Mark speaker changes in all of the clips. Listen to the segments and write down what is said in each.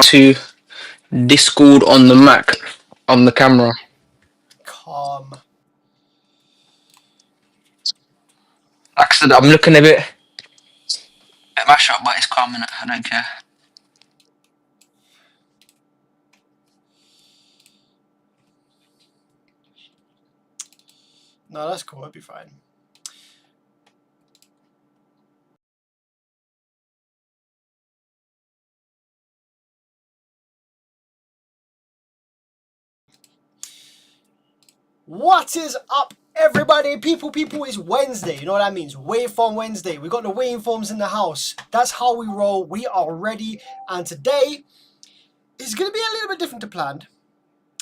Speaker 1: to Discord on the Mac on the camera.
Speaker 2: Calm.
Speaker 1: Like I said, I'm looking a bit mash up, but it's calm and I don't care.
Speaker 2: No, that's cool. It'll be fine. What is up, everybody? People, it's Wednesday. You know what that means? Waveform Wednesday. We got the waveforms in the house. That's how we roll. We are ready. And today is going to be a little bit different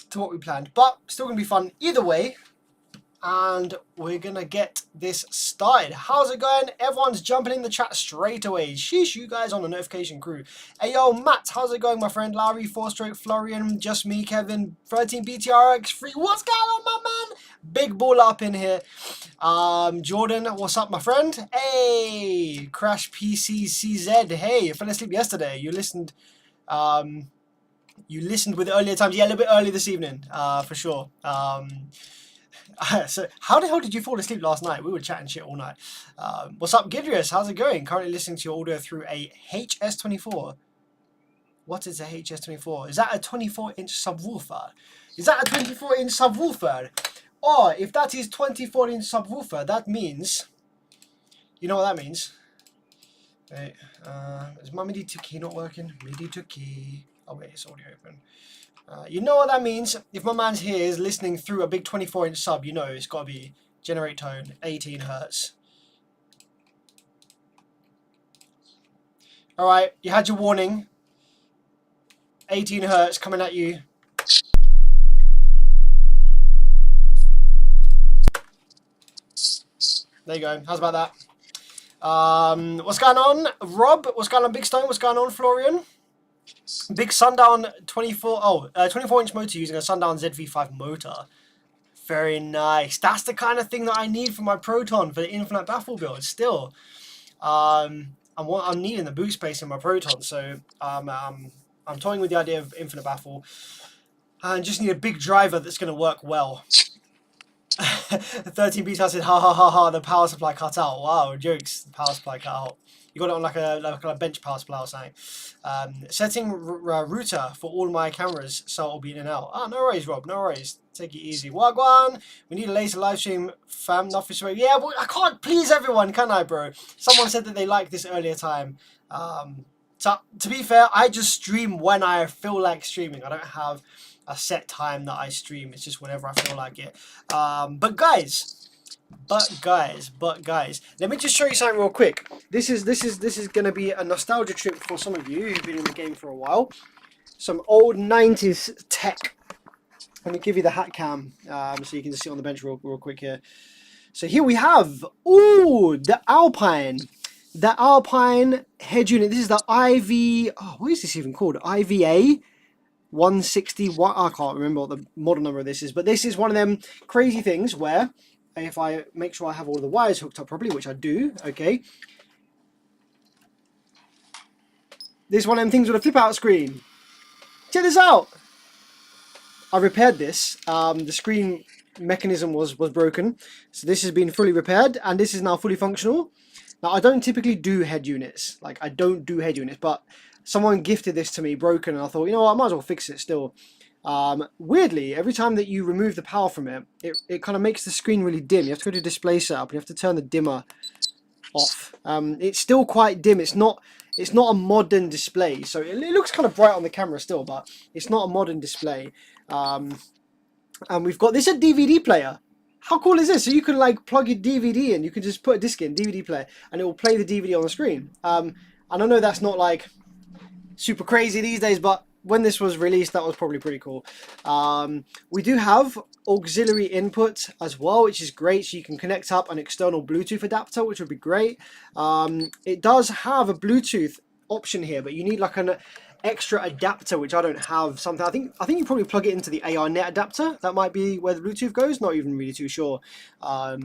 Speaker 2: to what we planned, but still going to be fun either way. And we're going to get this started. How's it going? Everyone's jumping in the chat straight away. Sheesh, you guys on the notification crew. Hey, yo, Matt, how's it going, my friend? Larry, 4-stroke, Florian, just me, Kevin, 13 BTRX3. What's going on, my man? Big ball up in here. Jordan, what's up, my friend? Hey, Crash PCCZ. Hey, I fell asleep yesterday. You listened with earlier times. Yeah, a little bit early this evening, for sure. So how the hell did you fall asleep last night? We were chatting shit all night. What's up, Gidrius? How's it going? Currently listening to your audio through a HS24. What is a HS24? Is that a 24-inch subwoofer? Is that a 24-inch subwoofer? Or if that is 24-inch subwoofer, that means... You know what that means? Wait, is my MIDI to key not working? MIDI to key. Oh wait, it's already open. You know what that means? If my man's here is listening through a big 24-inch sub, you know it's got to be generate tone, 18 hertz. Alright, you had your warning. 18 hertz coming at you. There you go. How's about that? What's going on, Rob? What's going on, Big Stone? What's going on, Florian? Big Sundown 24-inch motor using a Sundown ZV5 motor. Very nice. That's the kind of thing that I need for my Proton for the Infinite Baffle build. Still, I'm needing the boot space in my Proton, so I'm toying with the idea of Infinite Baffle, and just need a big driver that's going to work well. 13 beta said, ha ha ha ha, the power supply cut out. Wow, jokes. The power supply cut out. You got it on like a bench power supply or something. Setting router for all my cameras so it'll be in and out. No worries, Rob. No worries. Take it easy. Wagwan. We need a later live stream, fam. Nothing way. Yeah, but I can't please everyone, can I, bro? Someone said that they liked this earlier time. So to be fair, I just stream when I feel like streaming. I don't have a set time that I stream. It's just whenever I feel like it. But guys, let me just show you something real quick. This is gonna be a nostalgia trip for some of you who've been in the game for a while. Some old 90s tech. Let me give you the hat cam so you can just sit on the bench real quick here. So here we have the Alpine head unit. This is the IV. Oh, what is this even called? IVA 161. I can't remember what the model number of this is, but this is one of them crazy things where, if I make sure I have all the wires hooked up properly, which I do, okay. This is one of them things with a flip out screen. Check this out. I repaired this. The screen mechanism was broken, so this has been fully repaired, and this is now fully functional. Now, I don't typically do head units. Like, I don't do head units, but someone gifted this to me broken, and I thought, you know what, I might as well fix it still. Weirdly, every time that you remove the power from it, it kind of makes the screen really dim. You have to go to display setup, and you have to turn the dimmer off. It's still quite dim. It's not a modern display, so it looks kind of bright on the camera still, but it's not a modern display. And we've got this a DVD player. How cool is this? So you can like plug your DVD in, you can just put a disc in, DVD player, and it will play the DVD on the screen. And I know that's not like super crazy these days, but when this was released, that was probably pretty cool. We do have auxiliary input as well, which is great. So you can connect up an external Bluetooth adapter, which would be great. It does have a Bluetooth option here, but you need like an extra adapter, which I don't have. Something I think you probably plug it into the ARNet adapter. That might be where the Bluetooth goes. Not even really too sure. But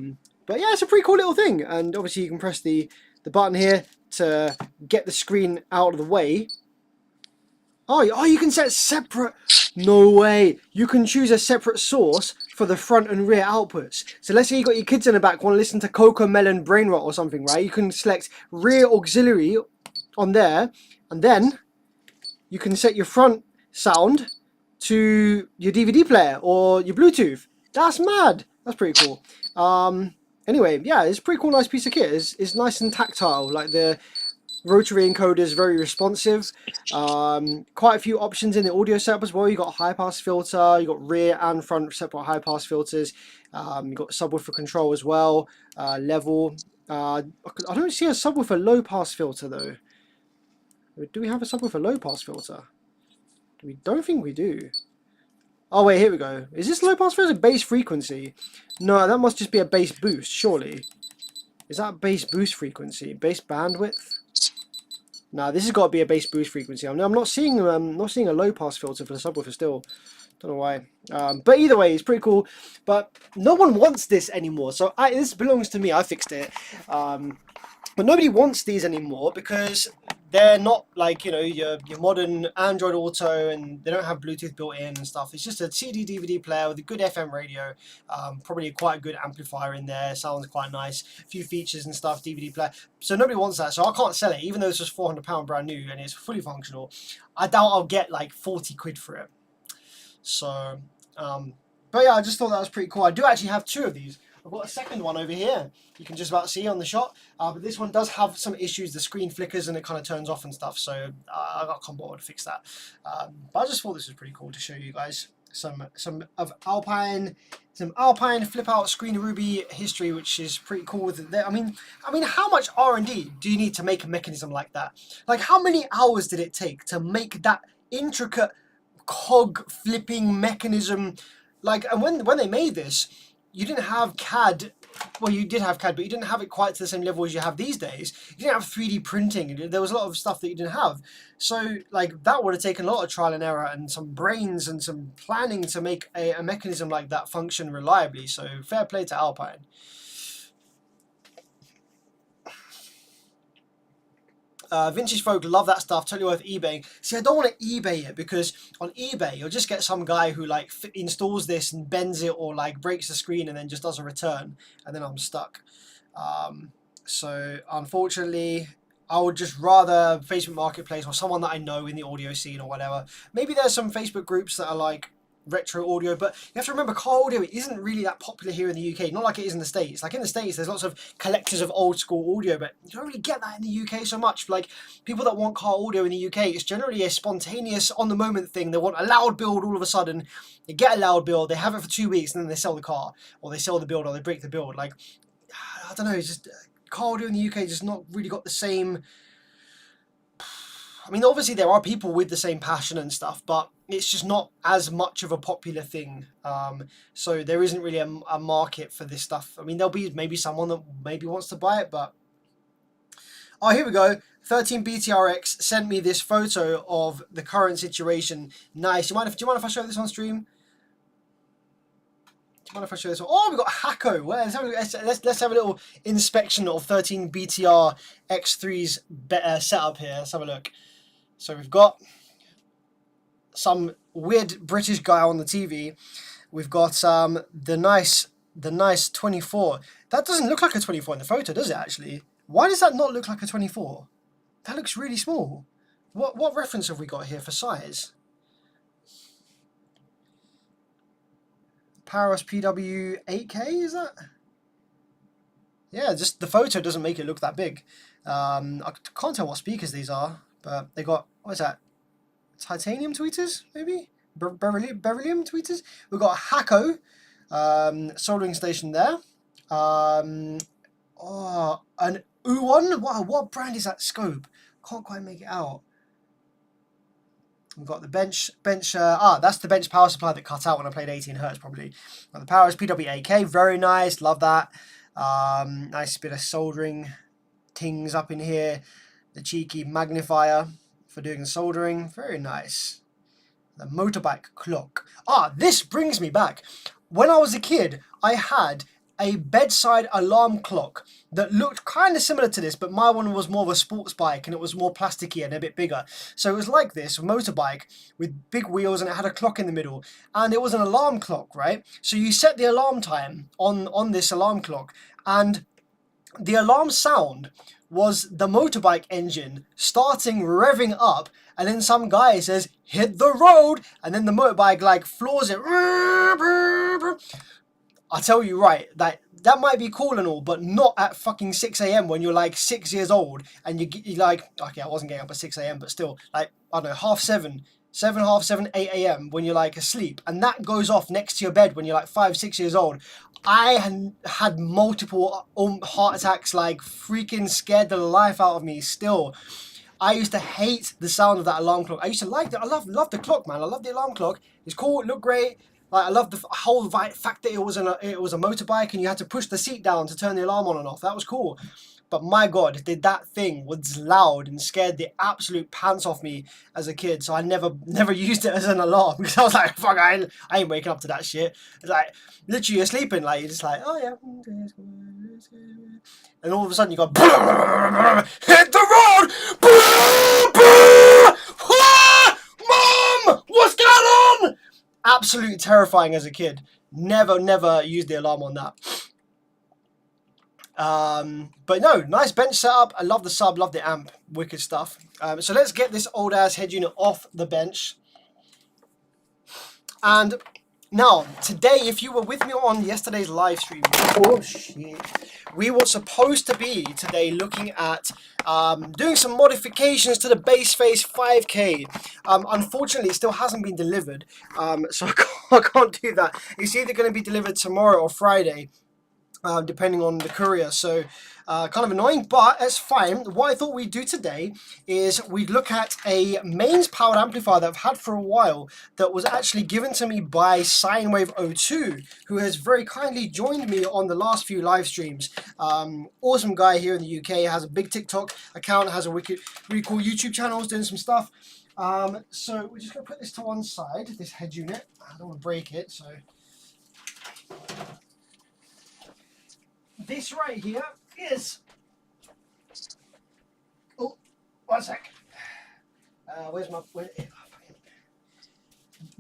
Speaker 2: yeah, it's a pretty cool little thing. And obviously you can press the button here to get the screen out of the way. Oh, you can set separate. No way. You can choose a separate source for the front and rear outputs. So let's say you got your kids in the back want to listen to Coco Melon Brain Rot or something, right? You can select rear auxiliary on there, and then you can set your front sound to your DVD player or your Bluetooth. That's mad. That's pretty cool. Anyway, yeah, it's a pretty cool, nice piece of kit. It's nice and tactile. Like the rotary encoder is very responsive. Quite a few options in the audio setup as well. You got a high pass filter, you got rear and front separate high pass filters. You got subwoofer control as well. Level. I don't see a subwoofer low pass filter though. Do we have a subwoofer low pass filter? We don't think we do. Oh wait, here we go. Is this low pass filter bass frequency? No, that must just be a bass boost, surely. Is that bass boost frequency? Bass bandwidth? Nah, this has got to be a bass boost frequency. I'm not seeing a low pass filter for the subwoofer still. Don't know why. But either way, it's pretty cool. But no one wants this anymore. So this belongs to me. I fixed it. But nobody wants these anymore because they're not like, you know, your modern Android Auto, and they don't have Bluetooth built in and stuff. It's just a CD DVD player with a good FM radio, probably quite a good amplifier in there. Sounds quite nice. A few features and stuff. DVD player. So nobody wants that. So I can't sell it, even though it's just £400 brand new and it's fully functional. I doubt I'll get like 40 quid for it. So, but yeah, I just thought that was pretty cool. I do actually have two of these. I've got a second one over here. You can just about see on the shot. But this one does have some issues. The screen flickers and it kind of turns off and stuff. So I got on board to fix that. But I just thought this was pretty cool to show you guys some Alpine flip out screen Ruby history, which is pretty cool. With it. I mean, how much R&D do you need to make a mechanism like that? Like, how many hours did it take to make that intricate cog flipping mechanism? Like, and when they made this, you didn't have CAD. Well, you did have CAD, but you didn't have it quite to the same level as you have these days. You didn't have 3D printing. There was a lot of stuff that you didn't have. So, like, that would have taken a lot of trial and error and some brains and some planning to make a mechanism like that function reliably. So, fair play to Alpine. Vintage folk love that stuff, totally worth eBaying. See, I don't want to eBay it because on eBay you'll just get some guy who like installs this and bends it or like breaks the screen and then just does a return, and then I'm stuck. So unfortunately, I would just rather Facebook Marketplace or someone that I know in the audio scene or whatever. Maybe there's some Facebook groups that are like retro audio, but you have to remember car audio isn't really that popular here in the UK, not like it is in the States. Like in the States there's lots of collectors of old school audio, but you don't really get that in the UK so much. Like people that want car audio in the UK, it's generally a spontaneous on the moment thing. They want a loud build all of a sudden, they get a loud build, they have it for 2 weeks, and then they sell the car, or they sell the build, or they break the build. Like, I don't know, it's just car audio in the UK just not really got the same. I mean, obviously there are people with the same passion and stuff, but it's just not as much of a popular thing. So there isn't really a market for this stuff. I mean, there'll be maybe someone that maybe wants to buy it, but... Oh, here we go. 13BTRX sent me this photo of the current situation. Nice. Do you mind if I show this on stream? Do you mind if I show this one? Oh, we've got Hacko. Well, let's have a little inspection of 13BTR X3's setup here. Let's have a look. So we've got some weird British guy on the TV. We've got the nice 24. That doesn't look like a 24 in the photo, does it actually? Why does that not look like a 24? That looks really small. What reference have we got here for size? Paros PW 8K, is that? Yeah, just the photo doesn't make it look that big. I can't tell what speakers these are, but they got, what is that? Titanium tweeters, maybe? Beryllium tweeters? We've got a Hacko soldering station there. An U1? What brand is that scope? Can't quite make it out. We've got the bench. That's the bench power supply that cut out when I played 18 Hz probably. Got the Paros PW8K, very nice, love that. Nice bit of soldering tings up in here. The cheeky magnifier for doing the soldering, very nice. The motorbike clock. This brings me back. When I was a kid, I had a bedside alarm clock that looked kind of similar to this, but my one was more of a sports bike and it was more plasticky and a bit bigger. So it was like this, a motorbike with big wheels, and it had a clock in the middle, and it was an alarm clock, right? So you set the alarm time on this alarm clock, and the alarm sound was the motorbike engine starting, revving up, and then some guy says, "Hit the road," and then the motorbike like floors it. I tell you right, that might be cool and all, but not at fucking 6 a.m. when you're like 6 years old and you're like, okay, I wasn't getting up at 6 a.m., but still, like, I don't know, half seven, half seven, 8 a.m. when you're like asleep, and that goes off next to your bed when you're like 5, 6 years old. I had multiple heart attacks, like freaking scared the life out of me still. I used to hate the sound of that alarm clock. I used to like it. I love the clock, man. I love the alarm clock. It's cool. It looked great. Like, I love the whole fact that it was a motorbike and you had to push the seat down to turn the alarm on and off. That was cool. But my God, did that thing was loud and scared the absolute pants off me as a kid. So I never used it as an alarm because I was like, fuck, I ain't waking up to that shit. It's like, literally you're sleeping, like, you're just like, oh yeah. And all of a sudden you go, hit the road! Mom! What's going on? Absolutely terrifying as a kid. Never used the alarm on that. But no, nice bench setup. I love the sub, love the amp, wicked stuff. So let's get this old ass head unit off the bench. And now, today, if you were with me on yesterday's live stream, oh shit, we were supposed to be today looking at doing some modifications to the Bass Face 5K. Unfortunately, it still hasn't been delivered, so I can't do that. It's either going to be delivered tomorrow or Friday. Depending on the courier, so kind of annoying, but it's fine. What I thought we'd do today is we'd look at a mains powered amplifier that I've had for a while that was actually given to me by Sinewave02, who has very kindly joined me on the last few live streams. Awesome guy here in the UK, has a big TikTok account, has a really cool YouTube channel, is doing some stuff. So we're just going to put this to one side, this head unit. I don't want to break it, so... This right here is... Oh, one sec. Where's my... We're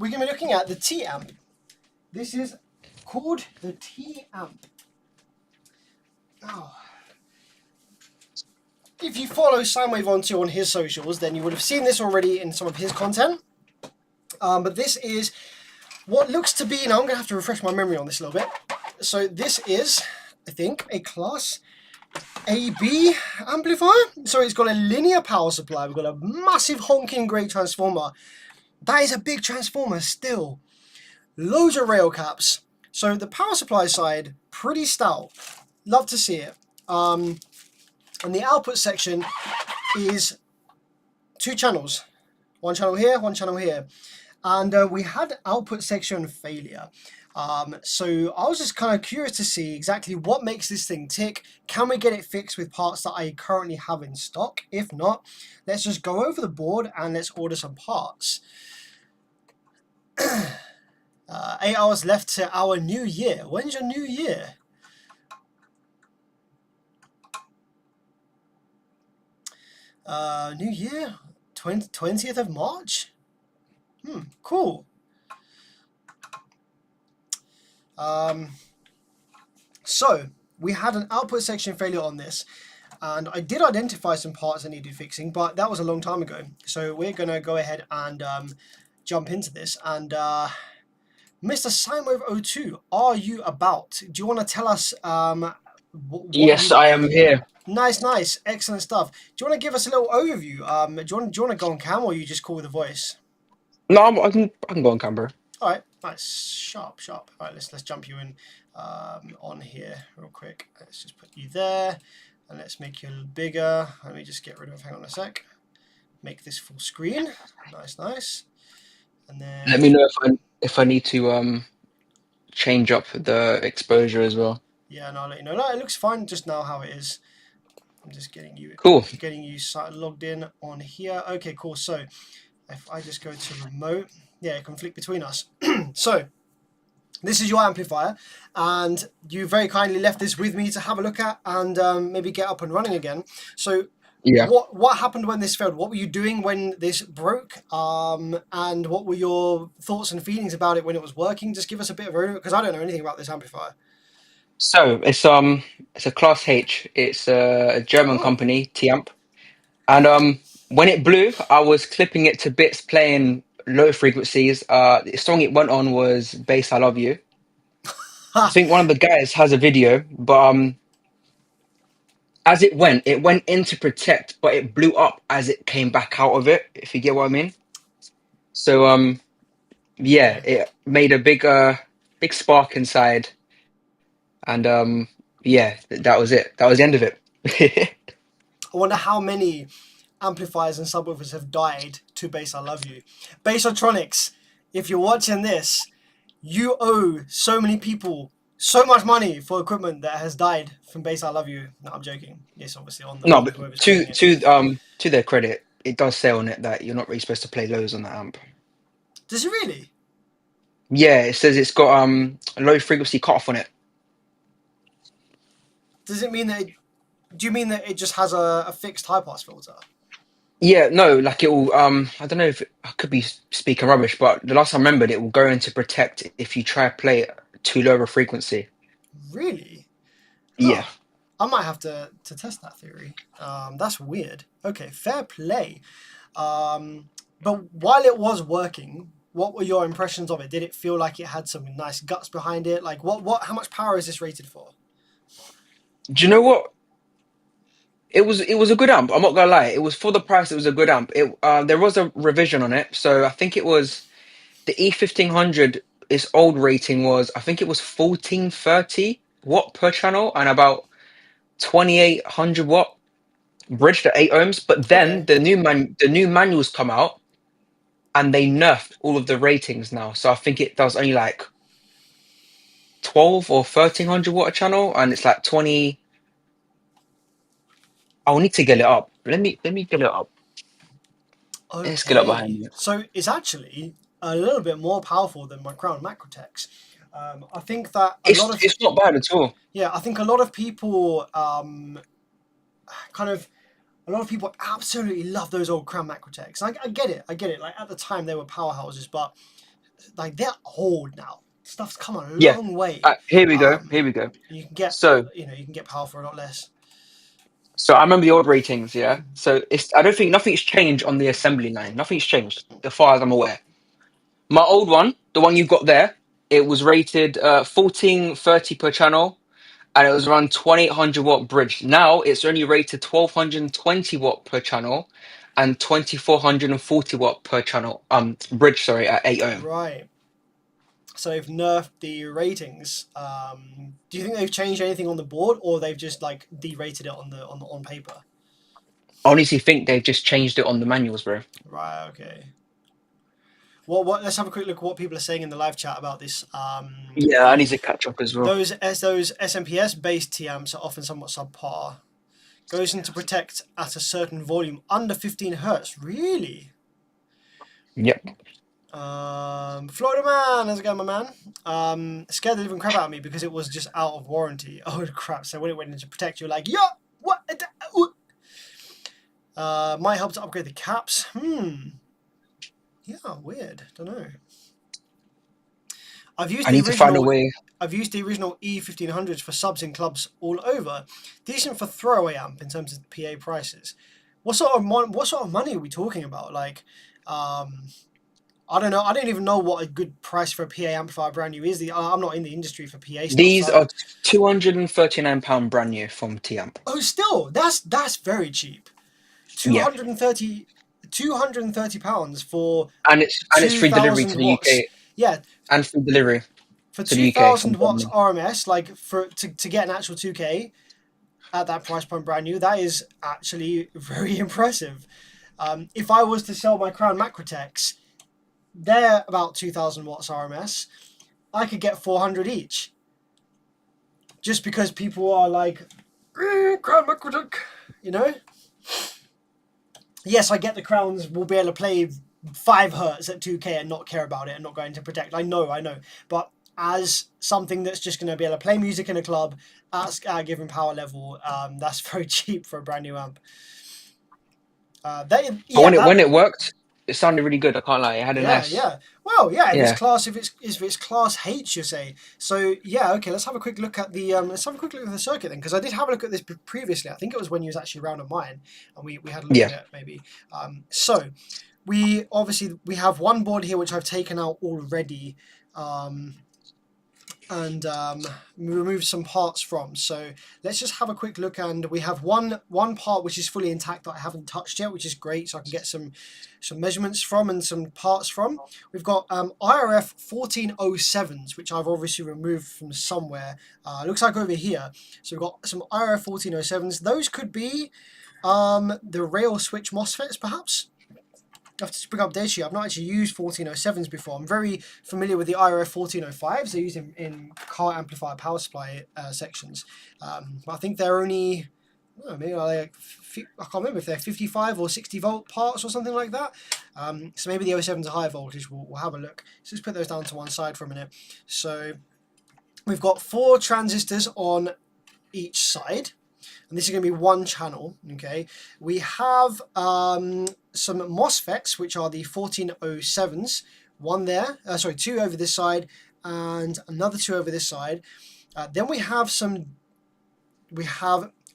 Speaker 2: going to be looking at the T-amp. This is called the T-amp. Oh. If you follow Sinewave02 on his socials, then you would have seen this already in some of his content. But this is what looks to be... Now, I'm going to have to refresh my memory on this a little bit. So this is... I think, a Class AB amplifier. So it's got a linear power supply. We've got a massive honking great transformer. That is a big transformer still. Loads of rail caps. So the power supply side, pretty stout. Love to see it. And the output section is 2 channels. 1 channel here, 1 channel here. And we had output section failure. So I was just kind of curious to see exactly what makes this thing tick. Can we get it fixed with parts that I currently have in stock? If not, let's just go over the board and let's order some parts. 8 hours left to our new year. When's your new year? New year? 20th of March? Cool. So we had an output section failure on this, and I did identify some parts that needed fixing, but that was a long time ago. So we're gonna go ahead and jump into this. And Mr. Sinewave02, are you about? Do you want to tell us?
Speaker 1: Yes, I am here.
Speaker 2: Nice, excellent stuff. Do you want to give us a little overview? Do you want to go on cam, or are you just cool with the voice?
Speaker 1: No, I can go on camera.
Speaker 2: All right, nice, sharp. All right, let's jump you in on here real quick. Let's just put you there, and let's make you a little bigger. Let me just get rid of. Hang on a sec. Make this full screen. Nice. And then
Speaker 1: Let me know if I need to change up the exposure as well.
Speaker 2: Yeah, and I'll let you know. No, it looks fine just now how it is. I'm just getting you logged in on here. Okay, cool. So if I just go to remote, yeah, it can flick between us. So This is your amplifier, and you very kindly left this with me to have a look at and maybe get up and running again. So
Speaker 1: Yeah.
Speaker 2: what happened when this failed? What were you doing when this broke? And what were your thoughts and feelings about it when it was working? Just give us a bit of a, because I don't know anything about this amplifier.
Speaker 1: So it's a Class H. It's a German
Speaker 2: Oh.
Speaker 1: company, T-Amp. And when it blew, I was clipping it to bits, playing low frequencies. The song it went on was "Bass I Love You." I
Speaker 2: Ha!
Speaker 1: think one of the guys has a video, but as it went in to protect, but it blew up as it came back out of it. If you get what I mean. So yeah,
Speaker 2: Okay.
Speaker 1: it made a big spark inside, and yeah, that was it. That was the end of it.
Speaker 2: I wonder how many amplifiers and subwoofers have died to Bass I Love You. Bassotronics, if you're watching this, you owe so many people so much money for equipment that has died from Bass I Love You. No, I'm joking. Yes, obviously on
Speaker 1: No, but
Speaker 2: whoever's
Speaker 1: to
Speaker 2: creating it.
Speaker 1: to their credit, it does say on it that you're not really supposed to play lows on that amp.
Speaker 2: Does it really?
Speaker 1: Yeah, it says it's got a low frequency cutoff on it.
Speaker 2: Does it mean that? Do you mean that it just has a fixed high pass filter?
Speaker 1: Yeah, no, like it will. I don't know if I could be speaking rubbish, but the last time I remembered, it will go into protect if you try to play it too low of a frequency.
Speaker 2: Really?
Speaker 1: Yeah.
Speaker 2: Huh. I might have to test that theory. That's weird. Okay, fair play. But while it was working, what were your impressions of it? Did it feel like it had some nice guts behind it? Like how much power is this rated for?
Speaker 1: Do you know what? It was a good amp. I'm not gonna lie. It was for the price. It was a good amp. It there was a revision on it, so I think it was the E1500. Its old rating was I think it was 1430 watt per channel and about 2800 watt bridged at 8 ohms. But then
Speaker 2: Okay.
Speaker 1: the new manuals come out and they nerfed all of the ratings now. So I think it does only like 12 or 1300 watt a channel, and it's like 20. I'll need to get it up. Let me get it up. Let's get it up behind
Speaker 2: Okay.
Speaker 1: you.
Speaker 2: So it's actually a little bit more powerful than my Crown Macrotechs. I think that a lot of
Speaker 1: It's not bad at all.
Speaker 2: yeah, I think a lot of people kind of a lot of people absolutely love those old Crown Macrotechs. I get it, I get it. Like at the time they were powerhouses, but like they're old now. Stuff's come a
Speaker 1: Yeah.
Speaker 2: long way.
Speaker 1: Here we go. Here we go.
Speaker 2: You can get
Speaker 1: So,
Speaker 2: you can get power for a lot less.
Speaker 1: so I remember the old ratings. Yeah. So I don't think nothing's changed on the assembly line. Nothing's changed, as far as I'm aware. My old one, the one you've got there, it was rated 1430 per channel, and it was around 2800 watt bridge. Now it's only rated 1220 watt per channel, and 2440 watt per channel. Bridge, sorry, at 8 ohm.
Speaker 2: Right. So they've nerfed the ratings. Do you think they've changed anything on the board, or they've just like derated it on paper?
Speaker 1: I honestly think they've just changed it on the manuals, bro.
Speaker 2: Right. Okay. What? Let's have a quick look at what people are saying in the live chat about this.
Speaker 1: Yeah, I need to catch up as well.
Speaker 2: Those SMPS based TAMs are often somewhat subpar. Goes into protect at a certain volume under 15 hertz. Really?
Speaker 1: Yep.
Speaker 2: Florida man, how's it going, my man? Scared the living crap out of me because it was just out of warranty. Oh crap! So when it went into protect, you're like, yeah, what? Might help to upgrade the caps. Yeah, weird. Don't know. I've used
Speaker 1: I
Speaker 2: the
Speaker 1: need to find a
Speaker 2: original.
Speaker 1: way.
Speaker 2: I've used the original E1500s for subs in clubs all over. Decent for throwaway amp in terms of PA prices. What sort of money are we talking about? Like, I don't know. I don't even know what a good price for a PA amplifier brand new is. I'm not in the industry for PA stuff,
Speaker 1: These
Speaker 2: so.
Speaker 1: are £239 brand new from T-Amp.
Speaker 2: Oh, still, that's very cheap.
Speaker 1: Yeah,
Speaker 2: 230 £230 for
Speaker 1: and it's free delivery to
Speaker 2: 2,000
Speaker 1: the
Speaker 2: watts.
Speaker 1: UK
Speaker 2: Yeah,
Speaker 1: and free delivery
Speaker 2: for
Speaker 1: to the UK
Speaker 2: 2,000
Speaker 1: from
Speaker 2: watts
Speaker 1: Birmingham.
Speaker 2: RMS, like to get an actual 2K at that price point brand new, that is actually very impressive. If I was to sell my Crown Macrotechs, they're about 2,000 watts RMS. I could get 400 each. Just because people are like, Crown Macrotech, you know? Yes, I get the Crowns will be able to play 5 hertz at 2K and not care about it and not going to protect. I know. But as something that's just going to be able to play music in a club at a given power level. That's very cheap for a brand new amp.
Speaker 1: But
Speaker 2: Yeah,
Speaker 1: when
Speaker 2: that
Speaker 1: it worked, it sounded really good. I can't lie. It had a
Speaker 2: yeah,
Speaker 1: nice,
Speaker 2: yeah. Well, yeah. If it's
Speaker 1: yeah,
Speaker 2: class, if it's class H, you say. So yeah, okay. Let's have a quick look at the let's have a quick look at the circuit then, because I did have a look at this previously. I think it was when you was actually around on mine, and we had a look
Speaker 1: yeah.
Speaker 2: at it maybe. So we obviously we have one board here which I've taken out already. And removed some parts from. So let's just have a quick look, and we have one part which is fully intact that I haven't touched yet, which is great. So I can get some measurements from and some parts from. We've got IRF 1407s, which I've obviously removed from somewhere. Looks like over here. So we've got some IRF 1407s. Those could be the rail switch MOSFETs, perhaps. I have to bring up data sheet. I've not actually used 1407s before. I'm very familiar with the IRF 1405s. They're used in car amplifier power supply sections. But I think they're only, I don't know, maybe like, I can't remember if they're 55 or 60 volt parts or something like that. So maybe the 07s are higher voltage. We'll have a look. So let's put those down to one side for a minute. So we've got 4 transistors on each side. And this is going to be one channel, okay? We have some MOSFETs, which are the 1407s. One there, sorry, 2 over this side, and another 2 over this side. Then we have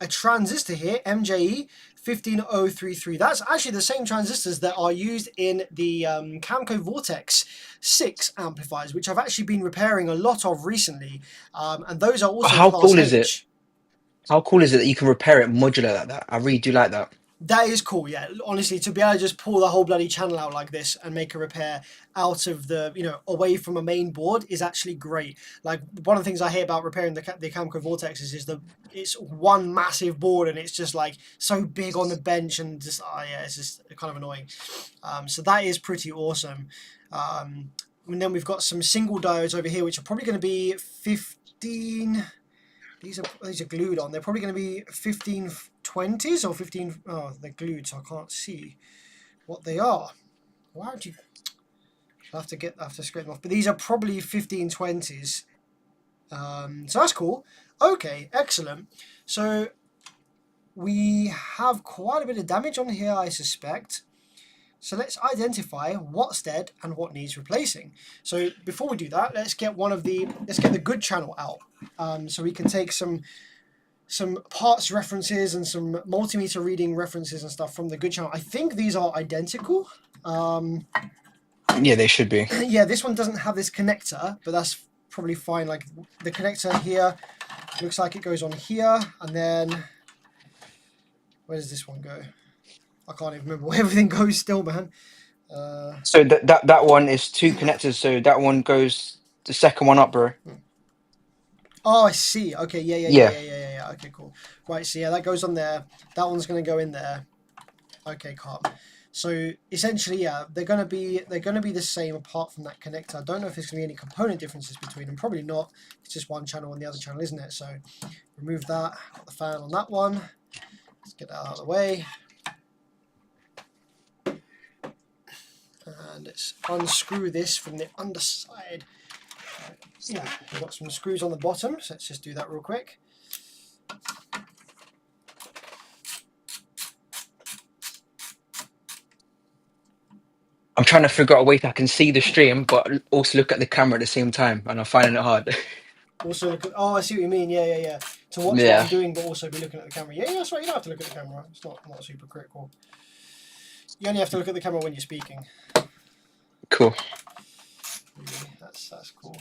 Speaker 2: a transistor here, MJE 15033. That's actually the same transistors that are used in the Camco Vortex 6 amplifiers, which I've actually been repairing a lot of recently. And those are also
Speaker 1: How
Speaker 2: class
Speaker 1: cool is it?
Speaker 2: H.
Speaker 1: How cool is it that you can repair it modular like that? I really do like that.
Speaker 2: That is cool, yeah. Honestly, to be able to just pull the whole bloody channel out like this and make a repair out of the, away from a main board is actually great. Like, one of the things I hate about repairing the Camco Vortexes is it's one massive board and it's just like so big on the bench and just, yeah, it's just kind of annoying. So that is pretty awesome. And then we've got some single diodes over here, which are probably going to be 15... These are glued on. They're probably going to be 1520s or 15... Oh, they're glued, so I can't see what they are. Why would you... I have to scrape them off. But these are probably 1520s. So that's cool. Okay, excellent. So we have quite a bit of damage on here, I suspect. So let's identify what's dead and what needs replacing. So before we do that, let's get the good channel out. So we can take some parts references and some multimeter reading references and stuff from the good channel. I think these are identical.
Speaker 1: Yeah, they should be.
Speaker 2: Yeah, this one doesn't have this connector, but that's probably fine. Like, the connector here looks like it goes on here, and then where does this one go? I can't even remember where everything goes still, man.
Speaker 1: So that one is 2 connectors. So that one goes the second one up, bro.
Speaker 2: Oh, I see. Okay,
Speaker 1: Yeah.
Speaker 2: yeah. Okay, cool. Right, so yeah, that goes on there. That one's going to go in there. Okay, calm. So essentially, yeah, they're gonna be the same apart from that connector. I don't know if there's gonna be any component differences between them. Probably not. It's just one channel and the other channel, isn't it? So remove that. Got the fan on that one. Let's get that out of the way. And let's unscrew this from the underside. Yeah, we've got some screws on the bottom, so let's just do that real quick.
Speaker 1: I'm trying to figure out a way that I can see the stream, but also look at the camera at the same time, and I'm finding it hard.
Speaker 2: Also, oh, I see what you mean. Yeah. To watch what
Speaker 1: Yeah.
Speaker 2: I'm doing, but also be looking at the camera. Yeah, that's right. You don't have to look at the camera. It's not super critical. You only have to look at the camera when you're speaking.
Speaker 1: Cool.
Speaker 2: That's cool.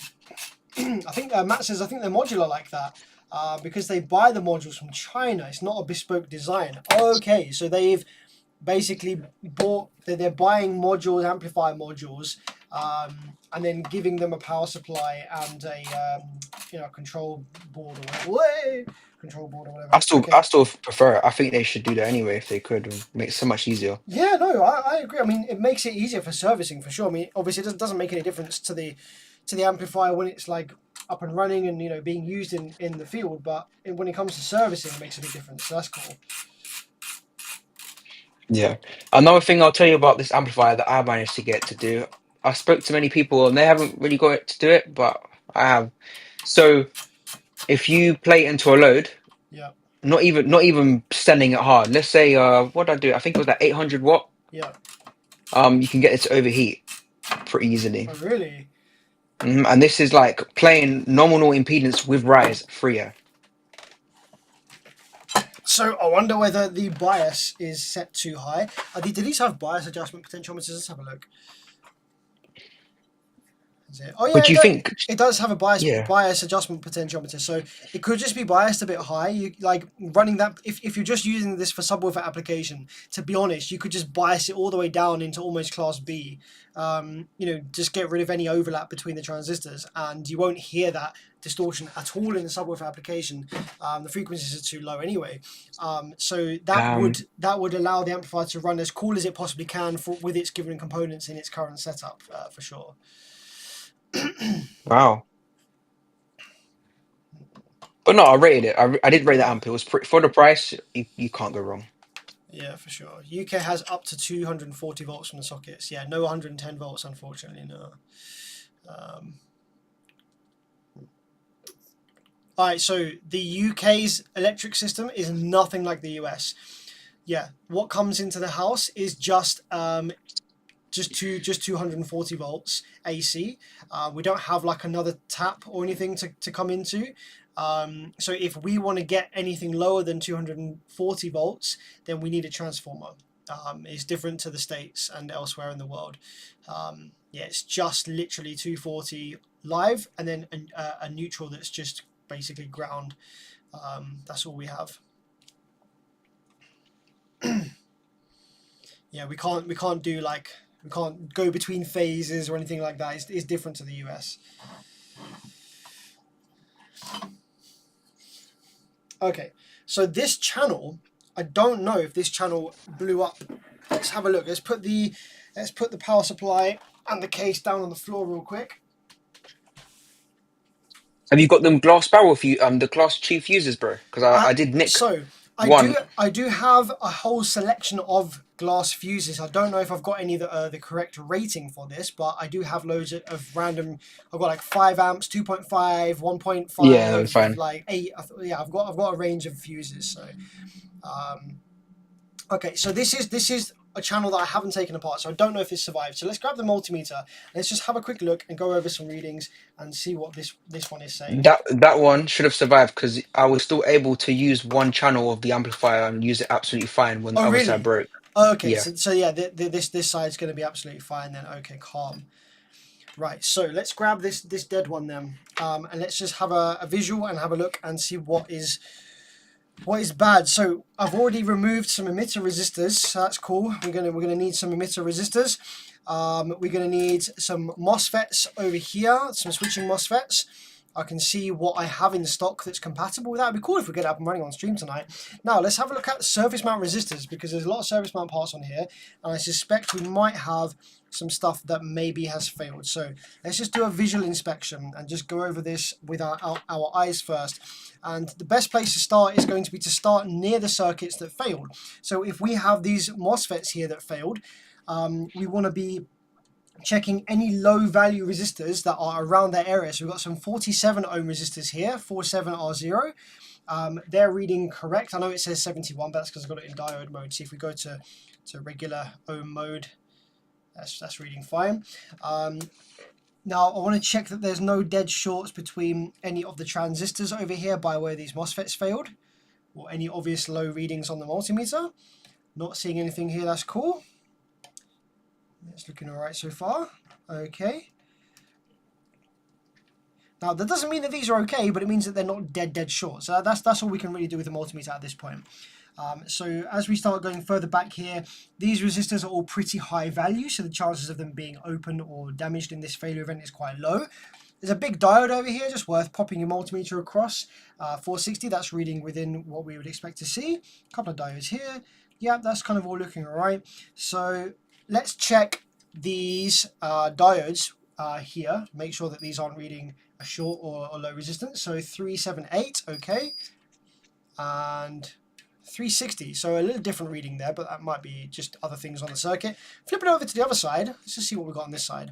Speaker 2: I think Matt says I think they're modular like that because they buy the modules from China. It's not a bespoke design. Okay, so they've basically they're buying modules, amplifier modules, and then giving them a power supply and a control board or whatever. Control board or whatever.
Speaker 1: I still prefer it. I think they should do that anyway if they could. It would make it so much easier.
Speaker 2: Yeah, no, I agree. I mean, it makes it easier for servicing for sure. I mean, obviously, it doesn't make any difference to the amplifier when it's like up and running and being used in the field, but when it comes to servicing, it makes a big difference. So that's cool.
Speaker 1: Yeah. Another thing I'll tell you about this amplifier that I managed to get to do. I spoke to many people and they haven't really got it to do it, but I have. So if you play it into a load,
Speaker 2: Yeah,
Speaker 1: not even sending it hard. Let's say what did I do? I think it was like 800 watt.
Speaker 2: yeah.
Speaker 1: You can get it to overheat pretty easily.
Speaker 2: Oh, really?
Speaker 1: And this is like playing nominal impedance with rise freer.
Speaker 2: So I wonder whether the bias is set too high. Do these have bias adjustment potentiometers? Let's have a look. Is it? Oh
Speaker 1: But
Speaker 2: yeah,
Speaker 1: do you think,
Speaker 2: it does have a
Speaker 1: yeah,
Speaker 2: bias adjustment potentiometer. So it could just be biased a bit high. You like running that if you're just using this for subwoofer application. To be honest, you could just bias it all the way down into almost class B. Just get rid of any overlap between the transistors, and you won't hear that distortion at all in the subwoofer application. The frequencies are too low anyway. So
Speaker 1: um,
Speaker 2: that would allow the amplifier to run as cool as it possibly can with its given components in its current setup, for sure.
Speaker 1: wow. But no, I rated it. I did rate the amp. It was pretty, for the price. You can't go wrong.
Speaker 2: Yeah, for sure. UK has up to 240 volts from the sockets. Yeah, no 110 volts, unfortunately, no. Alright, so the UK's electric system is nothing like the US. Yeah, what comes into the house is just 240 volts AC. We don't have like another tap or anything to come into. So if we want to get anything lower than 240 volts, then we need a transformer. It's different to the States and elsewhere in the world. Yeah, it's just literally 240 live and then a neutral that's just basically ground. That's all we have. Yeah, we can't do like we can't go between phases or anything like that. It's different to the US. Okay, so this channel, I don't know if this channel blew up. Let's have a look. Let's put the power supply and the case down on the floor real quick.
Speaker 1: Have you got them glass barrel the glass cheap fuses, bro? Because I did nick
Speaker 2: So
Speaker 1: one.
Speaker 2: I do have a whole selection of glass fuses. I don't know if I've got any that are the correct rating for this, but I do have loads of random. I've got like 5 amps, 2.5,
Speaker 1: Yeah, no,
Speaker 2: 1.5,
Speaker 1: fine.
Speaker 2: like 8. Yeah, I've got a range of fuses. So, okay, so this is a channel that I haven't taken apart, so I don't know if this survived. So let's grab the multimeter. Let's just have a quick look and go over some readings and see what this one is saying.
Speaker 1: That one should have survived because I was still able to use one channel of the amplifier and use it absolutely fine when the
Speaker 2: Oh,
Speaker 1: other side
Speaker 2: really?
Speaker 1: broke.
Speaker 2: Okay,
Speaker 1: Yeah.
Speaker 2: so yeah, this side's going to be absolutely fine then. Okay, calm. Right, so let's grab this dead one then, and let's just have a visual and have a look and see what is bad. So I've already removed some emitter resistors, so that's cool. We're gonna need some emitter resistors. We're gonna need some MOSFETs over here, some switching MOSFETs. I can see what I have in stock that's compatible with that. It'd be cool if we get it up and running on stream tonight. Now let's have a look at surface mount resistors, because there's a lot of surface mount parts on here, and I suspect we might have some stuff that maybe has failed. So let's just do a visual inspection and just go over this with our eyes first. And the best place to start is going to be to start near the circuits that failed. So if we have these MOSFETs here that failed, we want to be checking any low value resistors that are around that area. So we've got some 47 ohm resistors here, 47R0. They're reading correct. I know it says 71, but that's because I've got it in diode mode. See if we go to regular ohm mode, that's reading fine. Now I want to check that there's no dead shorts between any of the transistors over here by where these MOSFETs failed, or any obvious low readings on the multimeter. Not seeing anything here, that's cool. It's looking alright so far. Okay. Now that doesn't mean that these are okay, but it means that they're not dead short. So that's all we can really do with the multimeter at this point. So as we start going further back here, these resistors are all pretty high value, so the chances of them being open or damaged in this failure event is quite low. There's a big diode over here, just worth popping your multimeter across. 460, that's reading within what we would expect to see. A couple of diodes here. Yeah, that's kind of all looking alright. So let's check these diodes here. Make sure that these aren't reading a short or low resistance. So 378, okay. And 360, so a little different reading there, but that might be just other things on the circuit. Flip it over to the other side. Let's just see what we've got on this side.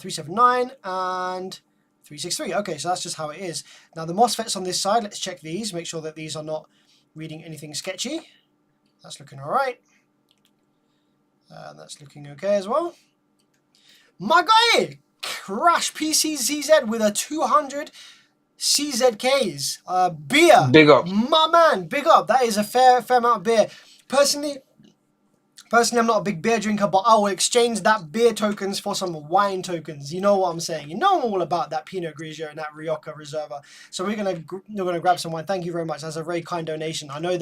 Speaker 2: 379 and 363. Okay, so that's just how it is. Now the MOSFETs on this side, let's check these, make sure that these are not reading anything sketchy. That's looking all right. And that's looking okay as well. My guy, Crash PCZZ with a 200 CZKs. Beer.
Speaker 1: Big up.
Speaker 2: My man, big up. That is a fair amount of beer. Personally, I'm not a big beer drinker, but I will exchange that beer tokens for some wine tokens. You know what I'm saying? You know all about that Pinot Grigio and that Rioja Reserva. So we're gonna grab some wine. Thank you very much. That's a very kind donation. I know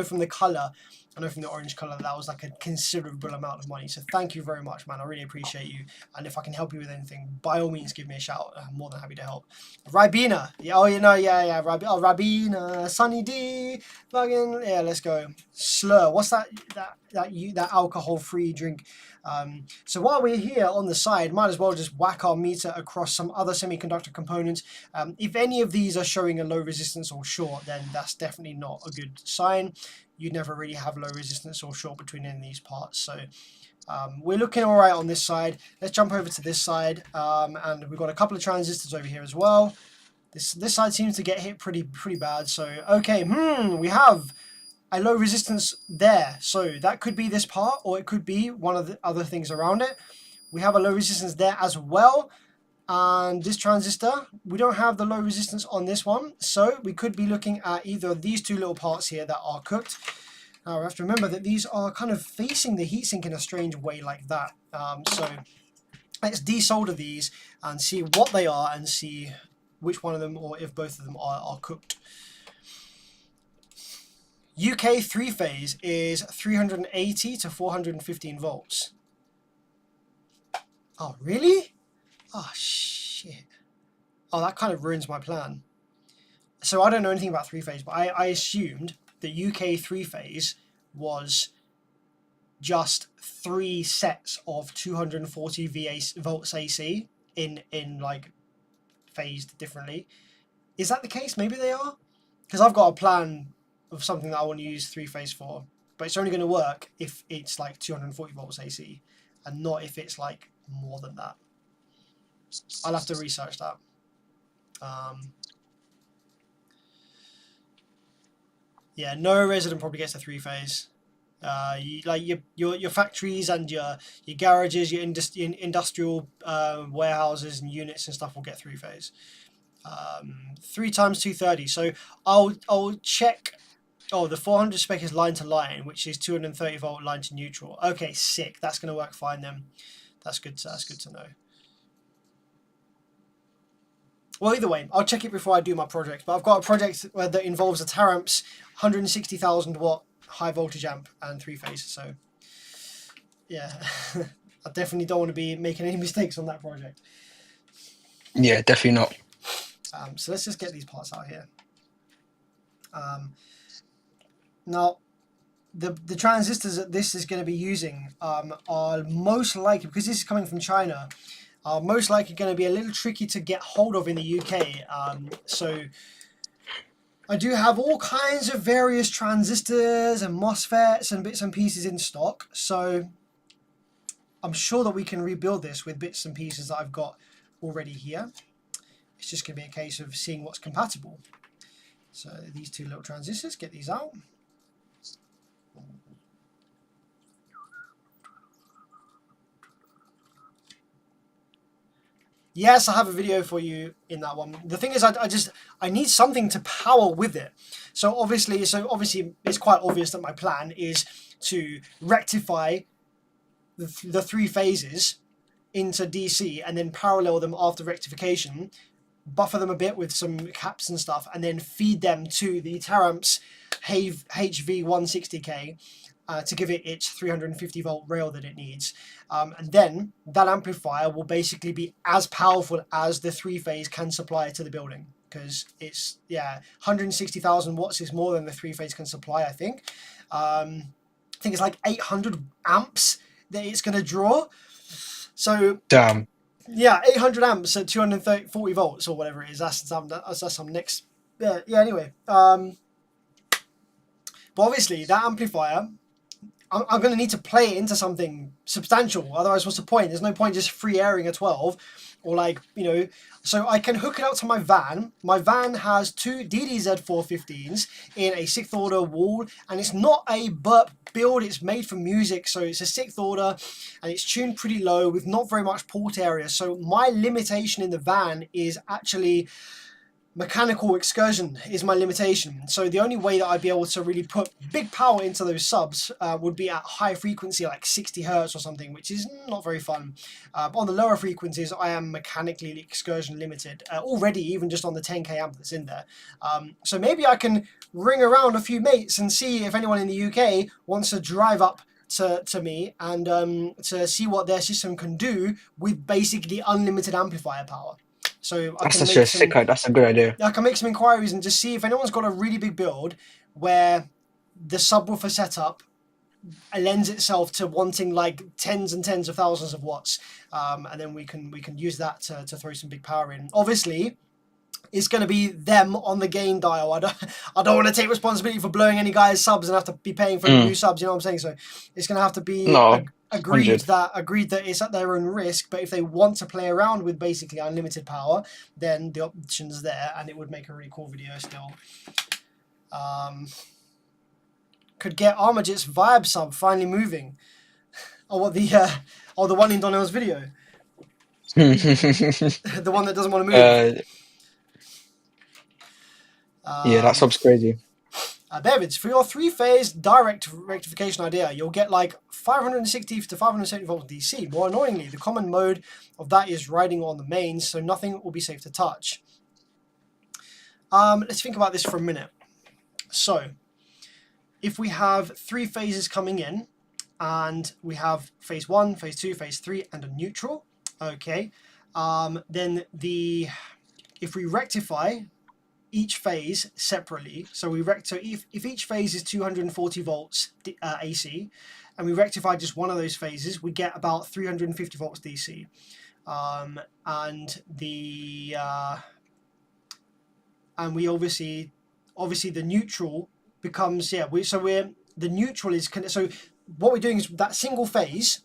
Speaker 2: from the color, I know from the orange color that was like a considerable amount of money. So thank you very much, man. I really appreciate you. And if I can help you with anything, by all means, give me a shout. I'm more than happy to help. Ribena. Yeah, oh, yeah. Ribena. Sunny D. Fucking, yeah, let's go. Slur. What's that alcohol-free drink? So while we're here on the side, might as well just whack our meter across some other semiconductor components. If any of these are showing a low resistance or short, then that's definitely not a good sign. You'd never really have low resistance or short between any of these parts. So we're looking all right on this side. Let's jump over to this side, and we've got a couple of transistors over here as well. This side seems to get hit pretty bad. So okay, we have a low resistance there. So that could be this part, or it could be one of the other things around it. We have a low resistance there as well. And this transistor, we don't have the low resistance on this one. So we could be looking at either of these two little parts here that are cooked. Now we have to remember that these are kind of facing the heatsink in a strange way like that. So let's desolder these and see what they are and see which one of them, or if both of them are cooked. UK 3-phase is 380 to 415 volts. Oh, really? Oh, shit. Oh, that kind of ruins my plan. So I don't know anything about 3-phase, but I assumed that UK 3-phase was just 3 sets of 240 volts AC in like phased differently. Is that the case? Maybe they are? Because I've got a plan of something that I want to use 3-phase for, but it's only going to work if it's like 240 volts AC and not if it's like more than that. I'll have to research that. Yeah, no resident probably gets a 3-phase. Your factories and your garages, your industrial warehouses and units and stuff will get 3-phase. 3 times 230. So I'll check. Oh, the 400 spec is line to line, which is 230 volt line to neutral. Okay, sick. That's going to work fine then. That's good to know. Well, either way, I'll check it before I do my project. But I've got a project that involves a Taramps 160,000 watt high voltage amp and 3-phase. So, yeah, I definitely don't want to be making any mistakes on that project.
Speaker 1: Yeah, definitely not.
Speaker 2: So let's just get these parts out here. Now, the transistors that this is going to be using are most likely, because this is coming from China, are most likely going to be a little tricky to get hold of in the UK. So I do have all kinds of various transistors and MOSFETs and bits and pieces in stock. So I'm sure that we can rebuild this with bits and pieces that I've got already here. It's just going to be a case of seeing what's compatible. So these two little transistors, get these out. Yes, I have a video for you in that one. The thing is, I need something to power with it. So obviously it's quite obvious that my plan is to rectify the 3 phases into DC and then parallel them after rectification, buffer them a bit with some caps and stuff, and then feed them to the Taramps HV160K to give it its 350 volt rail that it needs. And then that amplifier will basically be as powerful as the 3-phase can supply to the building, because it's 160,000 watts is more than the 3-phase can supply. I think it's like 800 amps that it's going to draw. So
Speaker 1: damn.
Speaker 2: Yeah, 800 amps at 240 volts or whatever it is. That's some next. Yeah. Anyway, but obviously that amplifier, I'm going to need to play it into something substantial. Otherwise, what's the point? There's no point just free airing a 12 or like, you know, so I can hook it up to my van. My van has two DDZ415s in a 6th order wall, and it's not a burp build, it's made for music, so it's a 6th order and it's tuned pretty low with not very much port area. So my limitation in the van is actually mechanical excursion is my limitation. So the only way that I'd be able to really put big power into those subs would be at high frequency, like 60 hertz or something, which is not very fun. But on the lower frequencies, I am mechanically excursion limited already, even just on the 10k amp that's in there. So maybe I can ring around a few mates and see if anyone in the UK wants to drive up to me and to see what their system can do with basically unlimited amplifier power. So I
Speaker 1: That's
Speaker 2: can
Speaker 1: such
Speaker 2: make
Speaker 1: a
Speaker 2: some
Speaker 1: sick. That's a good idea.
Speaker 2: I can make some inquiries and just see if anyone's got a really big build where the subwoofer setup lends itself to wanting like tens and tens of thousands of watts, and then we can use that to throw some big power in. Obviously, it's going to be them on the gain dial. I don't want to take responsibility for blowing any guys' subs and have to be paying for new subs. You know what I'm saying? So it's going to have to be
Speaker 1: No,
Speaker 2: agreed
Speaker 1: 100.
Speaker 2: that it's at their own risk. But if they want to play around with basically unlimited power, then the option's there, and it would make a really cool video still. Could get Armajit's vibe sub finally moving. Oh, what the one in Donnell's video, the one that doesn't want to move.
Speaker 1: Yeah, that sub's crazy.
Speaker 2: Bevids, for your 3-phase direct rectification idea, you'll get like 560 to 570 volts DC. More annoyingly, the common mode of that is riding on the mains, so nothing will be safe to touch. Let's think about this for a minute. So, if we have 3 phases coming in, and we have phase 1, phase 2, phase 3, and a neutral, okay, then if we rectify each phase separately, so if each phase is 240 volts AC, and we rectify just one of those phases, we get about 350 volts DC, and we obviously the neutral becomes the neutral is so what we're doing is that single phase.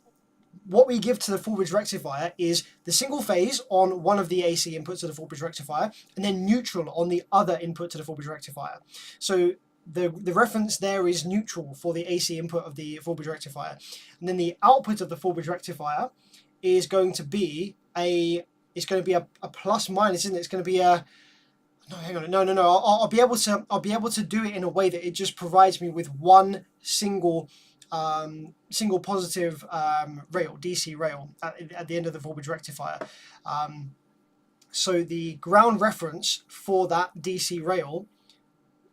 Speaker 2: What we give to the full bridge rectifier is the single phase on one of the AC inputs to the full bridge rectifier, and then neutral on the other input to the full bridge rectifier. So the reference there is neutral for the AC input of the full bridge rectifier, and then the output of the full bridge rectifier is going to be a plus minus, isn't it? It's going to be a no, hang on, no. I'll be able to do it in a way that it just provides me with one single positive rail, DC rail at the end of the full bridge rectifier. So the ground reference for that DC rail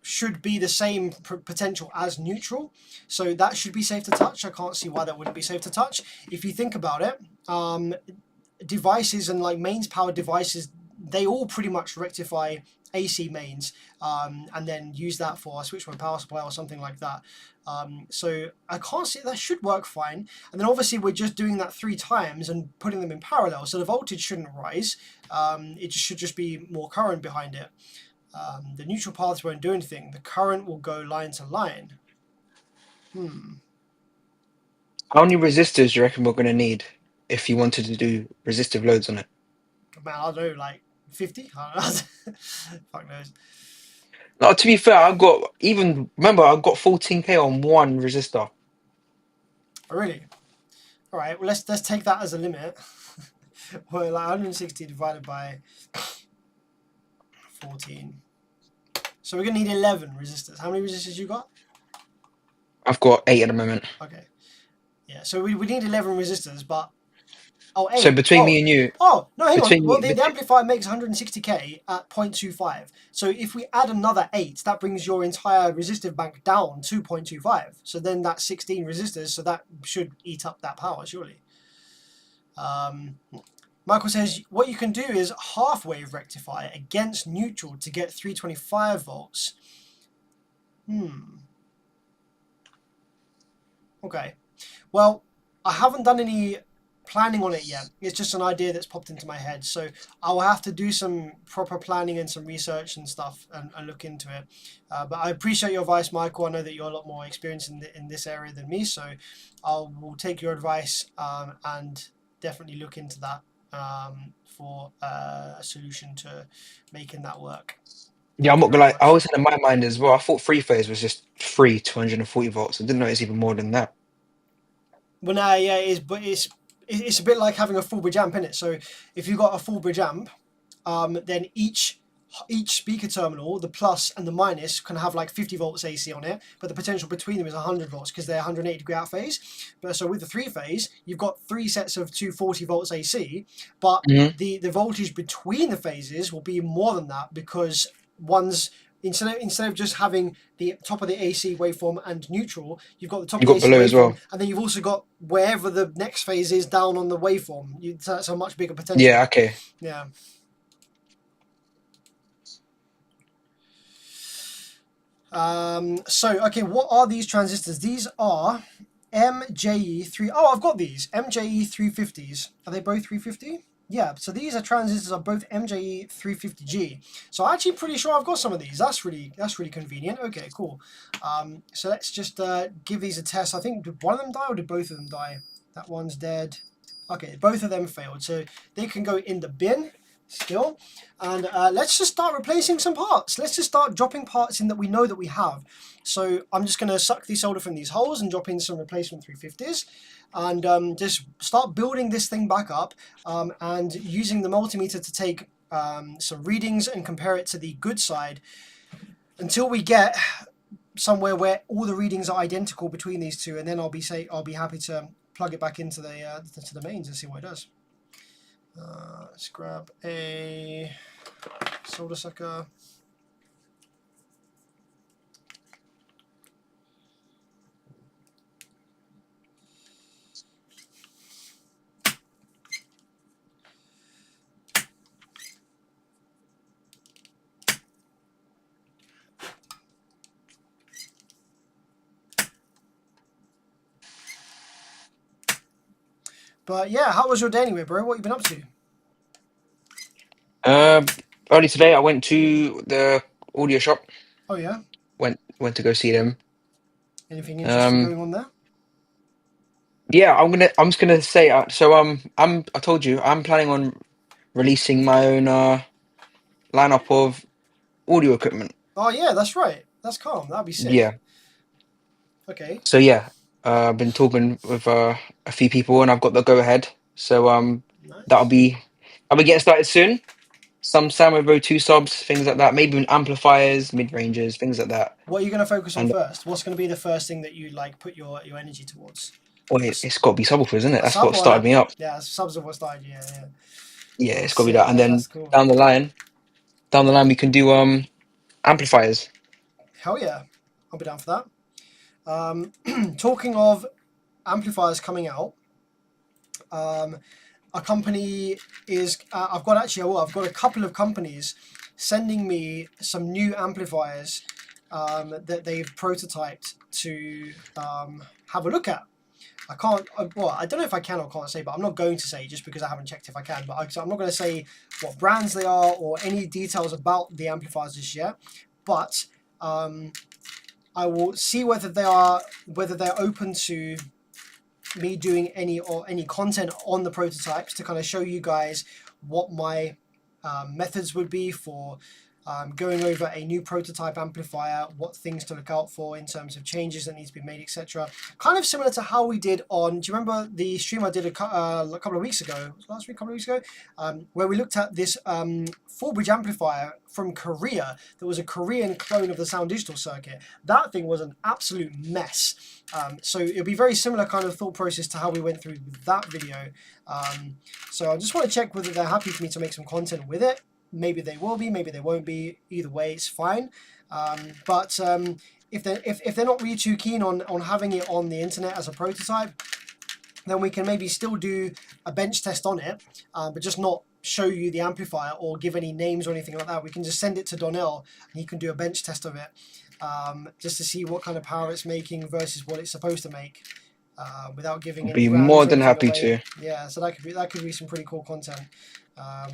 Speaker 2: should be the same potential as neutral, so that should be safe to touch. I can't see why that wouldn't be safe to touch. If you think about it, devices and like mains powered devices, they all pretty much rectify AC mains, and then use that for a switch mode power supply or something like that. So I can't see, that should work fine. And then obviously we're just doing that 3 times and putting them in parallel, so the voltage shouldn't rise. It should just be more current behind it. The neutral paths won't do anything. The current will go line to line.
Speaker 1: How many resistors do you reckon we're going to need if you wanted to do resistive loads on it?
Speaker 2: Man, I don't know, like 50? I don't know. Fuck knows.
Speaker 1: Now, to be fair, I've got 14k on one resistor.
Speaker 2: Oh, really? All right. Well, let's take that as a limit. Well, like 160 divided by 14. So we're gonna need 11 resistors. How many resistors you got?
Speaker 1: I've got 8 at the moment.
Speaker 2: Okay. Yeah. So we need 11 resistors, but
Speaker 1: So
Speaker 2: 8.
Speaker 1: between me and you,
Speaker 2: Oh, no, hang on.
Speaker 1: between
Speaker 2: Well,
Speaker 1: you,
Speaker 2: the amplifier makes 160k at 0.25. So if we add another 8, that brings your entire resistive bank down to 0.25. So then that's 16 resistors, so that should eat up that power, surely. Michael says, what you can do is half wave rectify against neutral to get 325 volts. Okay. Well, I haven't done any planning on it yet. It's just an idea that's popped into my head. So I will have to do some proper planning and some research and stuff and look into it. But I appreciate your advice, Michael. I know that you're a lot more experienced in this area than me. So I will take your advice and definitely look into that for a solution to making that work.
Speaker 1: Yeah, I'm
Speaker 2: Thank you
Speaker 1: not gonna
Speaker 2: very
Speaker 1: lie. I
Speaker 2: much.
Speaker 1: always had in my mind as well. I thought three phase was just free 240 volts. I didn't know it's even more than that.
Speaker 2: Well, now, yeah, it is, but it's a bit like having a full bridge amp in it. So if you've got a full bridge amp, then each speaker terminal, the plus and the minus, can have like 50 volts AC on it, but the potential between them is 100 volts because they're 180-degree out phase. But so with the three phase, you've got three sets of 240 volts AC, but
Speaker 1: Hmm.
Speaker 2: the voltage between the phases will be more than that because one's instead of just having the top of the AC waveform and neutral, you've got the top
Speaker 1: You
Speaker 2: of the
Speaker 1: got
Speaker 2: AC
Speaker 1: below as
Speaker 2: waveform,
Speaker 1: well.
Speaker 2: and then you've also got wherever the next phase is down on the waveform. So that's a much bigger
Speaker 1: Yeah.
Speaker 2: potential.
Speaker 1: Okay.
Speaker 2: Yeah. So, okay, what are these transistors? These are MJE3. Oh, I've got these. MJE350s. Are they both 350? Yeah, so these are transistors are both MJE350G. So I'm actually pretty sure I've got some of these. That's really convenient. Okay, cool. So let's just give these a test. I think did one of them die or did both of them die? That one's dead. Okay, both of them failed. So they can go in the bin still. And let's just start replacing some parts. Let's just start dropping parts in that we know that we have. So I'm just going to suck the solder from these holes and drop in some replacement 350s and just start building this thing back up and using the multimeter to take some readings and compare it to the good side until we get somewhere where all the readings are identical between these two, and then I'll be happy to plug it back into the mains and see what it does. Let's grab a solder sucker. But yeah, how was your day anyway, bro? What you been up to?
Speaker 1: Um, Early today, I went to the audio shop.
Speaker 2: Oh yeah,
Speaker 1: Went to go see them.
Speaker 2: anything interesting
Speaker 1: Um,
Speaker 2: going on there?
Speaker 1: yeah, I'm just gonna say. I told you I'm planning on releasing my own lineup of audio equipment.
Speaker 2: Oh yeah, that's right. That's calm. That'd be sick.
Speaker 1: Yeah.
Speaker 2: Okay,
Speaker 1: So yeah, I've been talking with a few people, and I've got the go ahead. So that'll
Speaker 2: nice.
Speaker 1: be I'll be getting started soon. Some Sinewave02 subs, things like that. Maybe even amplifiers, mid ranges, things like that.
Speaker 2: What are you going to focus on
Speaker 1: And
Speaker 2: first? What's going to be the first thing that you like put your energy towards? A,
Speaker 1: wait, it's got to be subwoofers, isn't it?
Speaker 2: a
Speaker 1: That's
Speaker 2: sub
Speaker 1: what
Speaker 2: or an
Speaker 1: started
Speaker 2: amp?
Speaker 1: me up.
Speaker 2: Yeah, subs of what started. Yeah, yeah.
Speaker 1: Yeah,
Speaker 2: Oh,
Speaker 1: it's got to be
Speaker 2: sick.
Speaker 1: that. And then
Speaker 2: That's cool.
Speaker 1: down the line, we can do amplifiers.
Speaker 2: Hell yeah, I'll be down for that. Talking of amplifiers coming out, um, a company is I've got actually well, I've got a couple of companies sending me some new amplifiers that they've prototyped to have a look at. I can't well I don't know if I can or can't say, but I'm not going to say just because I haven't checked if I can, but so I'm not going to say what brands they are or any details about the amplifiers just yet, but I will see whether they're open to me doing any content on the prototypes to kind of show you guys what my methods would be for going over a new prototype amplifier, what things to look out for in terms of changes that need to be made, etc. Kind of similar to how we did on. Do you remember the stream I did a couple of weeks ago? Last week, a couple of weeks ago, where we looked at this full bridge amplifier from Korea. There was a Korean clone of the Sound Digital circuit. That thing was an absolute mess. So it'll be very similar kind of thought process to how we went through with that video. So I just want to check whether they're happy for me to make some content with it. Maybe they will be, maybe they won't be. Either way, it's fine. But if they're not really too keen on having it on the internet as a prototype, then we can maybe still do a bench test on it, but just not show you the amplifier or give any names or anything like that. We can just send it to Donnell and he can do a bench test of it just to see what kind of power it's making versus what it's supposed to make. without giving any
Speaker 1: Be
Speaker 2: brands
Speaker 1: more
Speaker 2: or
Speaker 1: than
Speaker 2: anything
Speaker 1: happy
Speaker 2: away.
Speaker 1: to.
Speaker 2: Yeah, so that could be some pretty cool content.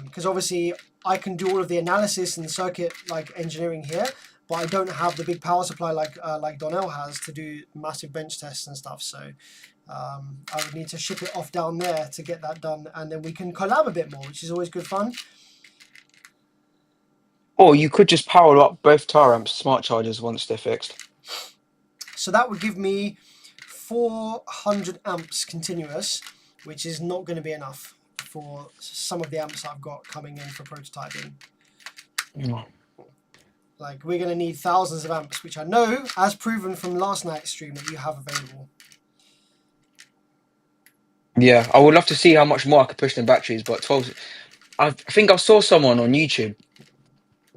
Speaker 2: Because obviously I can do all of the analysis and circuit like engineering here, but I don't have the big power supply like Donnell has to do massive bench tests and stuff. So I would need to ship it off down there to get that done, and then we can collab a bit more, which is always good fun.
Speaker 1: Or you could just power up both tire amps, smart chargers once they're fixed.
Speaker 2: So that would give me 400 amps continuous, which is not going to be enough for some of the amps I've got coming in for prototyping.
Speaker 1: Mm.
Speaker 2: Like, we're going to need thousands of amps, which I know, as proven from last night's stream, that you have available.
Speaker 1: Yeah, I would love to see how much more I could push than batteries, but 12. I think I saw someone on YouTube.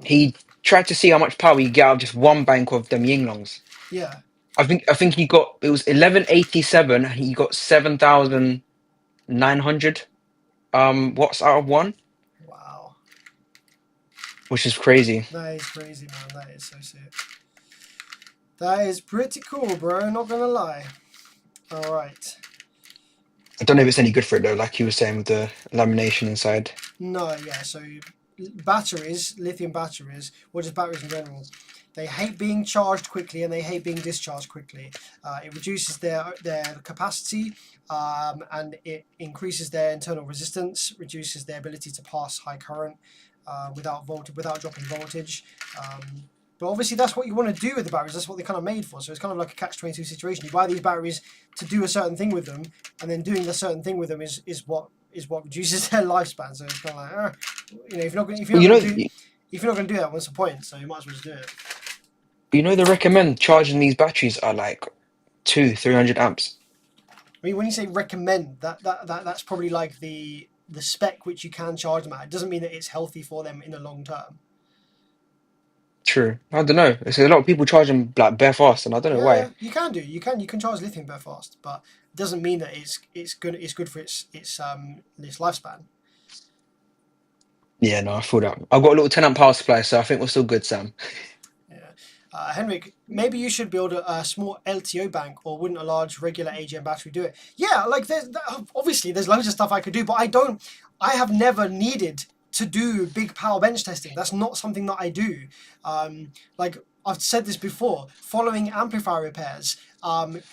Speaker 1: He tried to see how much power he get out of just one bank of them Yinglongs.
Speaker 2: Yeah.
Speaker 1: I think he got it was 1187. He got 7,900 watts out of one,
Speaker 2: Wow.
Speaker 1: which is crazy.
Speaker 2: That is crazy, man. That is so sick. That is pretty cool, bro. Not going to lie. All right.
Speaker 1: I don't know if it's any good for it though, like he was saying with the lamination inside.
Speaker 2: No, yeah. So batteries, lithium batteries, or just batteries in general, they hate being charged quickly and they hate being discharged quickly. It reduces their capacity, and it increases their internal resistance, reduces their ability to pass high current without dropping voltage. But obviously, that's what you want to do with the batteries. That's what they're kind of made for. So it's kind of like a catch-22 situation. You buy these batteries to do a certain thing with them, and then doing the certain thing with them is what reduces their lifespan. So it's kind of like, if you're not going
Speaker 1: Well,
Speaker 2: if you're not going to do that, what's the point? So you might as well just do it.
Speaker 1: they recommend charging these batteries are like 300 amps.
Speaker 2: I mean, when you say recommend, that's probably like the spec which you can charge them at. It doesn't mean that it's healthy for them in the long term.
Speaker 1: True. I don't know. There's a lot of people charging like bare fast, and I don't know
Speaker 2: Yeah,
Speaker 1: why.
Speaker 2: you can do. You can charge lithium very fast, but it doesn't mean that it's good for its lifespan.
Speaker 1: Yeah, no, I feel that. I've got a little 10 amp power supply, so I think we're still good, Sam.
Speaker 2: Yeah. Henrik, maybe you should build a small LTO bank, or wouldn't a large regular AGM battery do it? Yeah, like obviously there's loads of stuff I could do, but I have never needed to do big power bench testing. That's not something that I do. Like I've said this before, following amplifier repairs,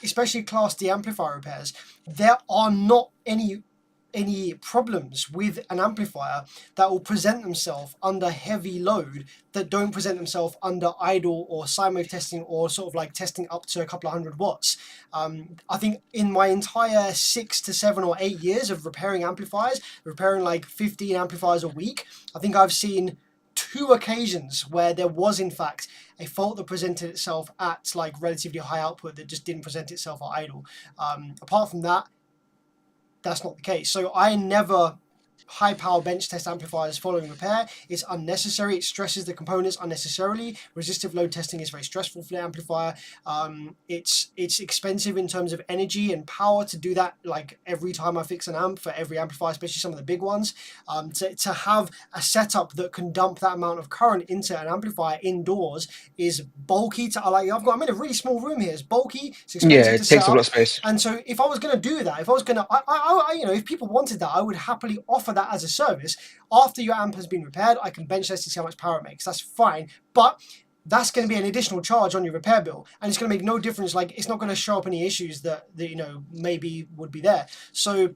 Speaker 2: especially Class D amplifier repairs, there are not any problems with an amplifier that will present themselves under heavy load that don't present themselves under idle or sine wave testing, or sort of like testing up to a couple of 100 watts. I think in my entire 6 to 7 or 8 years of repairing amplifiers, repairing like 15 amplifiers a week, I think I've seen 2 occasions where there was in fact a fault that presented itself at like relatively high output that just didn't present itself at idle. Apart from that, that's not the case. So I never high power bench test amplifiers following repair. It's unnecessary. It stresses the components unnecessarily. Resistive load testing is very stressful for the amplifier. It's expensive in terms of energy and power to do that, like every time I fix an amp for every amplifier, especially some of the big ones. To have a setup that can dump that amount of current into an amplifier indoors is bulky. I'm in a really small room here. It's bulky. It's
Speaker 1: Yeah,
Speaker 2: expensive to
Speaker 1: it
Speaker 2: set
Speaker 1: takes a lot
Speaker 2: up.
Speaker 1: of space.
Speaker 2: And so if I was going to do that, if I was going to, if people wanted that, I would happily offer that as a service. After your amp has been repaired, I can bench test to see how much power it makes. That's fine. But that's going to be an additional charge on your repair bill, and it's going to make no difference. Like, it's not going to show up any issues that maybe would be there. So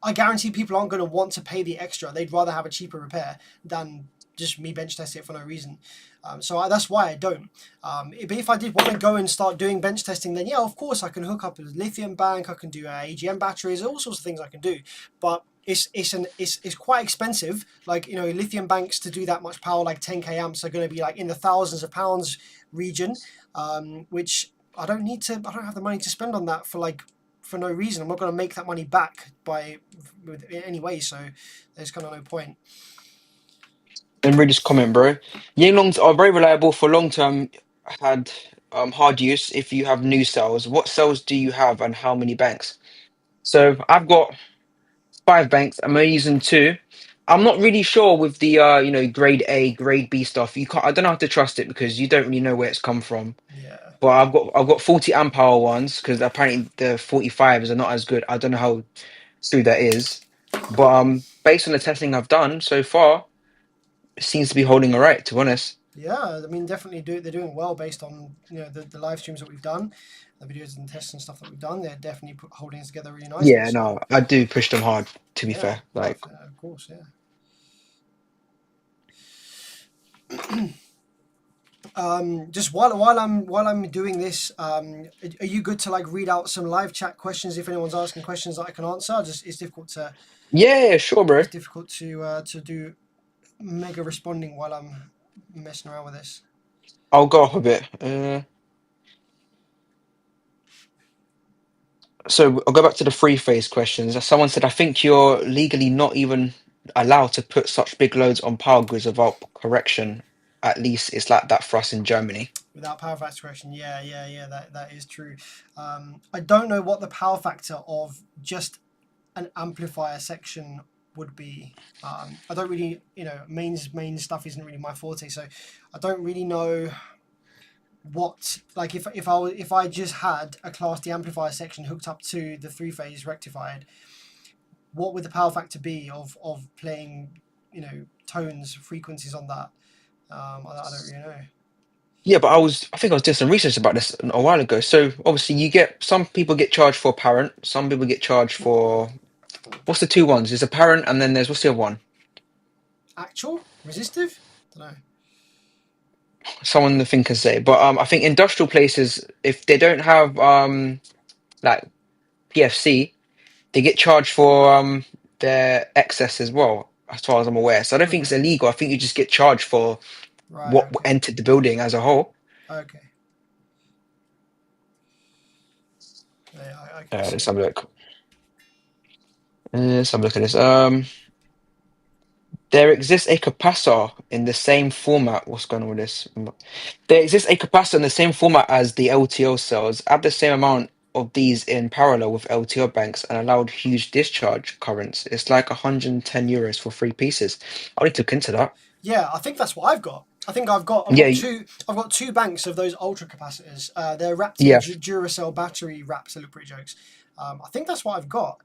Speaker 2: I guarantee people aren't going to want to pay the extra. They'd rather have a cheaper repair than just me bench test it for no reason. That's why I don't. But if I did want to go and start doing bench testing, then yeah, of course I can hook up a lithium bank. I can do AGM batteries, all sorts of things I can do. But it's quite expensive. Like, lithium banks to do that much power, like 10k amps, are going to be like in the thousands of pounds region, which I don't have the money to spend on that for no reason. I'm not going to make that money back anyway, so there's kind of no point.
Speaker 1: And read this comment, bro. Yinglongs are very reliable for long term had hard use if you have new cells. What cells do you have and how many banks? So I've got 5 banks. I'm only using 2. I'm not really sure with the grade A, grade B stuff. I don't know how to trust it because you don't really know where it's come from.
Speaker 2: Yeah.
Speaker 1: but I've got 40 amp hour ones because apparently the 45s are not as good. I don't know how true that is, but based on the testing I've done so far, it seems to be holding all right. To be honest.
Speaker 2: Yeah, I mean, definitely they're doing well based on the live streams that we've done, the videos and tests and stuff that we've done. They're definitely holding us together really nicely.
Speaker 1: Yeah,
Speaker 2: So
Speaker 1: no, I do push them hard. To be
Speaker 2: yeah,
Speaker 1: fair, like
Speaker 2: of course, yeah. Just while I'm doing this, are you good to like read out some live chat questions if anyone's asking questions that I can answer? Just
Speaker 1: yeah, sure, bro.
Speaker 2: it's difficult to do mega responding while I'm messing around with this.
Speaker 1: I'll go off a bit. So I'll go back to the free phase questions. Someone said, I think you're legally not even allowed to put such big loads on power grids without correction. At least it's like that for us in Germany.
Speaker 2: Without power factor correction, yeah, that is true. I don't know what the power factor of just an amplifier section would be. I don't really, main stuff isn't really my forte, so I don't really know what, like, if I just had a Class D amplifier section hooked up to the three phase rectified, what would the power factor be of playing, tones, frequencies on that? I don't really know.
Speaker 1: Yeah, but I think I was doing some research about this a while ago. So obviously you get, some people get charged for apparent, some people get charged for, what's the two ones? There's apparent and then there's, what's the other one?
Speaker 2: Actual resistive? Don't know.
Speaker 1: Someone the thing can say. But I think industrial places, if they don't have like PFC, they get charged for their excess as well, as far as I'm aware. So I don't think it's illegal. I think you just get charged for
Speaker 2: Right.
Speaker 1: what
Speaker 2: Okay.
Speaker 1: entered the building as a whole.
Speaker 2: Okay. Yeah, I can
Speaker 1: Let's
Speaker 2: see.
Speaker 1: have a look. Let's have a look at this. There exists a capacitor in the same format. What's going on with this? There exists a capacitor in the same format as the LTO cells. Add the same amount of these in parallel with LTO banks and allowed huge discharge currents. It's like 110 euros for three pieces. I'll need to look into that.
Speaker 2: Yeah, I think that's what I've got. I think I've got
Speaker 1: Yeah,
Speaker 2: two banks of those ultra capacitors. They're wrapped in
Speaker 1: yeah.
Speaker 2: Duracell battery wraps. They look pretty jokes. I think that's what I've got.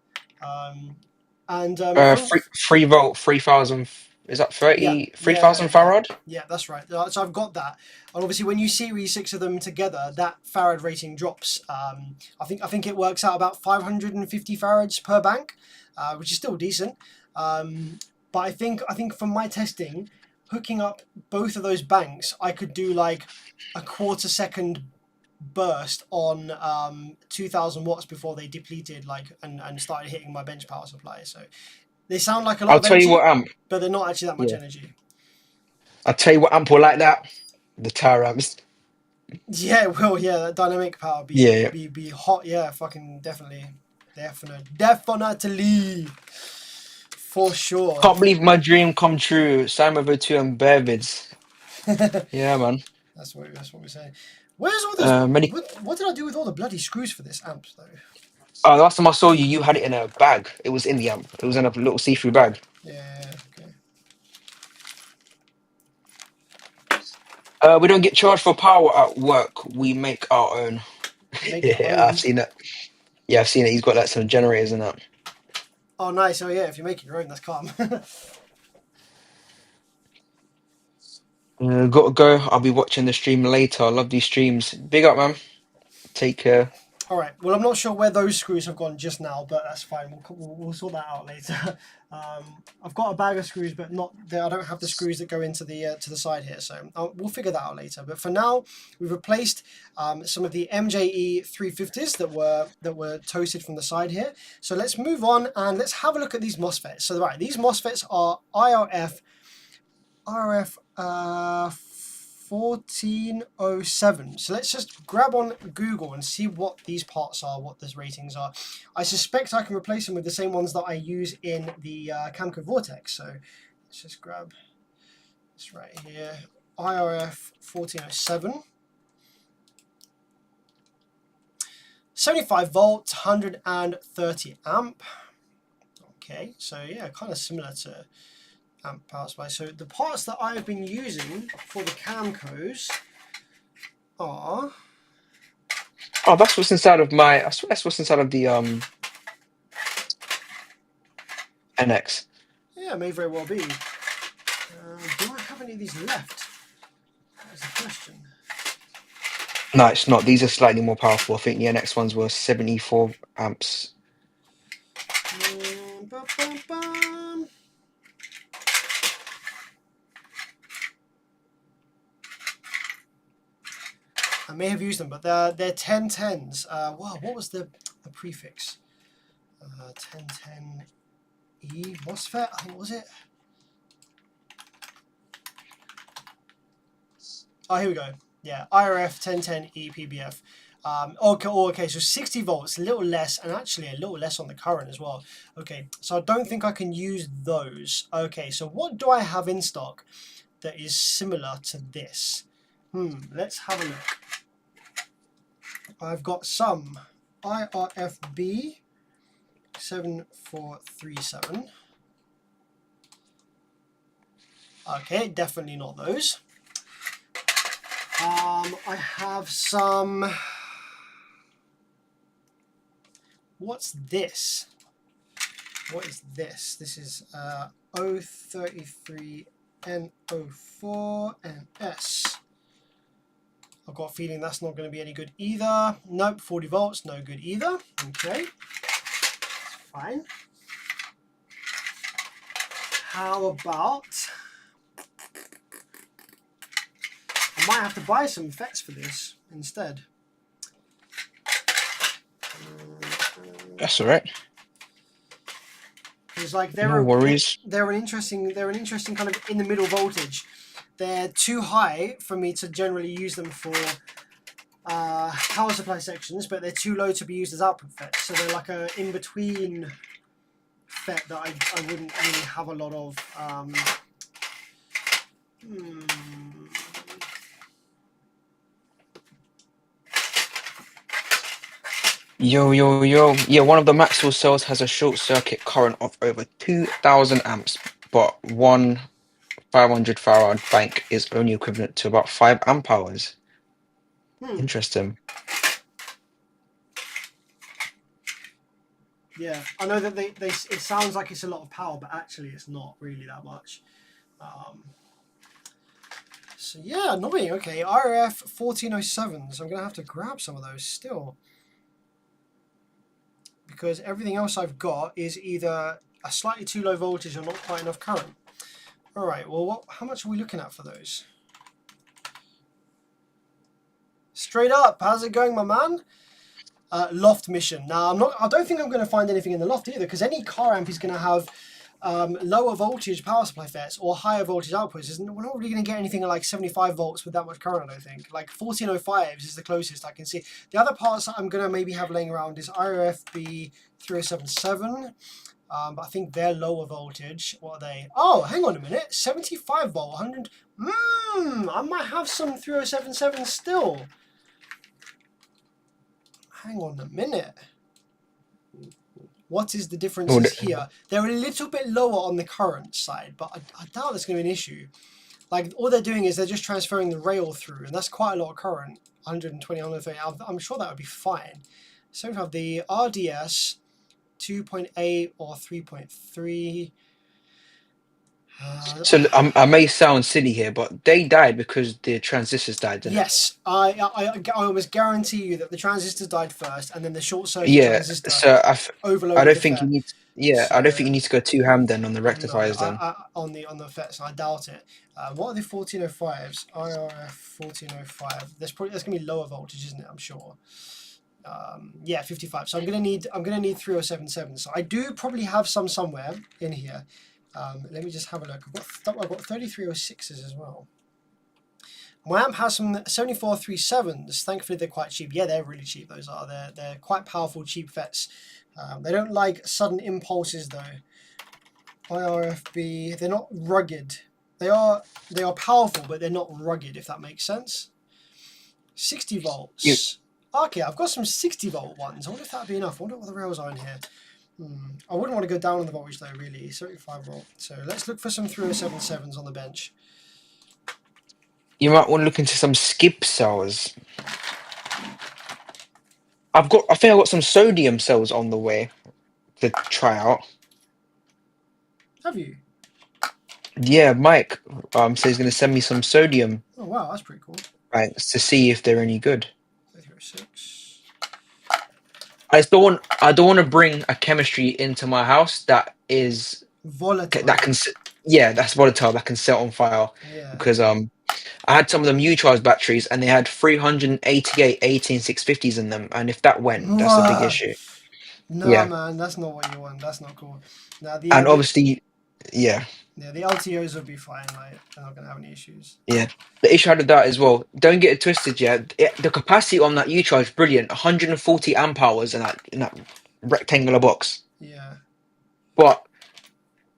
Speaker 2: And from
Speaker 1: 3 volt, 3000. Is that
Speaker 2: Yeah,
Speaker 1: 30,
Speaker 2: yeah, yeah,
Speaker 1: 3000
Speaker 2: yeah,
Speaker 1: farad?
Speaker 2: yeah. That's right. So I've got that, and obviously when you series six of them together, that farad rating drops. I think it works out about 550 farads per bank, which is still decent. But I think from my testing, hooking up both of those banks, I could do like a quarter second burst on 2,000 watts before they depleted and started hitting my bench power supply. So they sound like a lot
Speaker 1: I'll
Speaker 2: of
Speaker 1: tell you what
Speaker 2: energy,
Speaker 1: amp.
Speaker 2: but they're not actually that much
Speaker 1: Yeah.
Speaker 2: energy.
Speaker 1: I'll tell you what amp will like that. The tower amps.
Speaker 2: Yeah, well, yeah, that dynamic power
Speaker 1: Yeah,
Speaker 2: be
Speaker 1: yeah.
Speaker 2: be hot. Yeah, fucking definitely, for sure.
Speaker 1: Can't believe my dream come true. Sinewave02 and Bear vids. Yeah, man.
Speaker 2: That's what we're saying. Where's all those?
Speaker 1: Many.
Speaker 2: What did I do with all the bloody screws for this amp though?
Speaker 1: Last time I saw you, you had it in a bag. It was in the amp. It was in a little see-through bag.
Speaker 2: Yeah, okay.
Speaker 1: We don't get charged for power at work. We make our own.
Speaker 2: Make your
Speaker 1: Yeah, I've
Speaker 2: own.
Speaker 1: seen it. Yeah, I've seen it. He's got like some generators and that.
Speaker 2: Oh, nice. Oh, yeah. If you're making your own, that's calm.
Speaker 1: Gotta go. I'll be watching the stream later. I love these streams. Big up, man. Take care.
Speaker 2: All right. Well, I'm not sure where those screws have gone just now, but that's fine. We'll sort that out later. I've got a bag of screws, but not I don't have the screws that go into the side here, so we'll figure that out later. But for now, we've replaced some of the MJE 350s that were toasted from the side here. So let's move on and let's have a look at these MOSFETs. So right, these MOSFETs are IRF 1407. So let's just grab on Google and see what these parts are, what these ratings are. I suspect I can replace them with the same ones that I use in the Camco Vortex. So let's just grab this right here. IRF 1407. 75 volts, 130 amp. Okay, so yeah, kind of similar to amp power supply. So the parts that I've been using for the Camcos are
Speaker 1: Oh, that's what's inside of my. I swear that's what's inside of the NX.
Speaker 2: Yeah, may very well be. Do I have any of these left? That's the question.
Speaker 1: No, it's not. These are slightly more powerful. I think the NX ones were 74 amps.
Speaker 2: Bum, bum, bum. I may have used them, but they're 1010s. Wow, what was the prefix? 1010E MOSFET, I think, was it? Oh, here we go. Yeah, IRF 1010E PBF. Okay, so 60 volts, a little less, and actually a little less on the current as well. Okay, so I don't think I can use those. Okay, so what do I have in stock that is similar to this? Let's have a look. I've got some IRFB 7437. Okay, definitely not those. I have some. What's this? What is this? This is O33N04NS. I've got a feeling that's not going to be any good either. Nope, 40 volts, no good either. Okay, fine. How about... I might have to buy some effects for this instead.
Speaker 1: That's all right.
Speaker 2: It's like
Speaker 1: No worries.
Speaker 2: they're an interesting kind of in the middle voltage. They're too high for me to generally use them for power supply sections, but they're too low to be used as output FETs. So they're like a in between FET that I wouldn't really have a lot of.
Speaker 1: Yo, yo, yo. Yeah, one of the Maxwell cells has a short circuit current of over 2,000 amps, but one 500 farad bank is only equivalent to about 5 amp hours. Interesting.
Speaker 2: Yeah, I know that it sounds like it's a lot of power, but actually it's not really that much. So yeah, annoying. Okay, RF 1407s. I'm going to have to grab some of those still. Because everything else I've got is either a slightly too low voltage or not quite enough current. Alright, well, how much are we looking at for those? Straight up, how's it going, my man? Loft mission. Now, I don't think I'm going to find anything in the loft either, because any car amp is going to have lower voltage power supply FETs or higher voltage outputs. We're not really going to get anything like 75 volts with that much current, I don't think. Like 1405s is the closest I can see. The other parts that I'm going to maybe have laying around is IRFB 3077. But I think they're lower voltage. What are they? Oh, hang on a minute. 75 volt, 100. I might have some 3077 still. Hang on a minute. What is the differences here? They're a little bit lower on the current side, but I doubt there's going to be an issue. Like, all they're doing is they're just transferring the rail through, and that's quite a lot of current. 120, 130. I'm sure that would be fine. So we have the RDS 2.8 or 3.3.
Speaker 1: So I may sound silly here, but they died because the transistors died, didn't
Speaker 2: Yes, I almost guarantee you that the transistors died first, and then the short circuit
Speaker 1: Yeah,
Speaker 2: transistor
Speaker 1: so I
Speaker 2: overloaded
Speaker 1: don't
Speaker 2: the
Speaker 1: think you
Speaker 2: FET.
Speaker 1: need. Yeah, I don't think you need to go too ham then on the
Speaker 2: No,
Speaker 1: rectifiers then.
Speaker 2: on the FETs, I doubt it. What are the 1405s? IRF 1405. That's gonna be lower voltage, isn't it? I'm sure. Yeah, 55. So I'm gonna need 3077. So I do probably have some somewhere in here. Let me just have a look. I've got 3306s as well. My amp has some 7437s. Thankfully, they're quite cheap. Yeah, they're really cheap. Those are. They're quite powerful, cheap FETs. They don't like sudden impulses though. IRFB. They're not rugged. They are powerful, but they're not rugged. If that makes sense. 60 volts. Okay, I've got some 60 volt ones. I wonder if that'd be enough. I wonder what the rails are in here. I wouldn't want to go down on the voltage though, really. 75 volt. So let's look for some 3077s on the bench.
Speaker 1: You might want to look into some skip cells. I think I've got some sodium cells on the way to try out.
Speaker 2: Have you?
Speaker 1: Yeah, Mike says he's gonna send me some sodium
Speaker 2: Oh wow, that's pretty cool.
Speaker 1: banks to see if they're any good.
Speaker 2: 006.
Speaker 1: I don't want to bring a chemistry into my house that is that
Speaker 2: Volatile.
Speaker 1: can yeah, that's volatile, that can set on fire,
Speaker 2: Yeah.
Speaker 1: because I had some of them U charge batteries and they had 388 18650s in them, and if that went, that's a big issue.
Speaker 2: Nah,
Speaker 1: Yeah,
Speaker 2: man, that's not what you want. That's not cool. Now
Speaker 1: and obviously, yeah,
Speaker 2: yeah, the LTOs will be fine. Like they're not gonna have any issues.
Speaker 1: yeah. The issue I had with that as well. Don't get it twisted. Yeah, the capacity on that U charge brilliant, 140 amp hours in that rectangular box,
Speaker 2: Yeah.
Speaker 1: but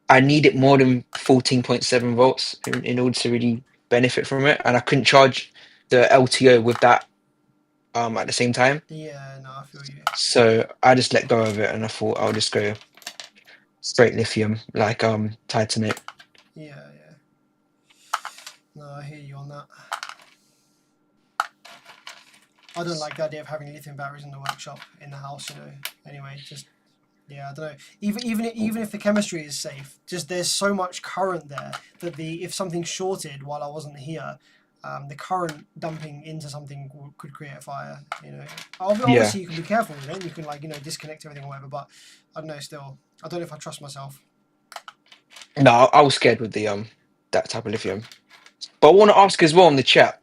Speaker 1: I need it more than 14.7 volts in order to really benefit from it, and I couldn't charge the LTO with that at the same time.
Speaker 2: Yeah. No, I feel you.
Speaker 1: So I just let go of it, and I thought I'll just go straight lithium, like titanate.
Speaker 2: Yeah. Yeah. No, I hear you on that. I don't like the idea of having lithium batteries in the workshop in the house. Anyway, just yeah, I don't know. Even if the chemistry is safe, just there's so much current there that if something shorted while I wasn't here, the current dumping into something could create a fire.
Speaker 1: Yeah,
Speaker 2: Obviously you can be careful with it. You can disconnect everything or whatever. But I don't know. Still, I don't know if I trust myself.
Speaker 1: no, I was scared with the that type of lithium. But I want to ask as well in the chat.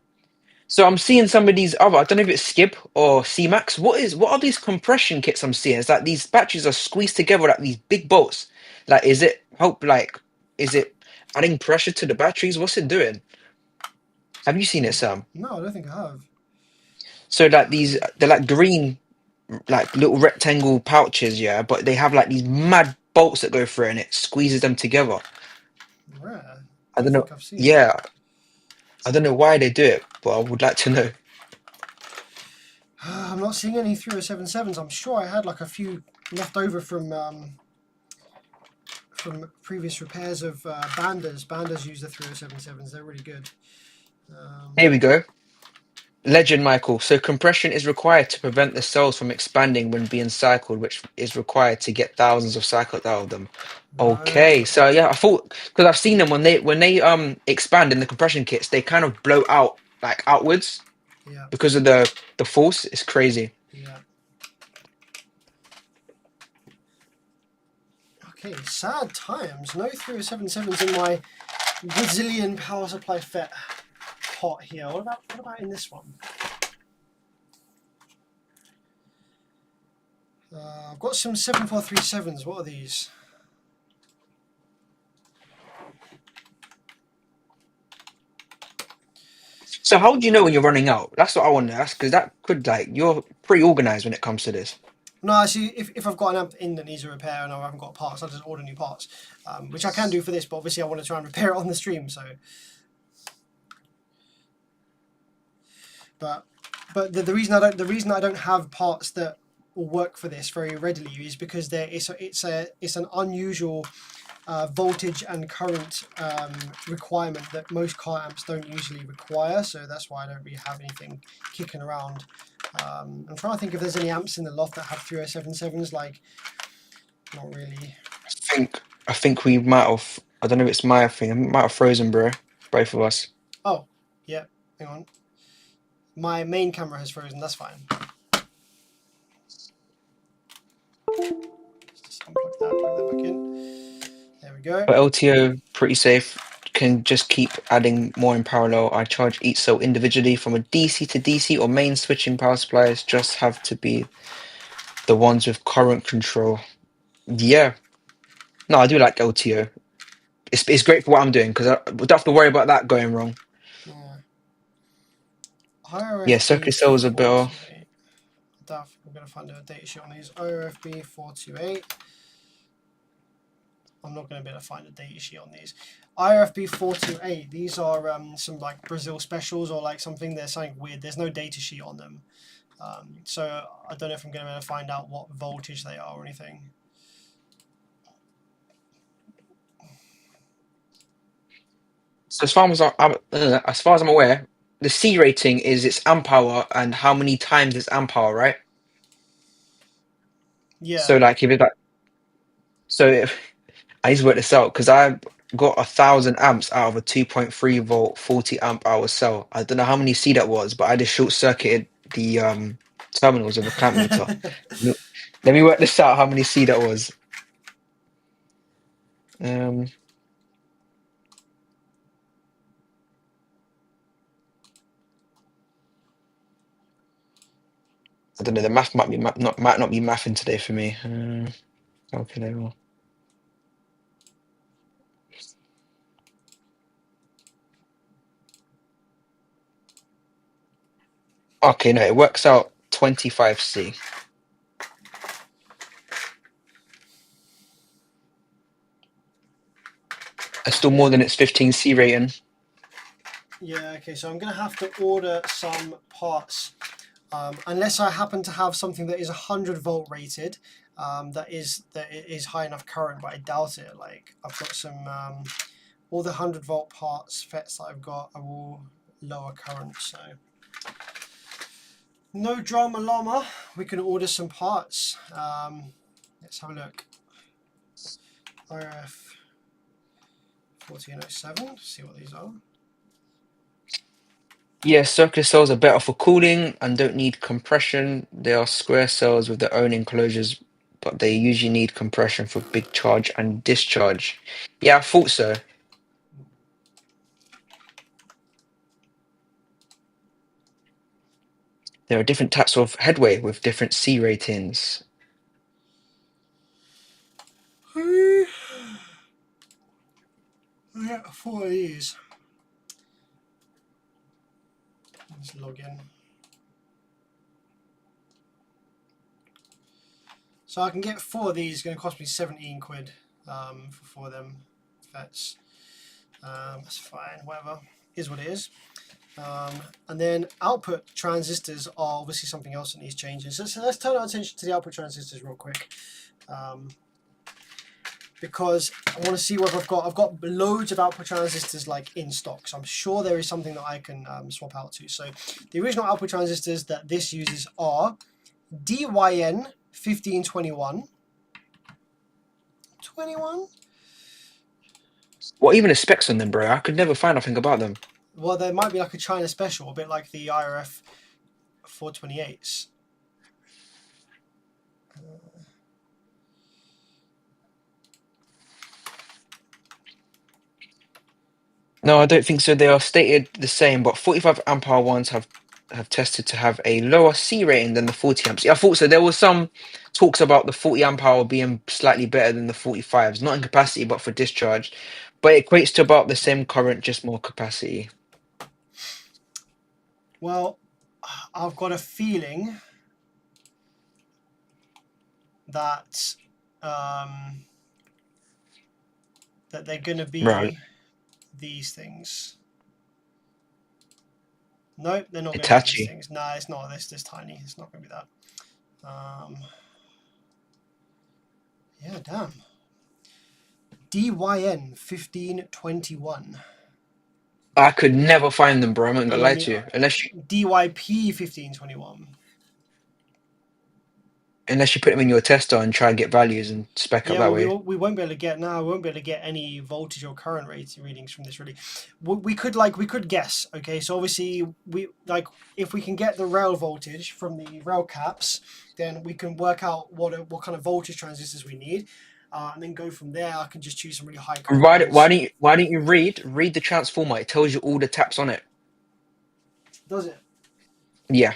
Speaker 1: So I'm seeing some of these other. I don't know if it's Skip or C-Max. What are these compression kits I'm seeing? It's like these batteries are squeezed together like these big bolts. Like, is it adding pressure to the batteries? What's it doing? Have you seen it, Sam?
Speaker 2: No, I don't think I have.
Speaker 1: So like they're like green, like little rectangle pouches, yeah, but they have like these mad bolts that go through it and it squeezes them together.
Speaker 2: Rare.
Speaker 1: I
Speaker 2: Don't
Speaker 1: don't know.
Speaker 2: think I've seen that.
Speaker 1: Yeah, I don't know why they do it, but I would like to know.
Speaker 2: I'm not seeing any 3077s. I'm sure I had like a few left over from previous repairs of Banders. Banders use the 3077s. They're really good.
Speaker 1: Here we go. Legend, Michael. So compression is required to prevent the cells from expanding when being cycled, which is required to get thousands of cycles out of them. Okay,
Speaker 2: Right.
Speaker 1: so yeah, I thought because I've seen them when they expand in the compression kits, they kind of blow out like outwards
Speaker 2: Yeah.
Speaker 1: because of the force. It's crazy.
Speaker 2: Yeah. Okay. Sad times. No 3077s in my gazillion power supply FET pot here. What about in this one? I've got some 7437s. What are these?
Speaker 1: So how do you know when you're running out? That's what I want to ask because that could like you're pretty organized when it comes to this.
Speaker 2: No, actually, if I've got an amp in that needs a repair and I haven't got parts, I'll just order new parts, which I can do for this. But obviously, I want to try and repair it on the stream. So, but the reason I don't have parts that will work for this very readily is because it's an unusual voltage and current requirement that most car amps don't usually require. So that's why I don't really have anything kicking around. I'm trying to think if there's any amps in the loft that have 3077s. Like, not really.
Speaker 1: I think we might have. I don't know if it's my thing. I might have frozen, bro. Both of us.
Speaker 2: Oh, yeah. Hang on. My main camera has frozen. That's fine. Just unplug that. Plug that back in. There we go.
Speaker 1: But LTO pretty safe. Can just keep adding more in parallel. I charge each cell individually from a DC to DC or main switching power supplies. Just have to be the ones with current control. Yeah. No, I do like LTO. It's great for what I'm doing because I don't have to worry about that going wrong.
Speaker 2: Yeah.
Speaker 1: Yeah,
Speaker 2: IRFB
Speaker 1: circuit cells are better.
Speaker 2: 428. I'm going to find a data sheet on these. IRFB 428. I'm not going to be able to find a data sheet on these. IRFB 428. These are some like Brazil specials or like something. There's something weird. There's no data sheet on them. So I don't know if I'm going to be able to find out what voltage they are or anything.
Speaker 1: So as far as I'm aware, the C rating is its amp hour and how many times it's amp hour, right?
Speaker 2: Yeah.
Speaker 1: So like if it's like so if I need to work this out because I got 1,000 amps out of a 2.3 volt 40 amp hour cell. I don't know how many C that was, but I just short circuited the terminals of a clamp meter. Look, let me work this out how many C that was. Um I don't know, the math might be might not be mathing today for me. Calculator. Okay, no, it works out 25C. It's still more than its 15C rating.
Speaker 2: Yeah, okay, so I'm going to have to order some parts. Unless I happen to have something that is 100 volt rated, that it is high enough current, but I doubt it. Like, I've got some, all the 100 volt parts, FETs that I've got are all lower current, so. No drama llama, we can order some parts. Let's have a look. RF 1407, see what these are.
Speaker 1: Yeah, circular cells are better for cooling and don't need compression. They are square cells with their own enclosures, but they usually need compression for big charge and discharge. Yeah, I thought so. There are different types of headway with different C ratings.
Speaker 2: I get 4 of these. Let's log in. So I can get 4 of these, it's going to cost me 17 quid for 4 of them FETs. That's fine, whatever, is what it is. And then output transistors are obviously something else that needs changing. So let's turn our attention to the output transistors real quick. Because I want to see whether I've got loads of output transistors like in stock. So I'm sure there is something that I can swap out to. So the original output transistors that this uses are DYN 1521. 21?
Speaker 1: What even the specs on them, bro? I could never find nothing about them.
Speaker 2: Well, there might be like a China special, a bit like the IRF 428s.
Speaker 1: No, I don't think so. They are stated the same, but 45 amp hour ones have tested to have a lower C rating than the 40 amps. Yeah, I thought so. There was some talks about the 40 amp hour being slightly better than the 45s, not in capacity, but for discharge. But it equates to about the same current, just more capacity.
Speaker 2: Well, I've got a feeling that that they're going to
Speaker 1: Right.
Speaker 2: be these things. Nope, they're not going to be these
Speaker 1: Hitachi.
Speaker 2: things. Nah, it's not this tiny. It's not going to be that. Yeah, damn. DYN 1521.
Speaker 1: I could never find them, bro. I'm not
Speaker 2: And
Speaker 1: gonna
Speaker 2: then
Speaker 1: lie
Speaker 2: the
Speaker 1: to you.
Speaker 2: DYP 1521.
Speaker 1: Unless you put them in your tester and try and get values and spec up
Speaker 2: Yeah,
Speaker 1: that
Speaker 2: well,
Speaker 1: way.
Speaker 2: we won't be able to get now. We won't be able to get any voltage or current readings from this really. We could guess. Okay, so obviously if we can get the rail voltage from the rail caps, then we can work out what kind of voltage transistors we need, and then go from there. I can just choose some really high current ones.
Speaker 1: Why don't you read the transformer? It tells you all the taps on it.
Speaker 2: Does it?
Speaker 1: Yeah.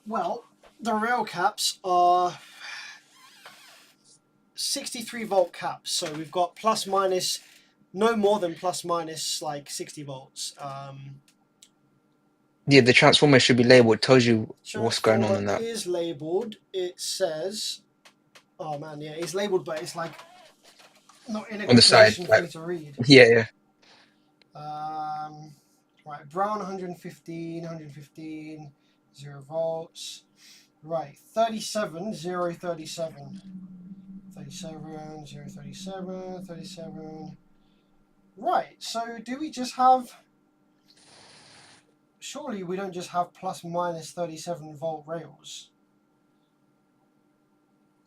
Speaker 2: Well, the rail caps are 63 volt caps, so we've got plus minus, no more than plus minus like 60 volts.
Speaker 1: Yeah, the transformer should be labeled, tells you what's going on
Speaker 2: Transformer
Speaker 1: in that.
Speaker 2: is labeled. It says, oh man, yeah, it's labeled, but it's like not in a
Speaker 1: On the
Speaker 2: good
Speaker 1: side.
Speaker 2: position for
Speaker 1: Like,
Speaker 2: me to read.
Speaker 1: yeah, yeah.
Speaker 2: Right, brown 115, 115, 0 volts. Right, 37, 0, 37. 37, 0, 37, 37. Right, so do we just have... Surely we don't just have plus minus 37 volt rails.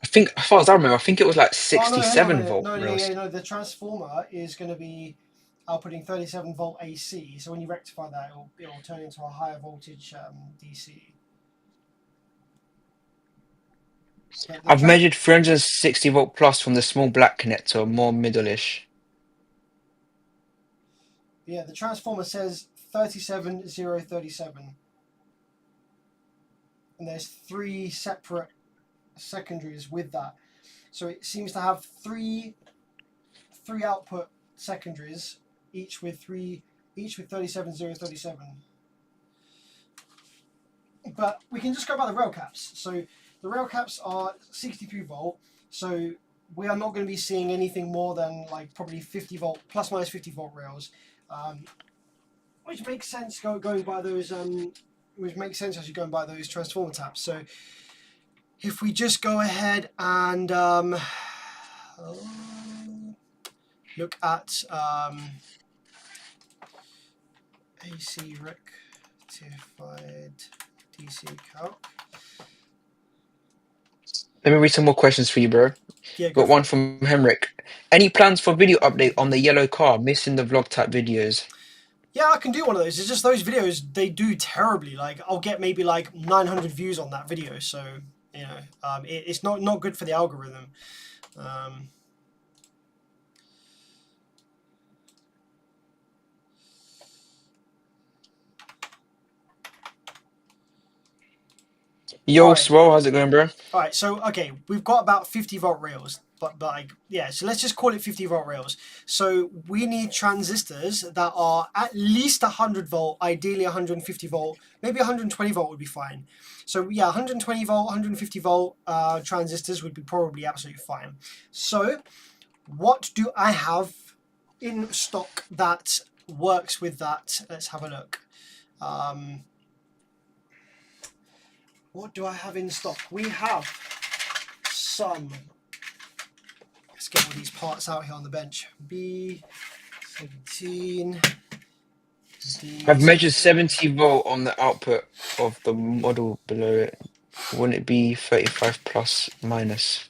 Speaker 1: think, as far as I remember, I think it was like
Speaker 2: Oh no, hang on a
Speaker 1: 67
Speaker 2: minute.
Speaker 1: volt
Speaker 2: No, yeah,
Speaker 1: rails.
Speaker 2: yeah, no. The transformer is going to be outputting 37-volt AC. So when you rectify that, it will turn into a higher voltage DC. But the
Speaker 1: I've measured 360 volt plus from the small black connector, more middle-ish.
Speaker 2: yeah, the transformer says 37037, and there's three separate secondaries with that. So it seems to have three output secondaries, each with 37037. But we can just go by the rail caps. So the rail caps are 63 volt. So we are not going to be seeing anything more than like probably 50 volt, plus minus 50 volt rails, which makes sense going by those. Which makes sense as you're going by those transformer taps. So if we just go ahead and look at AC rectified DC calc.
Speaker 1: Let me read some more questions for you, bro.
Speaker 2: Yeah, go
Speaker 1: Got
Speaker 2: for
Speaker 1: one
Speaker 2: it.
Speaker 1: from Henrik. Any plans for video update on the yellow car? Missing the vlog type videos.
Speaker 2: Yeah, I can do one of those. It's just those videos, they do terribly. Like, I'll get maybe like 900 views on that video. So, it's not good for the algorithm. Um, all
Speaker 1: Yo,
Speaker 2: right.
Speaker 1: Swell, how's it going, bro?
Speaker 2: All right, so okay, we've got about 50-volt rails, but like yeah, so let's just call it 50-volt rails. So we need transistors that are at least 100-volt, ideally 150-volt, maybe 120-volt would be fine. So yeah, 120-volt, 150-volt transistors would be probably absolutely fine. So what do I have in stock that works with that? Let's have a look. What do I have in stock? We have some. Let's get all these parts out here on the bench. B17.
Speaker 1: I've measured
Speaker 2: D17.
Speaker 1: 70 volt on the output of the model below it. Wouldn't it be 35 plus minus?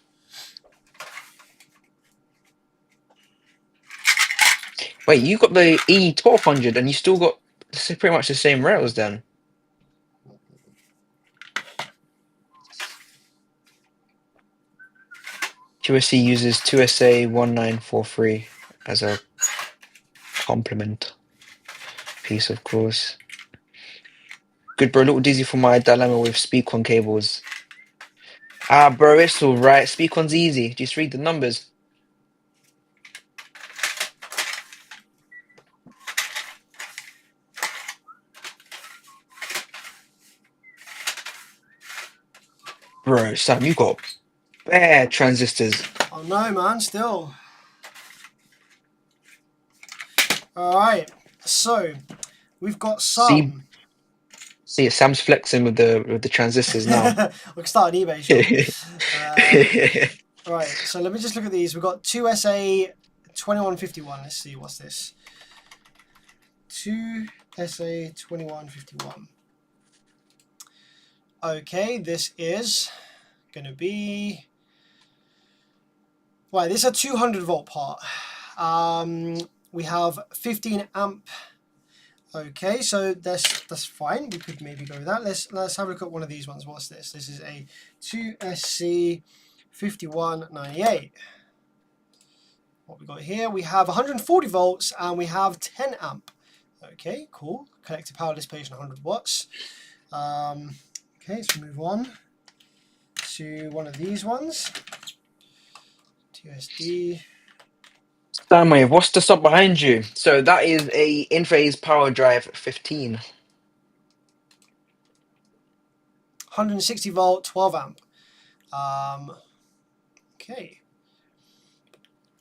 Speaker 1: Wait, you got the E1200 and you still got pretty much the same rails then. QSC uses 2SA1943 as a complement piece, of course. Good, bro. A little dizzy for my dilemma with speak-on cables. Ah, bro, it's all right. Speak-on's easy. Just read the numbers. Bro, Sam, you got bare transistors.
Speaker 2: Oh no, man, still. Alright, so we've got
Speaker 1: See,
Speaker 2: some.
Speaker 1: see, Sam's flexing with the transistors now.
Speaker 2: We can start an eBay shop. Right, so let me just look at these. We've got 2SA2151. Let's see, what's this? 2SA2151. Okay, this is going to be... Right, this is a 200-volt part. We have 15 amp. Okay, so that's fine. We could maybe go with that. Let's have a look at one of these ones. What's this? This is a 2SC5198. What we got here? We have 140 volts and we have 10 amp. Okay, cool. Collective power dissipation 100 watts. Okay, let's move on to one of these ones. TSD.
Speaker 1: Sinewave, what's the stuff behind you? So that is a in-phase power drive 15.
Speaker 2: 160 volt, 12 amp. Okay.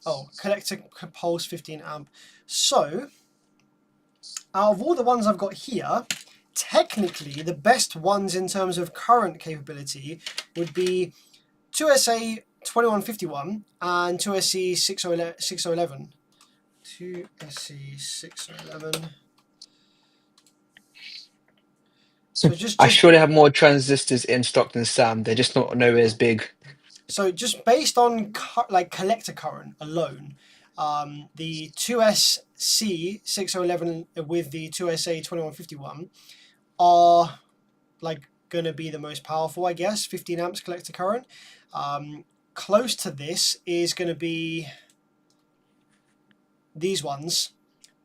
Speaker 2: Oh, collector pulse 15 amp. So, out of all the ones I've got here, technically the best ones in terms of current capability would be 2SA 2151 and 2SC 6011. 2SC 6011. So just
Speaker 1: I surely have more transistors in stock than Sam. They're just not nowhere as big.
Speaker 2: So just based on like collector current alone, the 2SC 6011 with the 2SA 2151 are like gonna be the most powerful, I guess. 15 amps collector current. Close to this is gonna be these ones,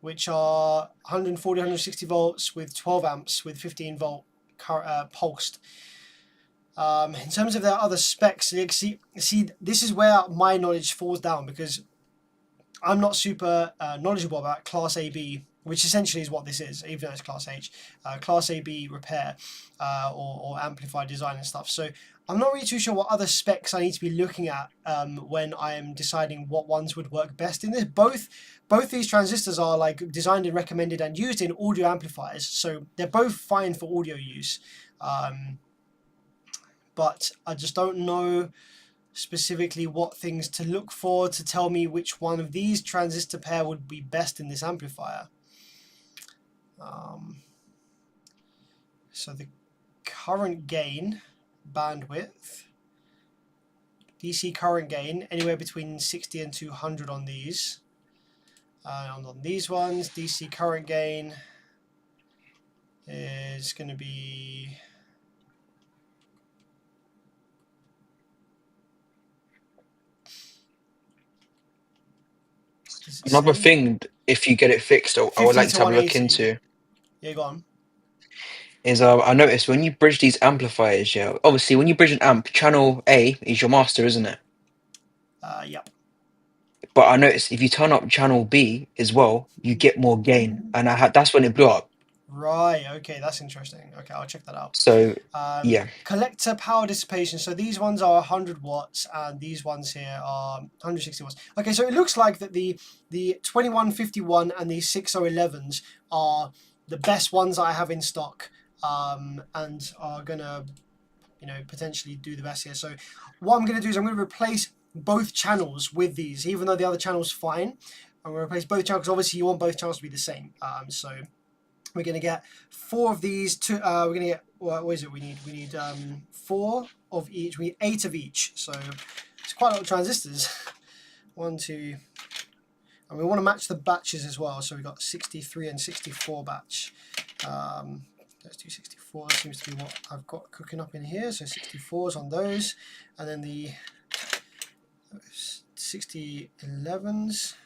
Speaker 2: which are 140, 160 volts with 12 amps with 15 volt pulsed. In terms of their other specs, see, this is where my knowledge falls down, because I'm not super knowledgeable about Class AB, which essentially is what this is, even though it's Class H, Class AB repair or amplifier design and stuff. So I'm not really too sure what other specs I need to be looking at when I am deciding what ones would work best in this. Both these transistors are like designed and recommended and used in audio amplifiers, so they're both fine for audio use. But I just don't know specifically what things to look for to tell me which one of these transistor pair would be best in this amplifier. So the current gain bandwidth, DC current gain, anywhere between 60 and 200 on these. And on these ones, DC current gain is going to be
Speaker 1: Another thing, if you get it fixed, I would
Speaker 2: 50
Speaker 1: like
Speaker 2: to
Speaker 1: to have a look
Speaker 2: 180.
Speaker 1: into
Speaker 2: Yeah, go on.
Speaker 1: is I noticed when you bridge these amplifiers, yeah, obviously when you bridge an amp, channel A is your master, isn't it?
Speaker 2: Yep.
Speaker 1: But I noticed if you turn up channel B as well, you get more gain, and that's when it blew up.
Speaker 2: Right, okay, that's interesting. Okay, I'll check that out.
Speaker 1: So yeah,
Speaker 2: Collector power dissipation. So these ones are 100 watts and these ones here are 160 watts. Okay, so it looks like that the 2151 and the 6011s are the best ones I have in stock, and are gonna, potentially do the best here. So what I'm gonna do is I'm gonna replace both channels with these, even though the other channel's fine. I'm gonna replace both channels. Obviously, you want both channels to be the same. So we're going to get 4 of these. We're going to get, what is it we need? We need 4 of each. We need 8 of each. So it's quite a lot of transistors. 1, 2. And we want to match the batches as well. So we've got 63 and 64 batch. Let's do 64. Seems to be what I've got cooking up in here. So 64s on those. And then the 6011s.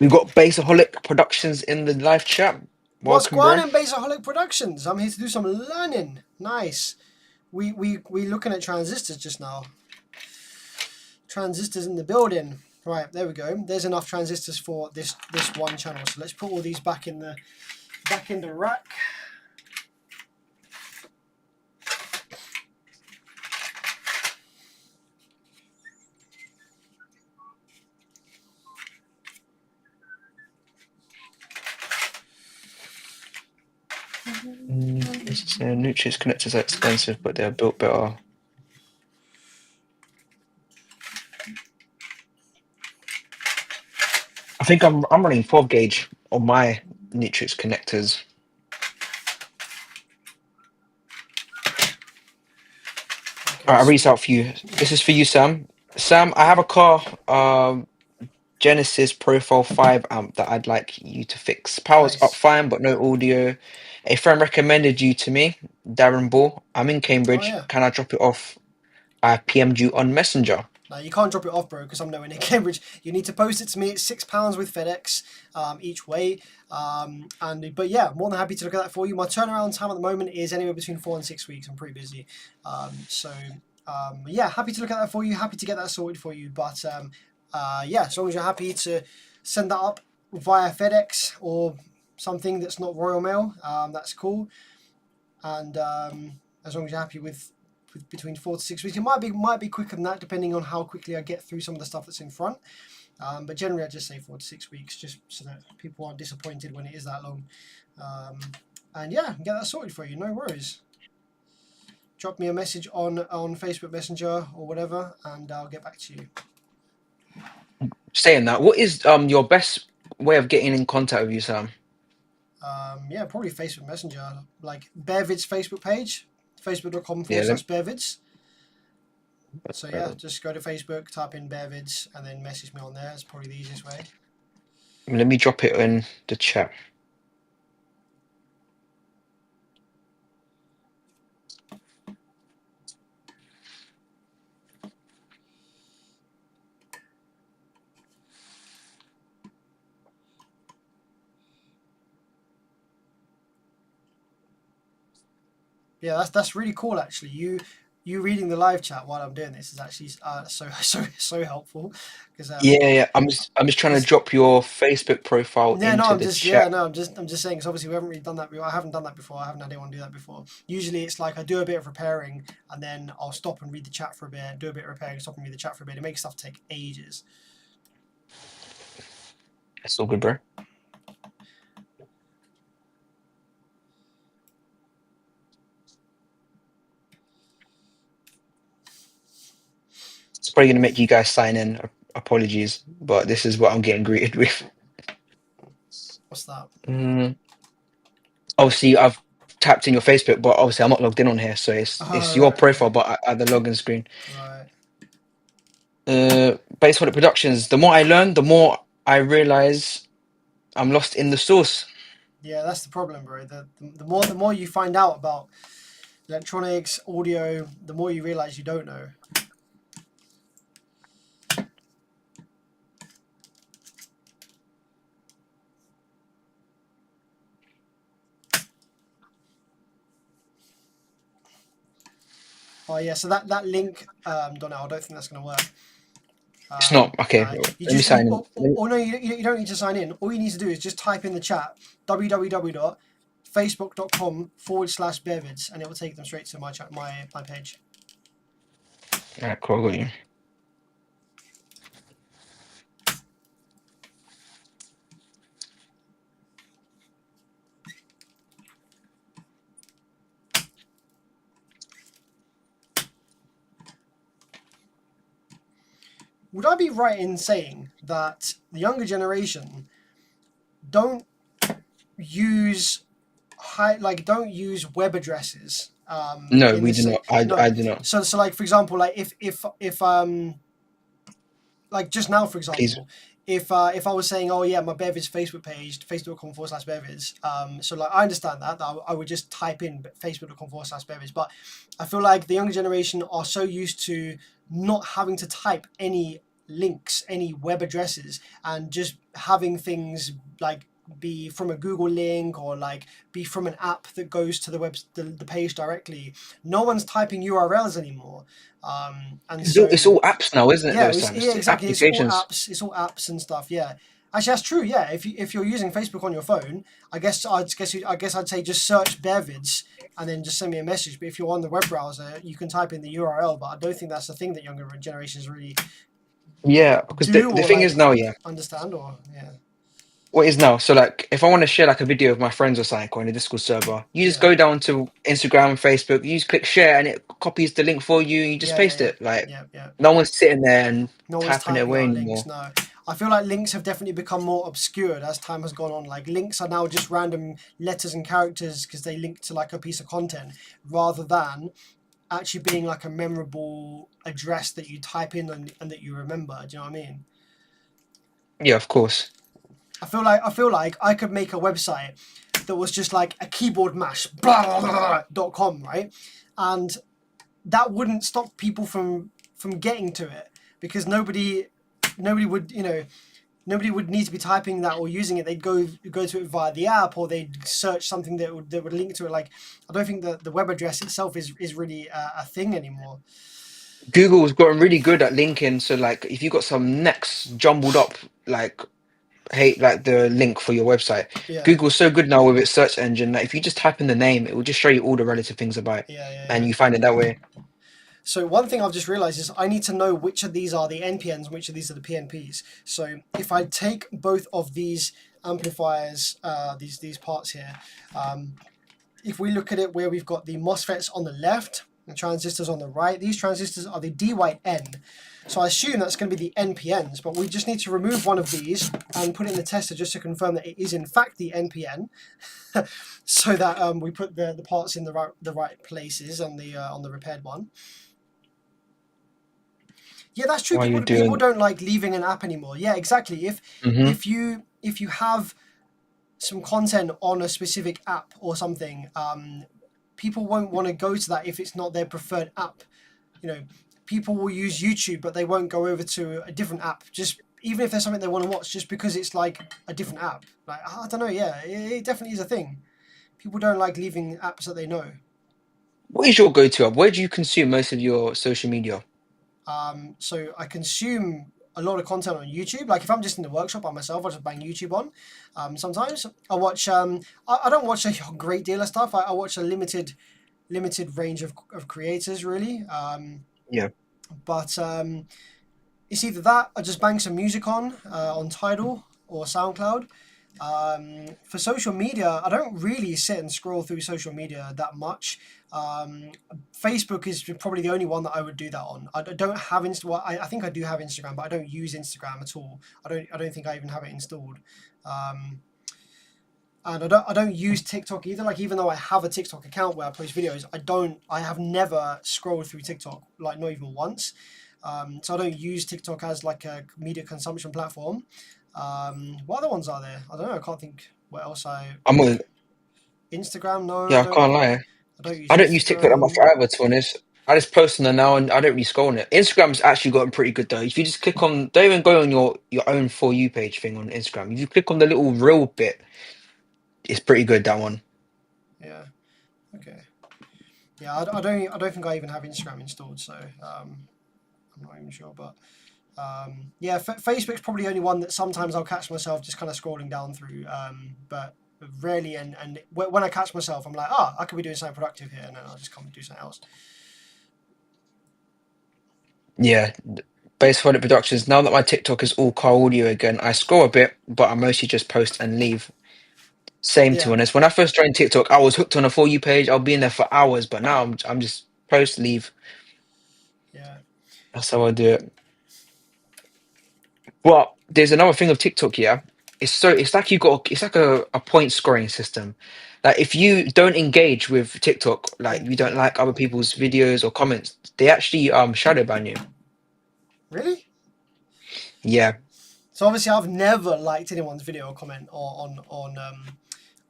Speaker 1: we've got Bassaholic Productions in the live chat.
Speaker 2: What's
Speaker 1: Welcome,
Speaker 2: going
Speaker 1: bro.
Speaker 2: on in Basaholic Productions? I'm here to do some learning. Nice. We looking at transistors just now. Transistors in the building. Right, there we go. There's enough transistors for this one channel. So let's put all these back in the rack.
Speaker 1: Nutrix connectors are expensive, but they're built better. I think I'm running 12 gauge on my Nutrix connectors.
Speaker 2: Okay,
Speaker 1: All right, I'll read this
Speaker 2: so
Speaker 1: out for you. This is for you, Sam. Sam, I have a car, Genesis Profile 5 amp that I'd like you to fix. Power's up
Speaker 2: nice.
Speaker 1: fine, but no audio. A friend recommended you to me, Darren Ball. I'm in
Speaker 2: Oh
Speaker 1: Cambridge.
Speaker 2: yeah.
Speaker 1: Can I drop it off? I PM'd you on Messenger.
Speaker 2: Now you can't drop it off, bro, because I'm nowhere near Cambridge. You need to post it to me. It's £6 with FedEx each way. But yeah, more than happy to look at that for you. My turnaround time at the moment is anywhere between 4 and 6 weeks. I'm pretty busy. Yeah, happy to look at that for you. Happy to get that sorted for you. But yeah, as long as you're happy to send that up via FedEx or something that's not Royal Mail, that's cool. And as long as you're happy with between 4 to 6 weeks, it might be quicker than that, depending on how quickly I get through some of the stuff that's in front. But generally, I just say 4 to 6 weeks, just so that people aren't disappointed when it is that long. And yeah, get that sorted for you. No worries. Drop me a message on Facebook Messenger or whatever, and I'll get back to you.
Speaker 1: Saying that, what is your best way of getting in contact with you, Sam?
Speaker 2: Yeah, probably Facebook Messenger, like Bearvid's Facebook page, facebook.com
Speaker 1: Yeah,
Speaker 2: /Bearvids. So yeah, just go to Facebook, type in Bearvids, and then message me on there. It's probably the easiest way.
Speaker 1: Let me drop it in the chat.
Speaker 2: Yeah, that's really cool. Actually, you reading the live chat while I'm doing this is actually so helpful because
Speaker 1: Yeah. I'm just trying to
Speaker 2: because
Speaker 1: drop your Facebook profile
Speaker 2: yeah, no,
Speaker 1: into
Speaker 2: I'm
Speaker 1: the
Speaker 2: just
Speaker 1: chat.
Speaker 2: yeah, no, I'm just saying because obviously we haven't really done that. I haven't done that before. I haven't had anyone do that before. Usually it's like I do a bit of repairing and then I'll stop and read the chat for a bit. Do a bit of repairing, stop and read the chat for a bit. It makes stuff take ages.
Speaker 1: It's all good, bro. It's probably gonna make you guys sign in. Apologies, but this is what I'm getting greeted with.
Speaker 2: What's that?
Speaker 1: Mm. Obviously, I've tapped in your Facebook, but obviously I'm not logged in on here, so it's
Speaker 2: Oh,
Speaker 1: your
Speaker 2: right, okay,
Speaker 1: profile, but at the login screen.
Speaker 2: right.
Speaker 1: Based on the productions, the more I learn, the more I realize I'm lost in the source.
Speaker 2: Yeah, that's the problem, bro. The more you find out about electronics, audio, the more you realize you don't know. Oh yeah, so that link, Donnell, I don't think that's gonna work.
Speaker 1: It's not okay.
Speaker 2: No, you
Speaker 1: Let me
Speaker 2: just
Speaker 1: sign in.
Speaker 2: or no, you don't need to sign in. All you need to do is just type in the chat www.facebook.com/bearvids, and it will take them straight to my chat, my page.
Speaker 1: All right, cool. I got you.
Speaker 2: Would I be right in saying that the younger generation don't use don't use web addresses
Speaker 1: No,
Speaker 2: in
Speaker 1: we
Speaker 2: the
Speaker 1: do
Speaker 2: same
Speaker 1: not. I
Speaker 2: no
Speaker 1: do not.
Speaker 2: so like for example like if like just now, for
Speaker 1: Please.
Speaker 2: example, if I was saying, oh yeah, my Bevids Facebook page, facebook.com/Bevids, so like I understand that I would just type in facebook.com/Bevids, but I feel like the younger generation are so used to not having to type any links, any web addresses, and just having things like be from a Google link or like be from an app that goes to the page directly. No one's typing URLs anymore, and
Speaker 1: It's
Speaker 2: so
Speaker 1: all apps now, isn't it?
Speaker 2: yeah,
Speaker 1: Those times,
Speaker 2: yeah,
Speaker 1: it's
Speaker 2: exactly. It's all
Speaker 1: applications.
Speaker 2: apps. It's all apps and stuff. Yeah, actually, that's true. Yeah, if you're using Facebook on your phone, I guess I'd say just search Bearvids and then just send me a message. But if you're on the web browser, you can type in the URL. But I don't think that's the thing that younger generations really
Speaker 1: Yeah, because
Speaker 2: do
Speaker 1: the
Speaker 2: or
Speaker 1: thing is
Speaker 2: like
Speaker 1: now, yeah.
Speaker 2: understand or yeah,
Speaker 1: What is now? So like, if I want to share like a video of my friends or something or in a Discord server, you just
Speaker 2: yeah,
Speaker 1: go down to Instagram and Facebook. You just click share, and it copies the link for you. And you just
Speaker 2: yeah, yeah,
Speaker 1: paste
Speaker 2: yeah,
Speaker 1: it. Like
Speaker 2: yeah, yeah.
Speaker 1: no one's sitting there and
Speaker 2: No one's
Speaker 1: typing it
Speaker 2: typing
Speaker 1: away
Speaker 2: out links.
Speaker 1: anymore.
Speaker 2: No, I feel like links have definitely become more obscured as time has gone on. Like links are now just random letters and characters because they link to like a piece of content rather than actually being like a memorable address that you type in and that you remember. Do you know what I mean?
Speaker 1: Yeah, of course.
Speaker 2: I feel like I could make a website that was just like a keyboard mash .com, right? And that wouldn't stop people from getting to it because nobody would nobody would need to be typing that or using it. They'd go to it via the app or they'd search something that would link to it. Like I don't think that the web address itself is really a thing anymore.
Speaker 1: Google's gotten really good at linking. So like, if you got some next jumbled up, like hate like the link for your website,
Speaker 2: Yeah,
Speaker 1: Google's so good now with its search engine that if you just type in the name, it will just show you all the relative things about it,
Speaker 2: yeah, yeah,
Speaker 1: and
Speaker 2: yeah.
Speaker 1: you find it that way.
Speaker 2: So one thing I've just realized is I need to know which of these are the NPNs and which of these are the PNPs. So if I take both of these amplifiers, these parts here, if we look at it where we've got the MOSFETs on the left, the transistors on the right, these transistors are the DYN. So I assume that's going to be the NPNs, but we just need to remove one of these and put it in the tester just to confirm that it is in fact the NPN, so that we put the parts in the right places on the repaired one. Yeah, that's true.
Speaker 1: while you're
Speaker 2: People
Speaker 1: doing.
Speaker 2: don't like leaving an app anymore. Yeah, exactly.
Speaker 1: Hmm.
Speaker 2: If you have some content on a specific app or something, people won't want to go to that if it's not their preferred app. You know, people will use YouTube, but they won't go over to a different app. Just even if there's something they want to watch, just because it's like a different app. Like I don't know. Yeah, it definitely is a thing. People don't like leaving apps that they know.
Speaker 1: What is your go-to app? Where do you consume most of your social media?
Speaker 2: So I consume a lot of content on YouTube. Like if I'm just in the workshop by myself, I just bang YouTube on. Sometimes I watch. I don't watch a great deal of stuff. I watch a limited range of creators really.
Speaker 1: Yeah.
Speaker 2: But it's either that I just bang some music on Tidal or SoundCloud. For social media, I don't really sit and scroll through social media that much. Um, Facebook is probably the only one that I would do that on. I don't have Well, I think I do have Instagram, but I don't use Instagram at all. I don't think I even have it installed. Um, and I don't use TikTok either. Like even though I have a TikTok account where I post videos, I have never scrolled through TikTok, like not even once. So I don't use TikTok as like a media consumption platform. What other ones are there? I don't know. I can't think what else I.
Speaker 1: I'm on.
Speaker 2: Instagram? No,
Speaker 1: Yeah, I can't lie.
Speaker 2: I don't use
Speaker 1: I don't use TikTok that much
Speaker 2: Instagram.
Speaker 1: either, to be honest. I just post on there now and I don't really scroll on it. Instagram's actually gotten pretty good though. If you just click on, don't even go on your own For You page thing on Instagram. If you click on the little reel bit, it's pretty good, that one.
Speaker 2: Yeah. Okay. Yeah, I don't think I even have Instagram installed, so I'm not even sure. But yeah, Facebook's probably the only one that sometimes I'll catch myself just kind of scrolling down through. But rarely, and when I catch myself, I'm like, I could be doing something productive here, and then I'll just come and do something else.
Speaker 1: Yeah. Based on the productions, now that my TikTok is all car audio again, I scroll a bit, but I mostly just post and leave. Same to be
Speaker 2: Yeah,
Speaker 1: honest. When I first joined TikTok, I was hooked on a For You page. I'll be in there for hours, but now I'm just post, leave.
Speaker 2: yeah.
Speaker 1: That's how I do it. But there's another thing of TikTok, yeah. It's like you got it's like a point scoring system. Like if you don't engage with TikTok, like you don't
Speaker 2: NPN.
Speaker 1: like other people's videos or comments, they actually shadow ban you.
Speaker 2: Really?
Speaker 1: Yeah.
Speaker 2: So obviously, I've never liked anyone's video or comment on.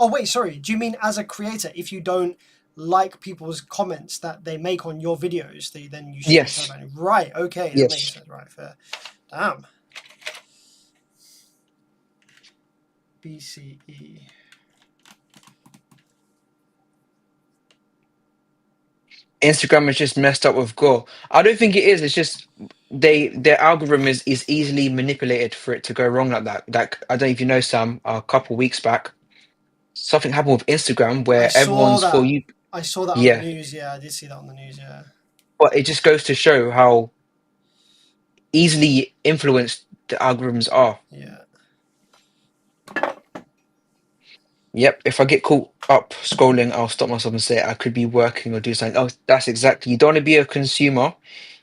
Speaker 2: Oh wait, sorry. Do you mean as a creator, if you don't like people's comments that they make on your videos, then you should be shadow
Speaker 1: Yes.
Speaker 2: banned? Right. Okay, that makes
Speaker 1: Yes.
Speaker 2: sense. Right. Fair. Damn. BCE.
Speaker 1: Instagram is just messed up with Gore. I don't think it is. It's just their algorithm is easily manipulated for it to go wrong like that. Like I don't know if you know, Sam, a couple weeks back, something happened with Instagram
Speaker 2: I
Speaker 1: where
Speaker 2: saw
Speaker 1: everyone's For
Speaker 2: that.
Speaker 1: You.
Speaker 2: I saw that on the
Speaker 1: Yeah,
Speaker 2: news. Yeah, I did see that on the news. Yeah.
Speaker 1: but it just goes to show how easily influenced the algorithms are.
Speaker 2: Yeah.
Speaker 1: Yep, if I get caught up scrolling, I'll stop myself and say I could be working or do something. Oh, that's exactly. You don't want to be a consumer.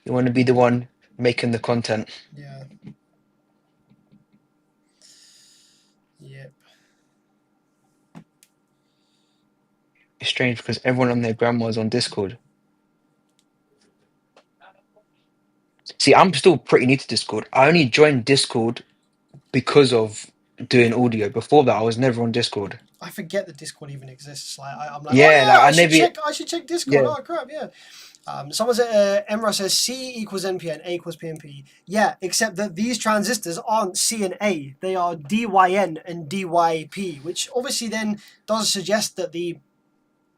Speaker 1: You want to be the one making the content.
Speaker 2: Yeah. Yep.
Speaker 1: It's strange because everyone and their grandma's on Discord. See, I'm still pretty new to Discord. I only joined Discord because of doing audio. Before that, I was never on Discord.
Speaker 2: I forget that Discord even exists. Like I'm like, oh
Speaker 1: Yeah,
Speaker 2: yeah,
Speaker 1: like I never.
Speaker 2: I should check Discord.
Speaker 1: Yeah,
Speaker 2: Oh crap, yeah. Someone said, Emra says C equals NPN, A equals PNP. Yeah, except that these transistors aren't C and A. They are DYN and DYP, which obviously then does suggest that the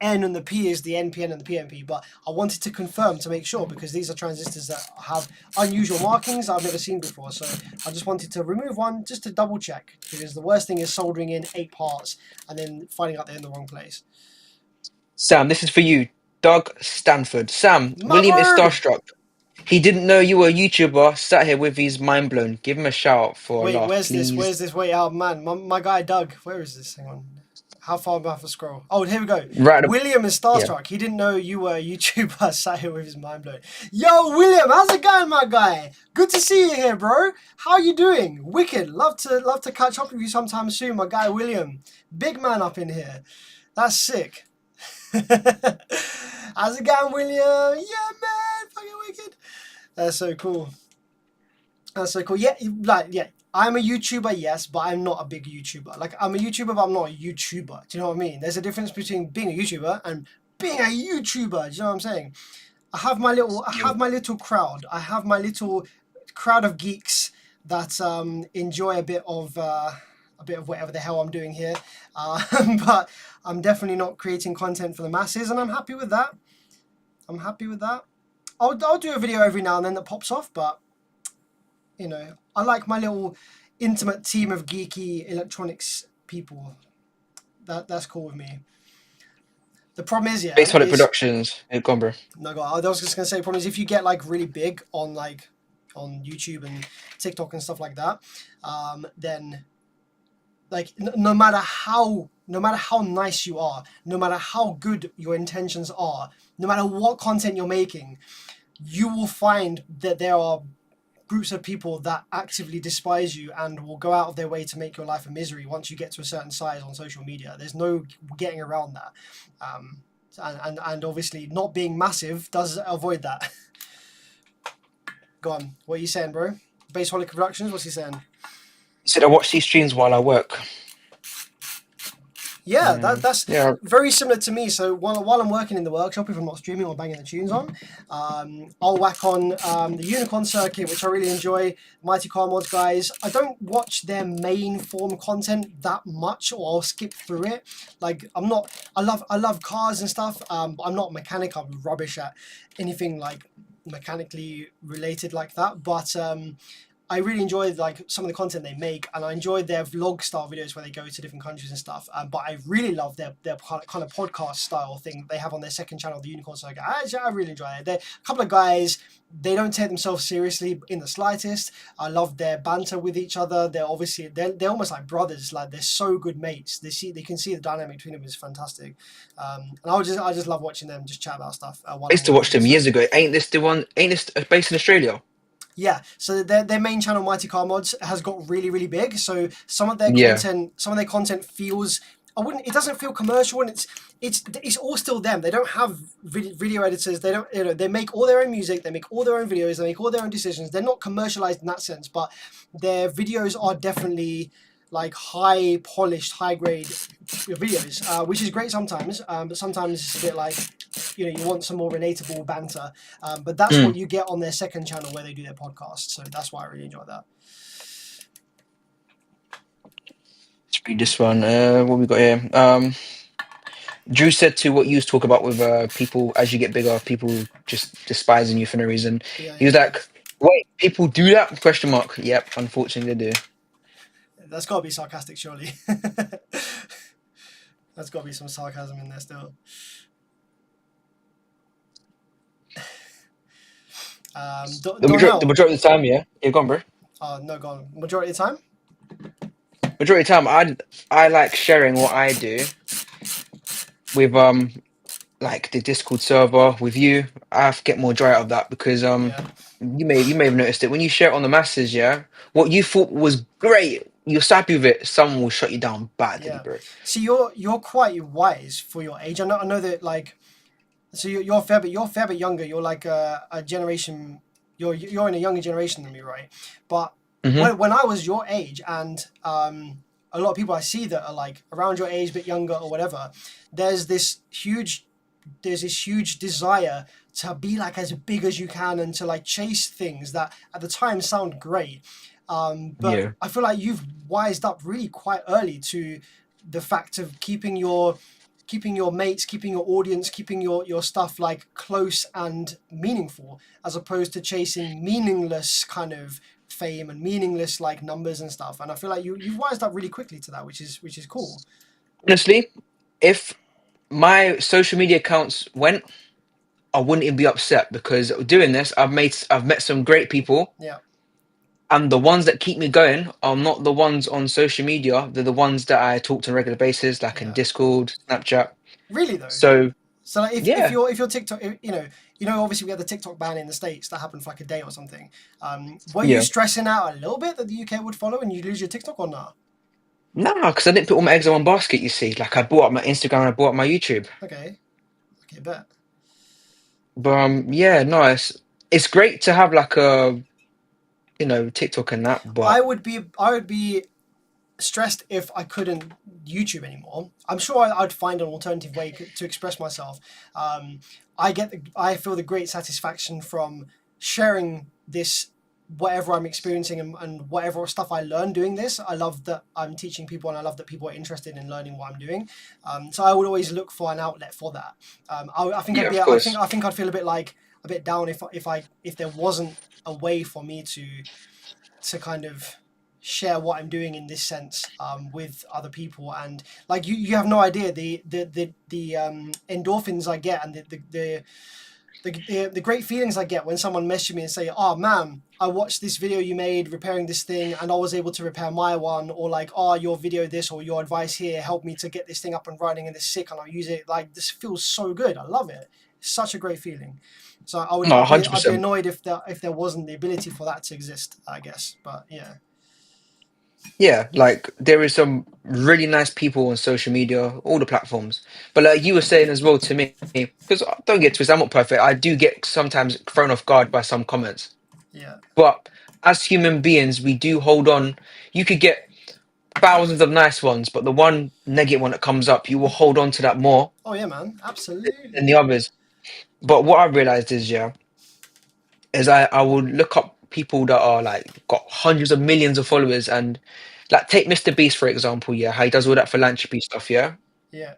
Speaker 2: N and the P is the NPN and the PNP. But I wanted to confirm to make sure because these are transistors that have unusual markings I've never seen before. So I just wanted to remove one just to double check because the worst thing is soldering in 8 parts and then finding out they're in the wrong place.
Speaker 1: Sam, this is for you, Doug Stanford. Sam,
Speaker 2: My
Speaker 1: William is
Speaker 2: bro!
Speaker 1: starstruck. He didn't know you were a YouTuber, sat here with his mind blown. Give him a shout for a
Speaker 2: Wait,
Speaker 1: laugh,
Speaker 2: where's this?
Speaker 1: please.
Speaker 2: Where's this? Wait, oh man, my guy Doug. Where is this? Hang on. How far do I have to scroll? Oh, here we go.
Speaker 1: Right,
Speaker 2: William is
Speaker 1: yeah.
Speaker 2: starstruck. He didn't know you were a YouTuber. Sat here with his mind blown. Yo, William, how's it going, my guy? Good to see you here, bro. How you doing? Wicked. Love to catch up with you sometime soon, my guy William. Big man up in here. That's sick. How's it going, William? Yeah, man. Fucking wicked. That's so cool. That's so cool. Yeah, like yeah, I'm a YouTuber, yes, but I'm not a big YouTuber. Like I'm a YouTuber, but I'm not a YouTuber. Do you know what I mean? There's a difference between being a YouTuber and being a YouTuber. Do you know what I'm saying? I
Speaker 1: Yeah.
Speaker 2: have my little crowd. I have my little crowd of geeks that enjoy a bit of whatever the hell I'm doing here. But I'm definitely not creating content for the masses, and I'm happy with that. I'm happy with that. I'll do a video every now and then that pops off, but you know, I like my little intimate team of geeky electronics people. That's cool with me. The problem is,
Speaker 1: Base
Speaker 2: yeah,
Speaker 1: Holic
Speaker 2: is
Speaker 1: Productions. Hey, go on, bro.
Speaker 2: no god. I was just gonna say, the problem is if you get like really big on on YouTube and TikTok and stuff like that, then like no matter how nice you are, no matter how good your intentions are, no matter what content you're making, you will find that there are groups of people that actively despise you and will go out of their way to make your life a misery once you get to a certain size on social media. There's no getting around that. And obviously not being massive does avoid that. Go on. What are you saying, bro? Baseholic Productions, what's he saying?
Speaker 1: He said I watch these streams while I work.
Speaker 2: Yeah,
Speaker 1: Mm,
Speaker 2: that's
Speaker 1: yeah.
Speaker 2: very similar to me. So while I'm working in the workshop, if I'm not streaming or banging the tunes on, I'll whack on the Unicorn Circuit, which I really enjoy. Mighty Car Mods guys. I don't watch their main form content that much, or I'll skip through it. Like I'm not. I love cars and stuff. But I'm not a mechanic. I'm rubbish at anything like mechanically related like that. But I really enjoy like some of the content they make, and I enjoy their vlog style videos where they go to different countries and stuff. But I really love their kind of podcast style thing they have on their second channel, the Unicorn Circuit. I really enjoy it. They're a couple of guys. They don't take themselves seriously in the slightest. I love their banter with each other. They're almost like brothers. Like they're so good mates. They can see the dynamic between them is fantastic. And I just love watching them just chat about stuff while
Speaker 1: I
Speaker 2: I'm
Speaker 1: used to watch
Speaker 2: working.
Speaker 1: them
Speaker 2: So
Speaker 1: years ago. Ain't this the one? Ain't this based in Australia?
Speaker 2: yeah, so their main channel, Mighty Car Mods, has got really big. So
Speaker 1: Yeah.
Speaker 2: some of their content feels, I wouldn't, it doesn't feel commercial, and it's all still them. They don't have video editors. They don't, you know, they make all their own music. They make all their own videos. They make all their own decisions. They're not commercialized in that sense, but their videos are definitely like high polished, high grade videos, which is great sometimes. But sometimes it's a bit like, you know, you want some more relatable banter. But that's what
Speaker 1: Mm.
Speaker 2: you get on their second channel where they do their podcast. So that's why I really enjoy that.
Speaker 1: Let's read this one. What we got here? Drew said to what you was talk about with people as you get bigger, people just despising you for no reason.
Speaker 2: Yeah,
Speaker 1: He was
Speaker 2: yeah.
Speaker 1: like, "Wait, people do that?" Question mark. Yep, unfortunately they do.
Speaker 2: That's got to be sarcastic, surely. That's got to be some sarcasm in there still.
Speaker 1: The
Speaker 2: Donnell.
Speaker 1: majority of the time, yeah. Yeah, go on, bro.
Speaker 2: No, gone. Majority of the time?
Speaker 1: Majority of the time, I like sharing what I do with like the Discord server with you. I get more joy out of that because
Speaker 2: Yeah.
Speaker 1: you may have noticed it when you share it on the masses, yeah. What you thought was great, you're happy with it. Someone will shut you down badly,
Speaker 2: Yeah.
Speaker 1: bro.
Speaker 2: See, you're quite wise for your age. I know that like, so you're a fair bit younger. You're like a generation. You're in a younger generation than me, right? But
Speaker 1: Hmm.
Speaker 2: when I was your age, and a lot of people I see that are like around your age, but younger or whatever, there's this huge desire to be like as big as you can and to like chase things that at the time sound great. But
Speaker 1: Yeah.
Speaker 2: I feel like you've wised up really quite early to the fact of keeping your mates, keeping your audience, keeping your stuff like close and meaningful, as opposed to chasing meaningless kind of fame and meaningless like numbers and stuff. And I feel like you've wised up really quickly to that, which is cool.
Speaker 1: Honestly, if my social media accounts went, I wouldn't even be upset because doing this, I've met some great people,
Speaker 2: Yeah,
Speaker 1: and the ones that keep me going are not the ones on social media. They're the ones that I talk to on a regular basis, like in
Speaker 2: yeah.
Speaker 1: Discord, Snapchat.
Speaker 2: Really though.
Speaker 1: So
Speaker 2: So like
Speaker 1: yeah,
Speaker 2: if you're TikTok, you know, obviously we had the TikTok ban in the States that happened for like a day or something. Were you
Speaker 1: yeah.
Speaker 2: stressing out a little bit that the UK would follow and you'd lose your TikTok or not?
Speaker 1: Nah, because I didn't put all my eggs in one basket. You see, like I bought up my Instagram and I bought up my YouTube.
Speaker 2: Okay, okay, bet.
Speaker 1: But yeah, no, it's great to have like a TikTok and that.
Speaker 2: I
Speaker 1: But
Speaker 2: would be I would be stressed if I couldn't YouTube anymore. I'm sure I'd find an alternative way to express myself. Um, I feel the great satisfaction from sharing this whatever I'm experiencing and whatever stuff I learn doing this. I love that I'm teaching people and I love that people are interested in learning what I'm doing. So I would always look for an outlet for that. I think
Speaker 1: yeah,
Speaker 2: I'd be
Speaker 1: of
Speaker 2: I
Speaker 1: course.
Speaker 2: think I'd feel a bit like a bit down if there wasn't a way for me to kind of share what I'm doing in this sense with other people. And like you have no idea the endorphins I get and the great feelings I get when someone messages me and say, "Oh man, I watched this video you made repairing this thing, and I was able to repair my one," or like, "Oh, your video this or your advice here helped me to get this thing up and running and it's sick, and I use it." Like this feels so good. I love it. It's such a great feeling. So
Speaker 1: No, hundred
Speaker 2: I'd be
Speaker 1: percent.
Speaker 2: annoyed if there wasn't the ability for that to exist. I guess, but yeah,
Speaker 1: Yeah, like there is some really nice people on social media, all the platforms. But like you were saying as well to me, because don't get twisted, I'm not perfect. I do get sometimes thrown off guard by some comments.
Speaker 2: yeah.
Speaker 1: But as human beings, we do hold on. You could get thousands of nice ones, but the one negative one that comes up, you will hold on to that more
Speaker 2: Oh yeah, man,
Speaker 1: than
Speaker 2: absolutely.
Speaker 1: the others. But what I realized is, yeah, is I will look up people that are like got hundreds of millions of followers and like take Mr. Beast for example, yeah, how he does all that philanthropy stuff, yeah.
Speaker 2: Yeah,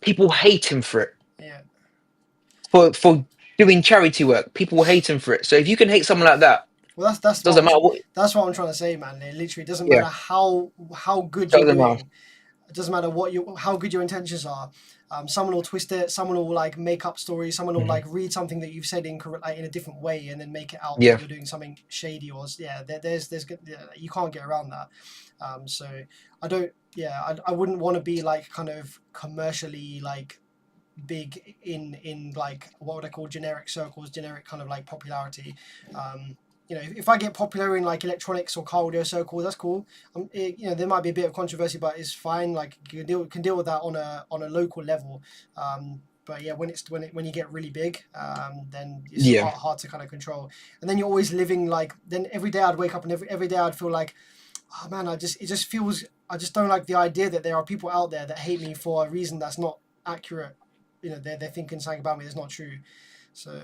Speaker 1: People hate him for it.
Speaker 2: yeah.
Speaker 1: For doing charity work. People hate him for it. So if you can hate someone like that,
Speaker 2: Well,
Speaker 1: doesn't matter what
Speaker 2: that's what I'm trying to say, man. It literally doesn't
Speaker 1: yeah,
Speaker 2: matter how good you're
Speaker 1: doesn't matter.
Speaker 2: doing. It doesn't matter how good your intentions are. Someone will twist it. Someone will like make up stories. Someone will
Speaker 1: Mhm.
Speaker 2: like read something that you've said incorrect, like, in a different way, and then make it out that
Speaker 1: Yeah.
Speaker 2: you're doing something shady or yeah. Yeah, you can't get around that. So I don't. Yeah, I wouldn't want to be like kind of commercially like big in like what would I call generic circles, generic kind of like popularity. If I get popular in like electronics or car audio circles, that's cool. There might be a bit of controversy, but it's fine. Like you can deal with that on a local level. But yeah, when you get really big, then it's
Speaker 1: Yeah.
Speaker 2: hard to kind of control. And then you're always living like then every day I'd wake up and every day I'd feel like, oh man, it just feels I just don't like the idea that there are people out there that hate me for a reason that's not accurate. They're thinking something about me that's not true. So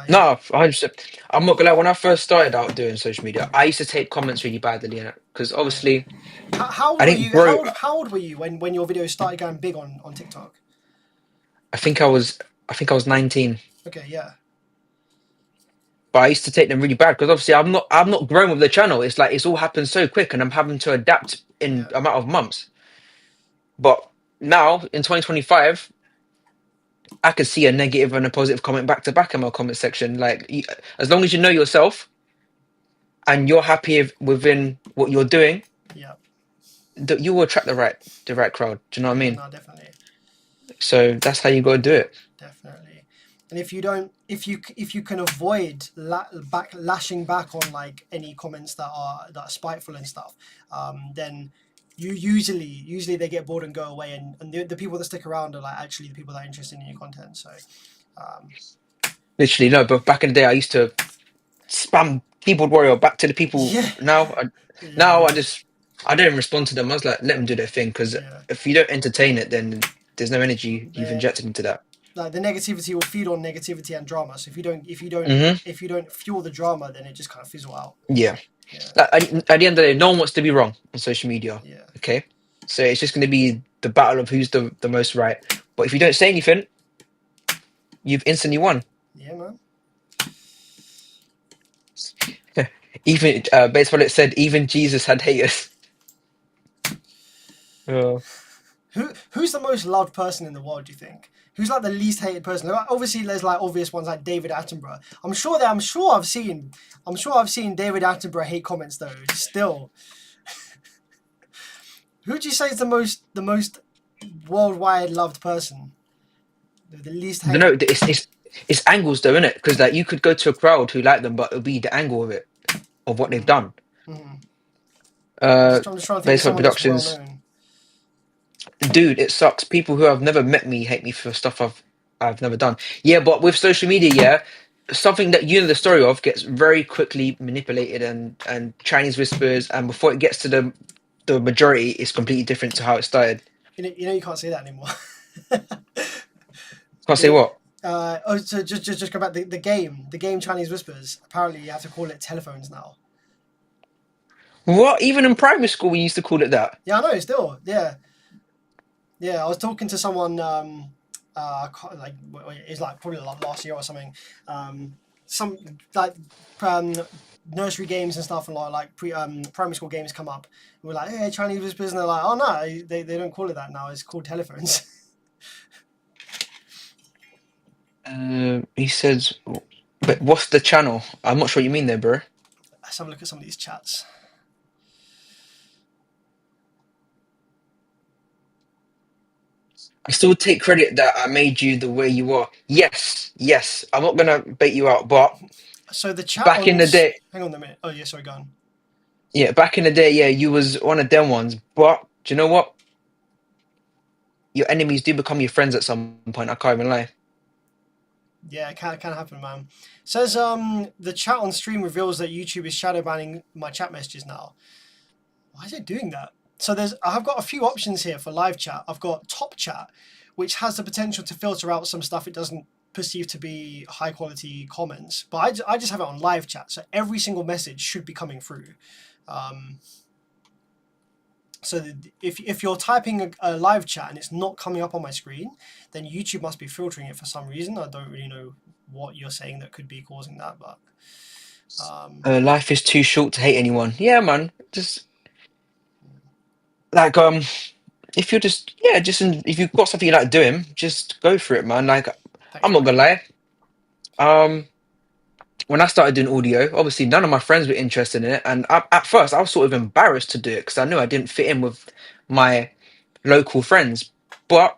Speaker 2: yeah.
Speaker 1: No, 100%. I'm not gonna lie, when I first started out doing social media, I used to take comments really badly in it. Because
Speaker 2: Yeah.
Speaker 1: obviously
Speaker 2: How old
Speaker 1: I
Speaker 2: were
Speaker 1: didn't
Speaker 2: you?
Speaker 1: grow
Speaker 2: How old were you when your videos started going big on TikTok?
Speaker 1: I think I was 19.
Speaker 2: Okay, yeah,
Speaker 1: But I used to take them really bad because obviously I'm not growing with the channel. It's like it's all happened so quick and I'm having to adapt in
Speaker 2: yeah,
Speaker 1: a matter of months. But now in 2025, I could see a negative and a positive comment back to back in my comment section. Like as long as you know yourself and you're happy within what you're doing,
Speaker 2: yeah,
Speaker 1: you will attract the right crowd. Do you know what I
Speaker 2: yeah.
Speaker 1: mean?
Speaker 2: No, definitely,
Speaker 1: So that's how you got to do it.
Speaker 2: definitely. And if you don't, if you can avoid lashing back on like any comments that are spiteful and stuff, then you usually they get bored and go away, and the people that stick around are like actually the people that are interested in your content. So um,
Speaker 1: Literally, no. But back in the day, I used to spam keyboard warrior back to the people.
Speaker 2: yeah,
Speaker 1: Now I
Speaker 2: yeah,
Speaker 1: just I don't respond to them. I was like, let them do their thing because
Speaker 2: yeah.
Speaker 1: if you don't entertain it, then there's no energy you've
Speaker 2: The
Speaker 1: injected into that.
Speaker 2: like the negativity will feed on negativity and drama. So
Speaker 1: Hmm.
Speaker 2: if you don't fuel the drama, then it just kind of fizzle out.
Speaker 1: Yeah.
Speaker 2: Yeah,
Speaker 1: Like, at the end of the day, no one wants to be wrong on social media.
Speaker 2: yeah,
Speaker 1: Okay, so it's just going to be the battle of who's the most right. But if you don't say anything, you've instantly won.
Speaker 2: yeah, man.
Speaker 1: Even baseball it said even Jesus had haters. Uh,
Speaker 2: Who's the most loved person in the world? Do you think? Who's like the least hated person? Like, obviously, there's like obvious ones like David Attenborough. I'm sure I've seen David Attenborough hate comments though. Still, who would you say is the most worldwide loved person? The least
Speaker 1: I don't know.
Speaker 2: hated.
Speaker 1: It's angles though, isn't it? Because like you could go to a crowd who like them, but it'll be the angle of it of what they've
Speaker 2: Mm,
Speaker 1: done.
Speaker 2: mm.
Speaker 1: Uh,
Speaker 2: I'm just trying to think of
Speaker 1: Baseball
Speaker 2: someone that's well
Speaker 1: Productions,
Speaker 2: known.
Speaker 1: dude, it sucks. People who have never met me hate me for stuff I've never done. Yeah, but with social media, yeah, something that you know the story of gets very quickly manipulated and Chinese whispers, and before it gets to the majority, it's completely different to how it started.
Speaker 2: You can't say that anymore.
Speaker 1: Can't
Speaker 2: you
Speaker 1: say
Speaker 2: know,
Speaker 1: what.
Speaker 2: so just go back the game Chinese Whispers. Apparently, you have to call it telephones now.
Speaker 1: What? Even in primary school, we used to call it that.
Speaker 2: Yeah, I know. Still, yeah, yeah. I was talking to someone. Like it's like probably like last year or something. Some like um, nursery games and stuff, and like primary school games come up. And we're like, hey, Chinese Whispers, and they're like, oh no, they don't call it that now. It's called telephones.
Speaker 1: He says, but what's the channel? I'm not sure what you mean there, bro.
Speaker 2: Let's have a look at some of these chats.
Speaker 1: I still take credit that I made you the way you are. Yes, yes. I'm not gonna bait you out, but
Speaker 2: So the chat
Speaker 1: back in
Speaker 2: on.
Speaker 1: the day,
Speaker 2: Hang on a minute. Oh yeah, sorry, go on.
Speaker 1: yeah, back in the day, yeah, you was one of them ones. But do you know what? Your enemies do become your friends at some point. I can't even lie.
Speaker 2: Yeah, it can happen, man. Says the chat on stream reveals that YouTube is shadow banning my chat messages now. Why is it doing that? So I've got a few options here for live chat. I've got top chat, which has the potential to filter out some stuff it doesn't perceive to be high quality comments. But I just have it on live chat, so every single message should be coming through. So if you're typing a live chat and it's not coming up on my screen, then YouTube must be filtering it for some reason. I don't really know what you're saying that could be causing that, but
Speaker 1: Life is too short to hate anyone. Yeah, man. Just like if you're just yeah, if you've got something you like doing, just go for it, man. Like
Speaker 2: thanks,
Speaker 1: I'm not gonna
Speaker 2: Michael.
Speaker 1: lie. Um, when I started doing audio, obviously none of my friends were interested in it, and at first I was sort of embarrassed to do it because I knew I didn't fit in with my local friends. But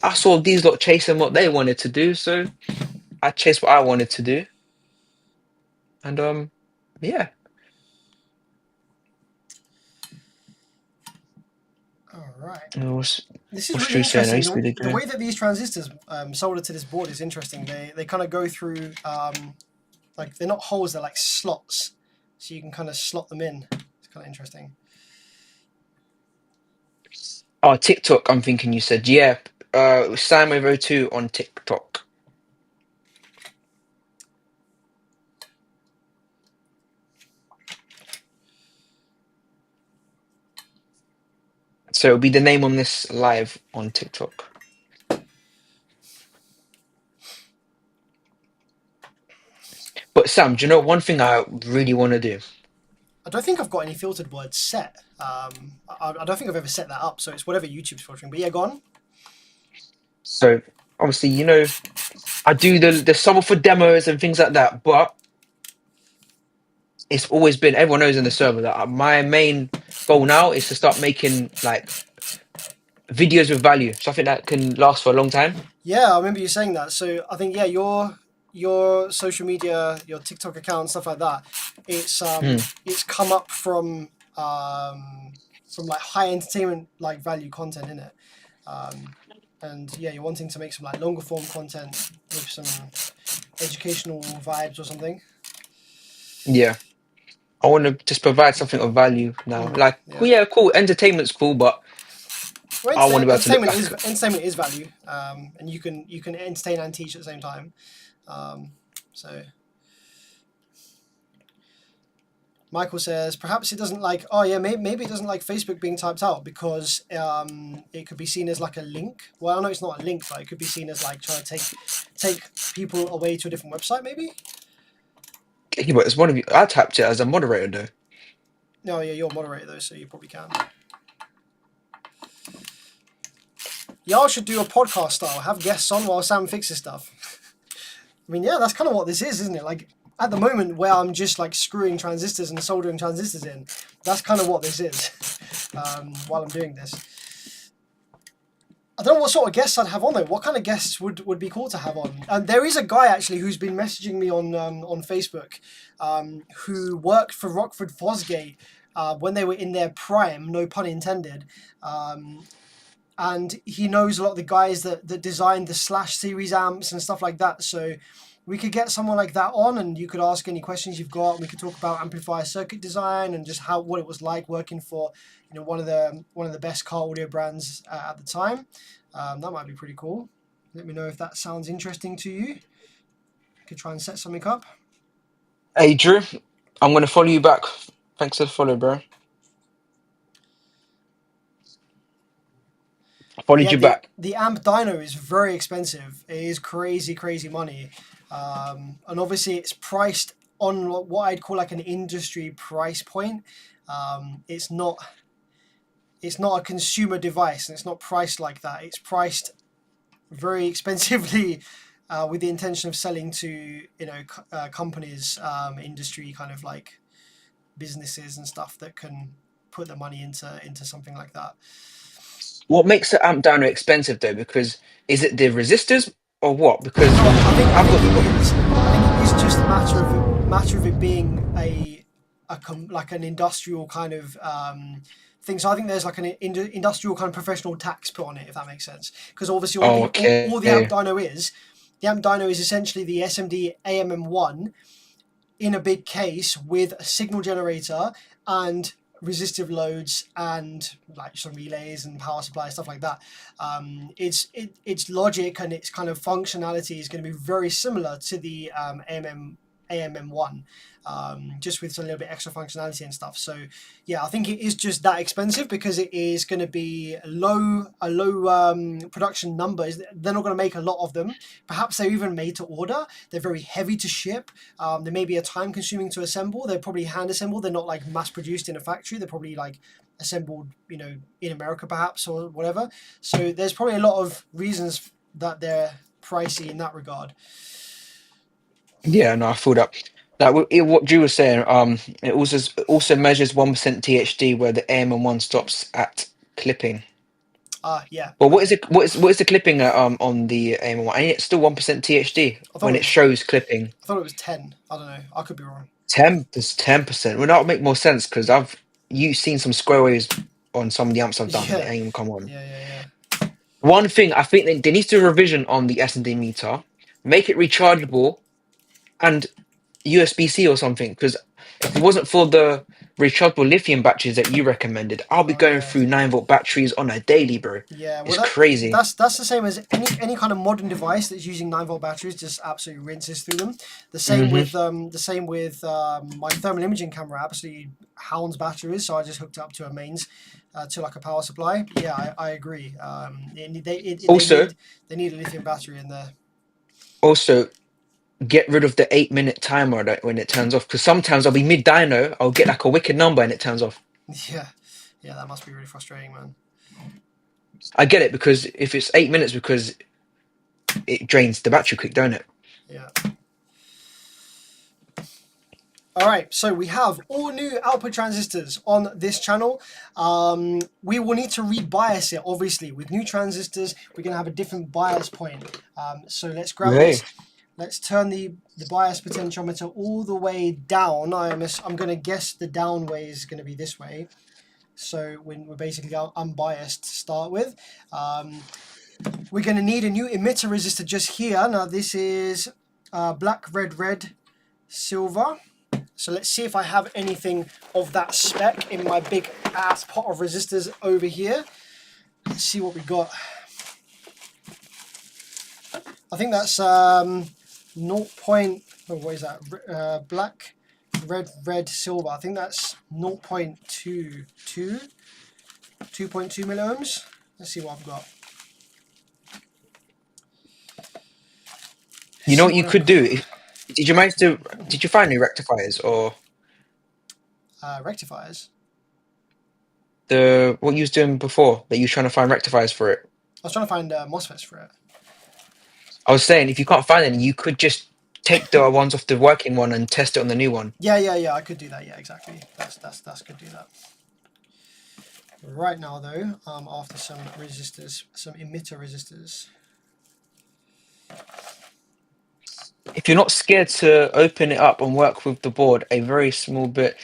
Speaker 1: I saw these lot chasing what they wanted to do, so I chased what I wanted to do, and yeah.
Speaker 2: All right.
Speaker 1: What's
Speaker 2: This is
Speaker 1: what's
Speaker 2: really
Speaker 1: Drew saying? I
Speaker 2: interesting.
Speaker 1: used to be the
Speaker 2: The
Speaker 1: guy.
Speaker 2: way that these transistors soldered to this board is interesting. They kind of go through like they're not holes, they're like slots, so you can kind of slot them in. It's kind of interesting.
Speaker 1: Oh, TikTok. I'm thinking you said yeah. Sinewave02 on TikTok. So it'll be the name on this live on TikTok. But Sam, do you know one thing I really want to do?
Speaker 2: I don't think I've got any filtered words set. I don't think I've ever set that up, so it's whatever YouTube's filtering. But yeah, go on.
Speaker 1: So obviously, I do the summer for demos and things like that, but it's always been everyone knows in the server that my main goal now is to start making like videos with value, something that can last for a long time.
Speaker 2: Yeah, I remember you saying that. So I think yeah, your social media, your TikTok account, stuff like that.
Speaker 1: Hmm.
Speaker 2: It's come up from like high entertainment like value content in it. And yeah, you're wanting to make some like longer form content with some educational vibes or something.
Speaker 1: Yeah, I want to just provide something of value now. Like,
Speaker 2: Yeah.
Speaker 1: yeah, cool, entertainment's cool, but
Speaker 2: Well,
Speaker 1: I want to be able to look
Speaker 2: entertainment
Speaker 1: back.
Speaker 2: is value, and you can entertain and teach at the same time. So Michael says perhaps it doesn't like. Oh yeah, maybe it doesn't like Facebook being typed out because it could be seen as like a link. Well, I know it's not a link, but it could be seen as like trying to take people away to a different website. Maybe.
Speaker 1: Yeah, but it's one of you. I tapped it as a moderator though.
Speaker 2: No, yeah, you're a moderator though, so you probably can. Y'all should do a podcast style. Have guests on while Sam fixes stuff. I mean, yeah, that's kind of what this is, isn't it? Like at the moment where I'm just like screwing transistors and soldering transistors in, that's kind of what this is. While I'm doing this, I don't know what sort of guests I'd have on though. What kind of guests would be cool to have on? And there is a guy actually who's been messaging me on Facebook, who worked for Rockford Fosgate when they were in their prime, no pun intended. And he knows a lot of the guys that designed the Slash series amps and stuff like that. So we could get someone like that on, and you could ask any questions you've got. We could talk about amplifier circuit design and just how what it was like working for one of the best car audio brands at the time. That might be pretty cool. Let me know if that sounds interesting to you. Could try and set something up.
Speaker 1: Hey, Drew, I'm gonna follow you back. Thanks for the follow, bro. I followed
Speaker 2: Yeah,
Speaker 1: you back.
Speaker 2: the amp dyno is very expensive. It is crazy, crazy money, and obviously it's priced on what I'd call like an industry price point. It's not a consumer device, and it's not priced like that. It's priced very expensively with the intention of selling to companies, industry kind of like businesses and stuff that can put the money into something like that.
Speaker 1: What makes the amp down expensive though? Because is it the resistors or what? Because
Speaker 2: No, I
Speaker 1: I've
Speaker 2: think
Speaker 1: got
Speaker 2: it is. I think it is just a matter of it being like an industrial kind of thing. So I think there's like an industrial kind of professional tax put on it, if that makes sense. Because obviously
Speaker 1: oh,
Speaker 2: all the amp
Speaker 1: okay.
Speaker 2: dyno is, the amp dyno is essentially the SMD AMM1 in a big case with a signal generator and resistive loads and like some relays and power supply stuff like that. Its logic and its kind of functionality is going to be very similar to the AMM1, just with a little bit extra functionality and stuff. So yeah, I think it is just that expensive because it is going to be a low production numbers. They're not going to make a lot of them. Perhaps they're even made to order. They're very heavy to ship. They may be a time consuming to assemble. They're probably hand assembled. They're not like mass produced in a factory. They're probably like assembled, in America perhaps or whatever. So there's probably a lot of reasons that they're pricey in that regard.
Speaker 1: Yeah, no, I feel that. Like what Drew was saying, it also measures 1% THD where the AM1 stops at clipping.
Speaker 2: Yeah.
Speaker 1: But what is
Speaker 2: Okay.
Speaker 1: it? What is the clipping at, on the AM1? And it's still 1% THD
Speaker 2: I thought
Speaker 1: when
Speaker 2: it
Speaker 1: it
Speaker 2: was.
Speaker 1: shows clipping.
Speaker 2: I thought it was 10. I don't know. I could be wrong.
Speaker 1: 10%. Well, that would make more sense because you seen some square waves on some of the amps I've done, and it
Speaker 2: Yeah.
Speaker 1: ain't even come on.
Speaker 2: Yeah.
Speaker 1: One thing I think they need to do a revision on the S&D meter, make it rechargeable and USB-C or something. Because if it wasn't for the rechargeable lithium batteries that you recommended, I'll be
Speaker 2: Oh
Speaker 1: going
Speaker 2: yeah.
Speaker 1: through 9-volt batteries on a daily, bro.
Speaker 2: Yeah, well
Speaker 1: It's crazy.
Speaker 2: that's the same as any kind of modern device that's using 9-volt batteries. Just absolutely rinses through them.
Speaker 1: Hmm.
Speaker 2: The same with my thermal imaging camera. Absolutely hounds batteries. So I just hooked it up to a mains, to like a power supply. Yeah, I agree.
Speaker 1: Also,
Speaker 2: They need a lithium battery in there.
Speaker 1: also get rid of the 8-minute timer when it turns off. Because sometimes I'll be mid dyno, I'll get like a wicked number and it turns off.
Speaker 2: Yeah, yeah, that must be really frustrating, man.
Speaker 1: I get it because if it's 8 minutes, because it drains the battery quick, don't it?
Speaker 2: Yeah. All right, so we have all new output transistors on this channel. We will need to rebias it, obviously. With new transistors, we're going to have a different bias point. So let's grab
Speaker 1: Hey.
Speaker 2: this. Let's turn the bias potentiometer all the way down. I'm going to guess the down way is going to be this way. So when we're basically unbiased to start with. We're going to need a new emitter resistor just here. Now this is black, red, silver. So let's see if I have anything of that spec in my big ass pot of resistors over here. Let's see what we got. I think that's 0. What is that? Black, red, silver. I think that's 0.22, 2.2 milliohms. Let's see what I've got. Let's
Speaker 1: You know
Speaker 2: see
Speaker 1: what you
Speaker 2: what I've
Speaker 1: could
Speaker 2: got.
Speaker 1: do? Did you manage to? Did you find any rectifiers or
Speaker 2: Rectifiers.
Speaker 1: the what you was doing before that you were trying to find rectifiers for it?
Speaker 2: I was trying to find MOSFETs for it.
Speaker 1: I was saying if you can't find any, you could just take the ones off the working one and test it on the new one.
Speaker 2: Yeah. I could do that. Yeah, exactly. That's good. Do that. Right now, though, after some resistors, some emitter resistors.
Speaker 1: If you're not scared to open it up and work with the board a very small bit,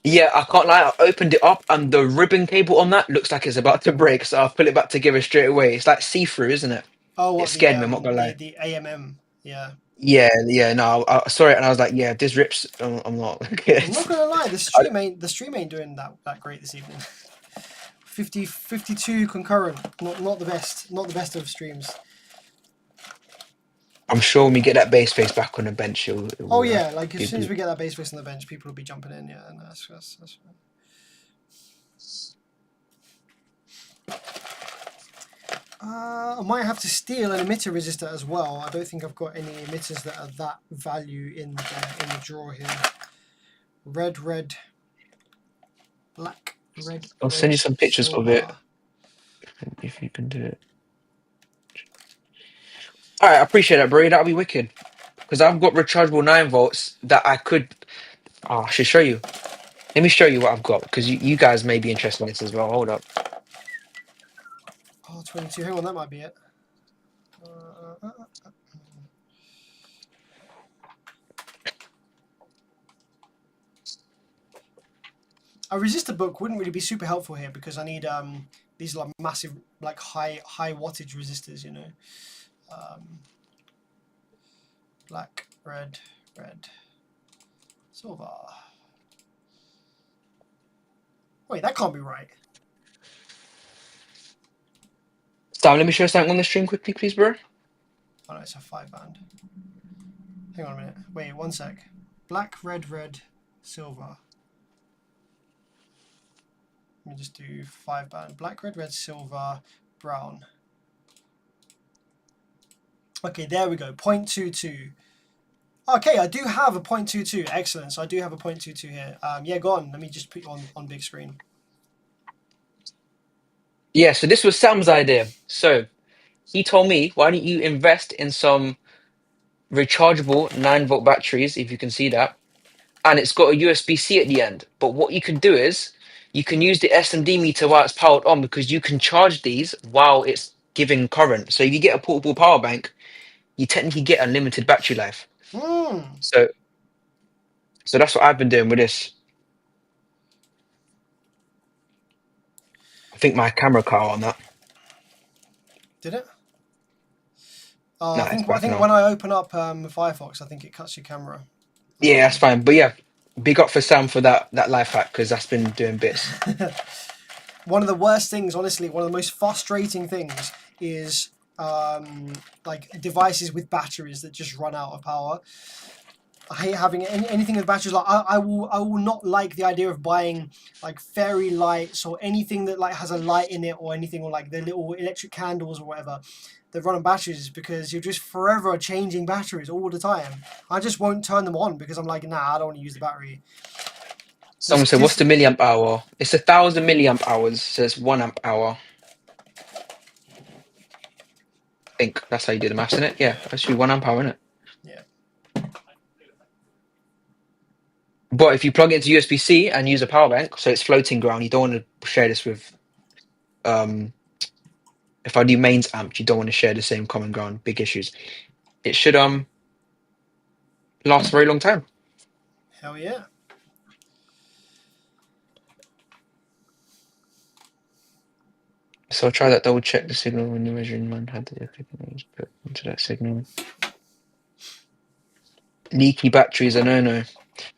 Speaker 1: yeah, I can't lie. I opened it up and the ribbon cable on that looks like it's about to break, so I've put it back together straight away. It's like see-through, isn't it?
Speaker 2: Oh,
Speaker 1: It
Speaker 2: what
Speaker 1: scared me. I'm not gonna lie.
Speaker 2: the AMM? Yeah.
Speaker 1: Yeah. No, I saw it and I was like, yeah, this rips. I'm not.
Speaker 2: I'm not gonna lie,
Speaker 1: I,
Speaker 2: the stream ain't doing that great this evening. 52 concurrent, not the best, not the best of streams.
Speaker 1: I'm sure when we get that base space back on the bench, it
Speaker 2: Oh
Speaker 1: will
Speaker 2: yeah, like as soon as
Speaker 1: be.
Speaker 2: we get that base face on the bench, people will be jumping in. Yeah, and that's fine. I might have to steal an emitter resistor as well. I don't think I've got any emitters that are that value in the drawer here. Red, black,
Speaker 1: I'll send
Speaker 2: red,
Speaker 1: you some pictures of it
Speaker 2: silver.
Speaker 1: if you can do it. All right, I appreciate that, bro. That'll be wicked. Because I've got rechargeable 9 volts that I could. Oh, I should show you. Let me show you what I've got because you guys may be interested in this as well. Hold up.
Speaker 2: Oh, 22. Hang on, that might be it. Uh, a resistor book wouldn't really be super helpful here because I need these like massive like high wattage resistors, you know. Black, red, silver. Wait, that can't be right.
Speaker 1: Sam, let me show you something on the stream quickly, please, bro.
Speaker 2: Oh no, it's a 5-band. Hang on a minute. Wait, one sec. Black, red, silver. Let me just do 5-band. Black, red, silver, brown. Okay, there we go. 0.22. Okay, I do have a 0.22. Excellent. So I do have a 0.22 here. Yeah, go on. Let me just put you on big screen.
Speaker 1: Yeah, so this was Sam's idea. So he told me, why don't you invest in some rechargeable 9 volt batteries, if you can see that, and it's got a USB-C at the end. But what you can do is you can use the SMD meter while it's powered on because you can charge these while it's giving current. So if you get a portable power bank, you technically get unlimited battery life.
Speaker 2: Hmm.
Speaker 1: So so that's what I've been doing with this. I think my camera cut out on that.
Speaker 2: Did it?
Speaker 1: No,
Speaker 2: I
Speaker 1: it's
Speaker 2: think
Speaker 1: back now.
Speaker 2: when I open up Firefox, I think it cuts your camera.
Speaker 1: Yeah, that's fine. But yeah, big up for Sam for that life hack because that's been doing bits.
Speaker 2: One of the worst things, honestly, one of the most frustrating things is like devices with batteries that just run out of power. I hate having anything with batteries. Like I will not like the idea of buying like fairy lights or anything that like has a light in it or anything, or like the little electric candles or whatever that run on batteries, because you're just forever changing batteries all the time. I just won't turn them on because I'm like, nah, I don't want to use the battery.
Speaker 1: Someone said, "What's the milliamp hour?" It's 1,000 milliamp hours. So it's 1 amp hour. I think that's how you do the maths in it. Yeah, that should be 1 amp hour in it.
Speaker 2: Yeah.
Speaker 1: But if you plug it into USB-C and use a power bank, so it's floating ground, you don't want to share this with. Um, if I do mains amp, you don't want to share the same common ground. Big issues. It should last a very long time.
Speaker 2: Hell yeah.
Speaker 1: So I'll try that. Double check the signal when you're measuring man had the put into that signal. Leaky batteries, I no.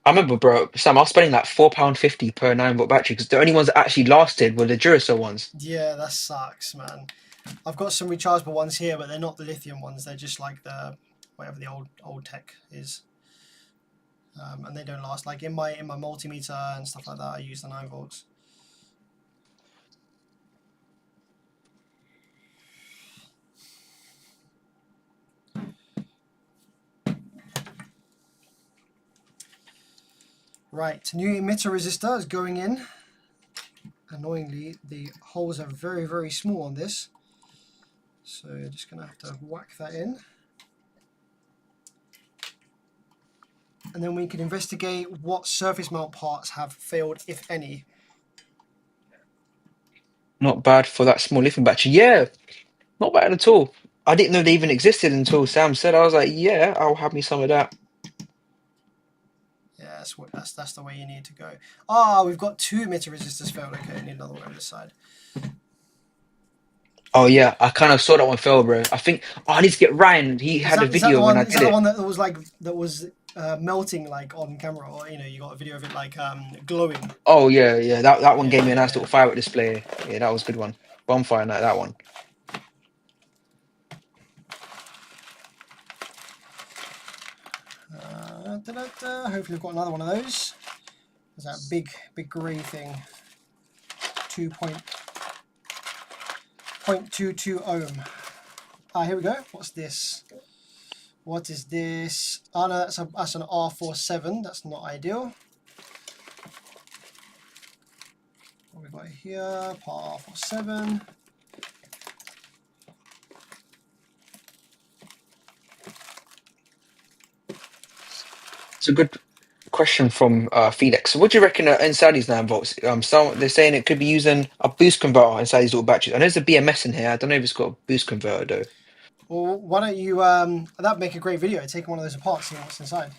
Speaker 1: I remember, bro, Sam, I was spending like £4.50 per 9 volt battery because the only ones that actually lasted were the Duracell ones.
Speaker 2: Yeah, that sucks, man. I've got some rechargeable ones here, but they're not the lithium ones. They're just like the whatever the old tech is, and they don't last. Like in my multimeter and stuff like that, I use the 9 volts. Right, new emitter resistor is going in. Annoyingly, the holes are very small on this, so just gonna have to whack that in. And then we can investigate what surface mount parts have failed, if any.
Speaker 1: Not bad for that small lithium battery. Yeah, not bad at all. I didn't know they even existed until Sam said. I was like, yeah, I'll have me some of that.
Speaker 2: Yeah, that's the way you need to go. Ah, we've got 2 emitter resistors failed. Okay, I need another one on this side.
Speaker 1: Oh yeah, I kind of saw that one fail, bro. I think I need to get Ryan. He
Speaker 2: Is
Speaker 1: had a
Speaker 2: that is that the
Speaker 1: video when
Speaker 2: one?
Speaker 1: I
Speaker 2: Is
Speaker 1: did
Speaker 2: that the
Speaker 1: it.
Speaker 2: one that was like that was melting like on camera, or you got a video of it like glowing?
Speaker 1: Oh yeah, yeah. That one gave
Speaker 2: Yeah,
Speaker 1: me a nice
Speaker 2: yeah.
Speaker 1: little firework display. Yeah, that was a good one. Bonfire night, that one.
Speaker 2: Da-da-da. Hopefully, we've got another one of those. There's that big grey thing. 2.22 ohm. Ah, here we go. What's this? What is this? Oh no, that's an R47. That's not ideal. What we got here? Part R47.
Speaker 1: It's a good question from Felix. So what do you reckon inside these 9 volts? Some they're saying it could be using a boost converter inside these little batteries. I know there's a BMS in here. I don't know if it's got a boost converter though.
Speaker 2: Well, why don't you? That'd make a great video. Taking one of those apart, seeing what's inside.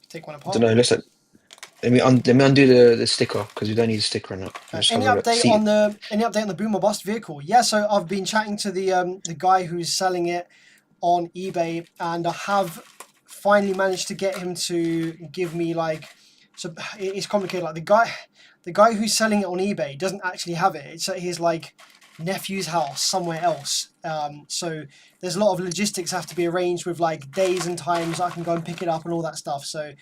Speaker 2: Take one
Speaker 1: I don't
Speaker 2: apart.
Speaker 1: know. Let me undo the sticker because we don't need a sticker on it. We'll just have
Speaker 2: Any
Speaker 1: a look.
Speaker 2: update
Speaker 1: See,
Speaker 2: on the boom or bust vehicle? Yeah, so I've been chatting to the guy who's selling it on eBay, and I have finally managed to get him to give me like. So it's complicated. Like the guy who's selling it on eBay doesn't actually have it. It's at his like nephew's house somewhere else. So there's a lot of logistics have to be arranged with like days and times I can go and pick it up and all that stuff. So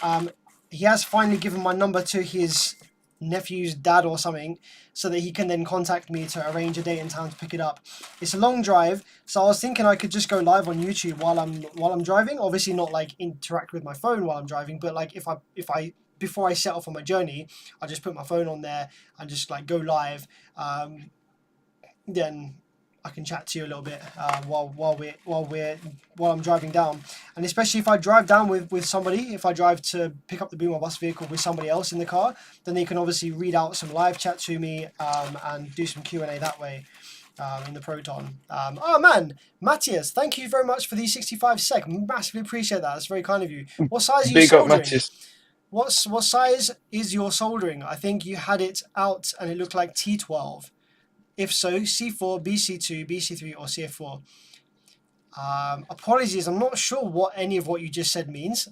Speaker 2: um, he has finally given my number to his nephew's dad or something so that he can then contact me to arrange a date and time to pick it up. It's a long drive, so I was thinking I could just go live on YouTube while I'm driving. Obviously not like interact with my phone while I'm driving, but like if I before I set off on my journey, I just put my phone on there and just like go live. Then I can chat to you a little bit while I'm driving down, and especially if I drive down with somebody, if I drive to pick up the boom or bus vehicle with somebody else in the car, then they can obviously read out some live chat to me and do some Q&A that way in the Proton. Oh man, Matthias, thank you very much for the 65 sec. Massively appreciate that. That's very kind of you. What size are you
Speaker 1: big up
Speaker 2: soldering?
Speaker 1: matches.
Speaker 2: What size is your soldering? I think you had it out and it looked like T12. If so, C4, BC2, BC3, or CF4. Apologies, I'm not sure what any of what you just said means.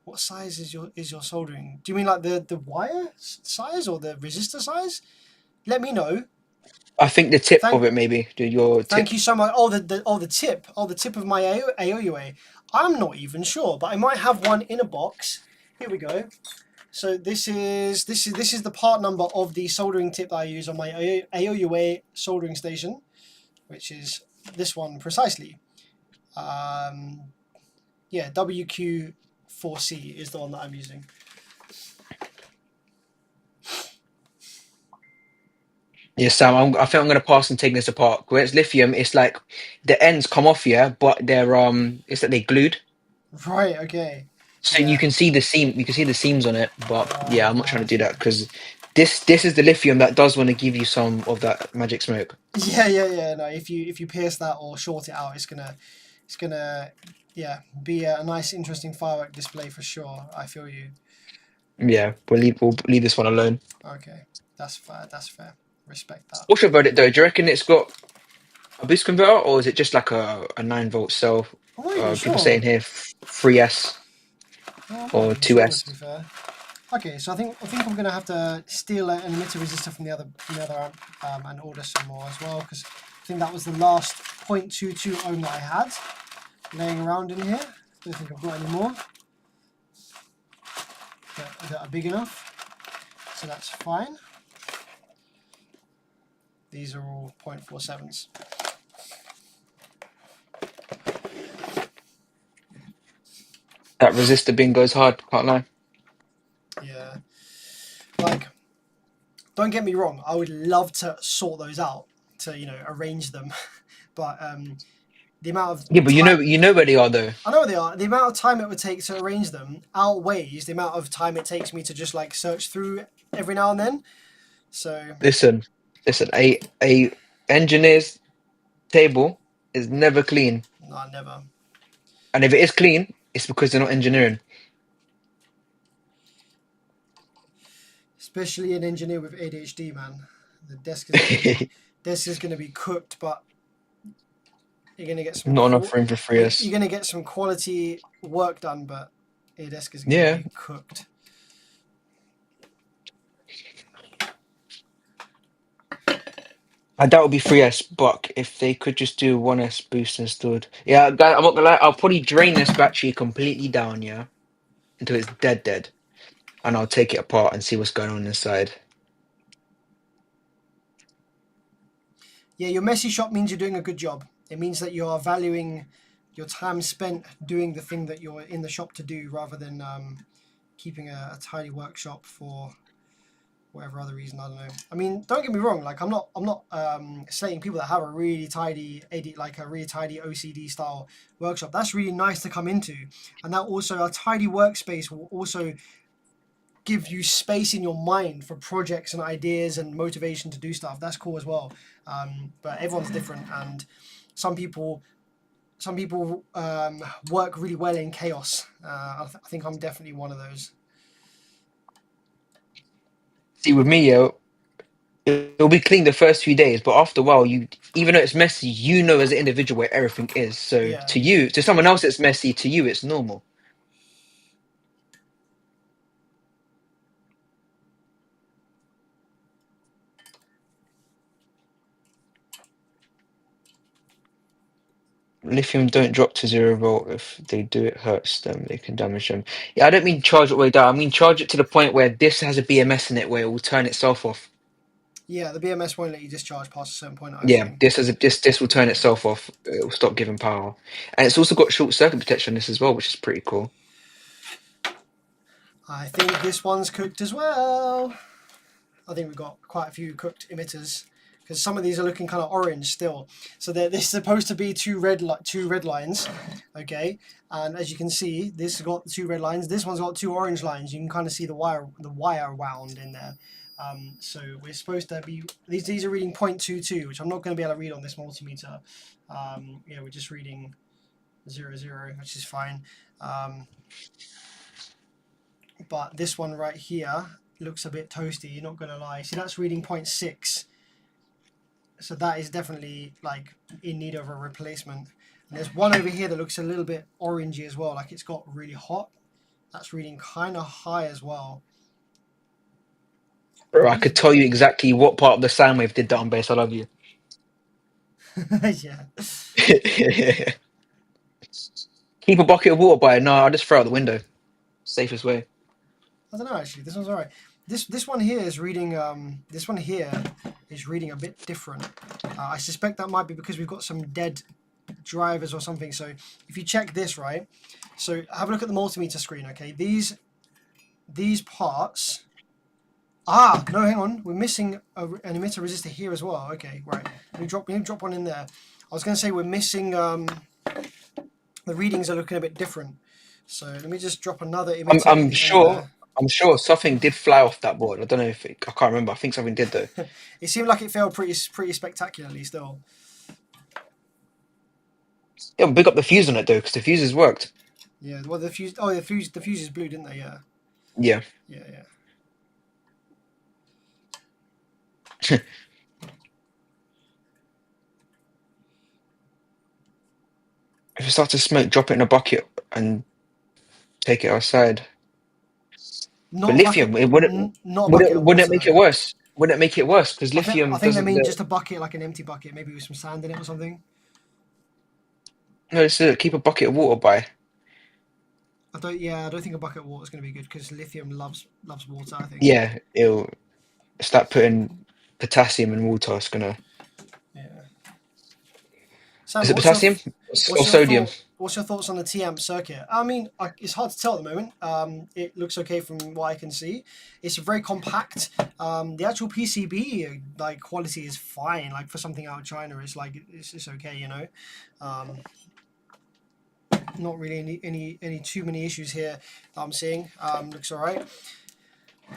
Speaker 2: What size is your soldering? Do you mean like the wire size or the resistor size? Let me know.
Speaker 1: I think the tip of
Speaker 2: Thank
Speaker 1: it maybe. Your
Speaker 2: thank
Speaker 1: tip.
Speaker 2: you so much. The tip of my AOUA. I'm not even sure, but I might have one in a box. Here we go. So this is the part number of the soldering tip that I use on my AOUA soldering station, which is this one precisely. Yeah, WQ4C is the one that I'm using.
Speaker 1: Yeah, Sam. I think I'm gonna pass and take this apart. Where it's lithium, it's like the ends come off, yeah, but they're it's like they glued.
Speaker 2: Right. Okay.
Speaker 1: So you
Speaker 2: Yeah.
Speaker 1: can see the seam, you can see the seams on it, but yeah,
Speaker 2: Oh
Speaker 1: I'm not trying to
Speaker 2: man.
Speaker 1: do that because this is the lithium that does want to give you some of that magic smoke.
Speaker 2: Yeah. No, if you pierce that or short it out, it's gonna yeah be a nice interesting firework display for sure. I feel you.
Speaker 1: Yeah, we'll leave this one alone.
Speaker 2: Okay, that's fair. That's fair. Respect that.
Speaker 1: What's your verdict though? Do you reckon it's got a boost converter or is it just like a 9 volt cell?
Speaker 2: I'm not even
Speaker 1: People
Speaker 2: sure.
Speaker 1: saying here 3S
Speaker 2: I'm not
Speaker 1: or
Speaker 2: even sure to
Speaker 1: 2S.
Speaker 2: be fair. Okay, so I think I'm gonna have to steal an emitter resistor from the other amp and order some more as well because I think that was the last 0.22 ohm that I had laying around in here. Don't think I've got any more that are big enough, so that's fine. These are all 0.47s.
Speaker 1: That resistor bin goes hard, can't lie.
Speaker 2: Yeah, like don't get me wrong, I would love to sort those out to arrange them, but the amount of
Speaker 1: Yeah, but
Speaker 2: time
Speaker 1: you know where they are though.
Speaker 2: I know what they are. The amount of time it would take to arrange them outweighs the amount of time it takes me to just like search through every now and then. So
Speaker 1: Listen, listen, a engineer's table is never clean.
Speaker 2: no, never.
Speaker 1: And if it is clean, it's because they're not engineering.
Speaker 2: Especially an engineer with ADHD, man. The desk is gonna be cooked, but you're gonna get some
Speaker 1: Not enough room for 3S.
Speaker 2: you're gonna get some quality work done, but your desk is gonna
Speaker 1: Yeah.
Speaker 2: be cooked.
Speaker 1: I doubt it'll be 3S, but if they could just do 1S boost installed. Yeah, I'm not gonna lie, I'll probably drain this battery completely down, yeah, until it's dead. And I'll take it apart and see what's going on inside.
Speaker 2: Yeah, your messy shop means you're doing a good job. It means that you are valuing your time spent doing the thing that you're in the shop to do, rather than keeping a tidy workshop for whatever other reason. I don't know. I mean, don't get me wrong. Like, I'm not slating people that have a really tidy OCD style workshop. That's really nice to come into, and that also, a tidy workspace will also give you space in your mind for projects and ideas and motivation to do stuff. That's cool as well. But everyone's different, and some people work really well in chaos. I think I'm definitely one of those.
Speaker 1: See, with me, yo, it'll be clean the first few days, but after a while, even though it's messy, you know as an individual where everything is. So
Speaker 2: Yeah.
Speaker 1: to someone else it's messy, to you it's normal. Lithium don't drop to 0 volt. If they do, it hurts them. They can damage them. Yeah, I don't mean charge it all the way down. I mean charge it to the point where this has a BMS in it where it will turn itself off.
Speaker 2: Yeah, the BMS won't let you discharge past a certain point, I
Speaker 1: Yeah,
Speaker 2: assume.
Speaker 1: this will turn itself off. It will stop giving power, and it's also got short circuit protection on this as well, which is pretty cool.
Speaker 2: I think this one's cooked as well. I think we've got quite a few cooked emitters, because some of these are looking kind of orange still. So this is supposed to be two red lines, okay? And as you can see, this has got 2 red lines. This one's got 2 orange lines. You can kind of see the wire wound in there. So we're supposed to be, these are reading 0.22, which I'm not going to be able to read on this multimeter. Yeah, we're just reading 0, which is fine. But this one right here looks a bit toasty, not gonna lie. See, that's reading 0.6, so that is definitely like in need of a replacement. And there's one over here that looks a little bit orangey as well, like it's got really hot. That's reading kind of high as well.
Speaker 1: Bro, I could tell you exactly what part of the Sinewave did that on bass. I love you.
Speaker 2: Yeah.
Speaker 1: Keep a bucket of water by it. No, I'll just throw it out the window. Safest way.
Speaker 2: I don't know, actually. This one's alright. This one here is reading. This one here is reading a bit different. I suspect that might be because we've got some dead drivers or something. So if you check this, right, so have a look at the multimeter screen. Okay, these parts. Ah, no, hang on. We're missing an emitter resistor here as well. Okay, right. We need to drop one in there. I was going to say we're missing. The readings are looking a bit different. So let me just drop another emitter
Speaker 1: I'm
Speaker 2: at the end
Speaker 1: sure.
Speaker 2: there.
Speaker 1: I'm sure something did fly off that board. I don't know if I can't remember. I think something did though.
Speaker 2: It seemed like it failed pretty spectacularly still.
Speaker 1: Yeah, big up the fuse on it though, because the fuses worked.
Speaker 2: Yeah, well, the fuse. Oh, the fuses blew, didn't they? Yeah.
Speaker 1: Yeah.
Speaker 2: Yeah.
Speaker 1: If it starts to smoke, drop it in a bucket and take it outside. But
Speaker 2: Not a
Speaker 1: lithium,
Speaker 2: bucket.
Speaker 1: it
Speaker 2: Not a bucket of
Speaker 1: wouldn't it
Speaker 2: water
Speaker 1: make it
Speaker 2: though.
Speaker 1: worse? Wouldn't it make it worse? Because
Speaker 2: I
Speaker 1: lithium
Speaker 2: think they
Speaker 1: doesn't.
Speaker 2: mean just a bucket, like an empty bucket, maybe with some sand in it or something.
Speaker 1: No, it's keep a bucket of water by.
Speaker 2: I don't think a bucket of water is going to be good, because lithium loves water, I think.
Speaker 1: Yeah, it'll start putting potassium in water. It's gonna.
Speaker 2: Yeah.
Speaker 1: Is
Speaker 2: Sam,
Speaker 1: it potassium or sodium?
Speaker 2: what's your thoughts on the T-amp circuit? I mean, it's hard to tell at the moment. It looks okay from what I can see. It's very compact. The actual PCB like quality is fine. Like for something out of China, it's like it's okay, you know. Not really any too many issues here that I'm seeing. Looks all right.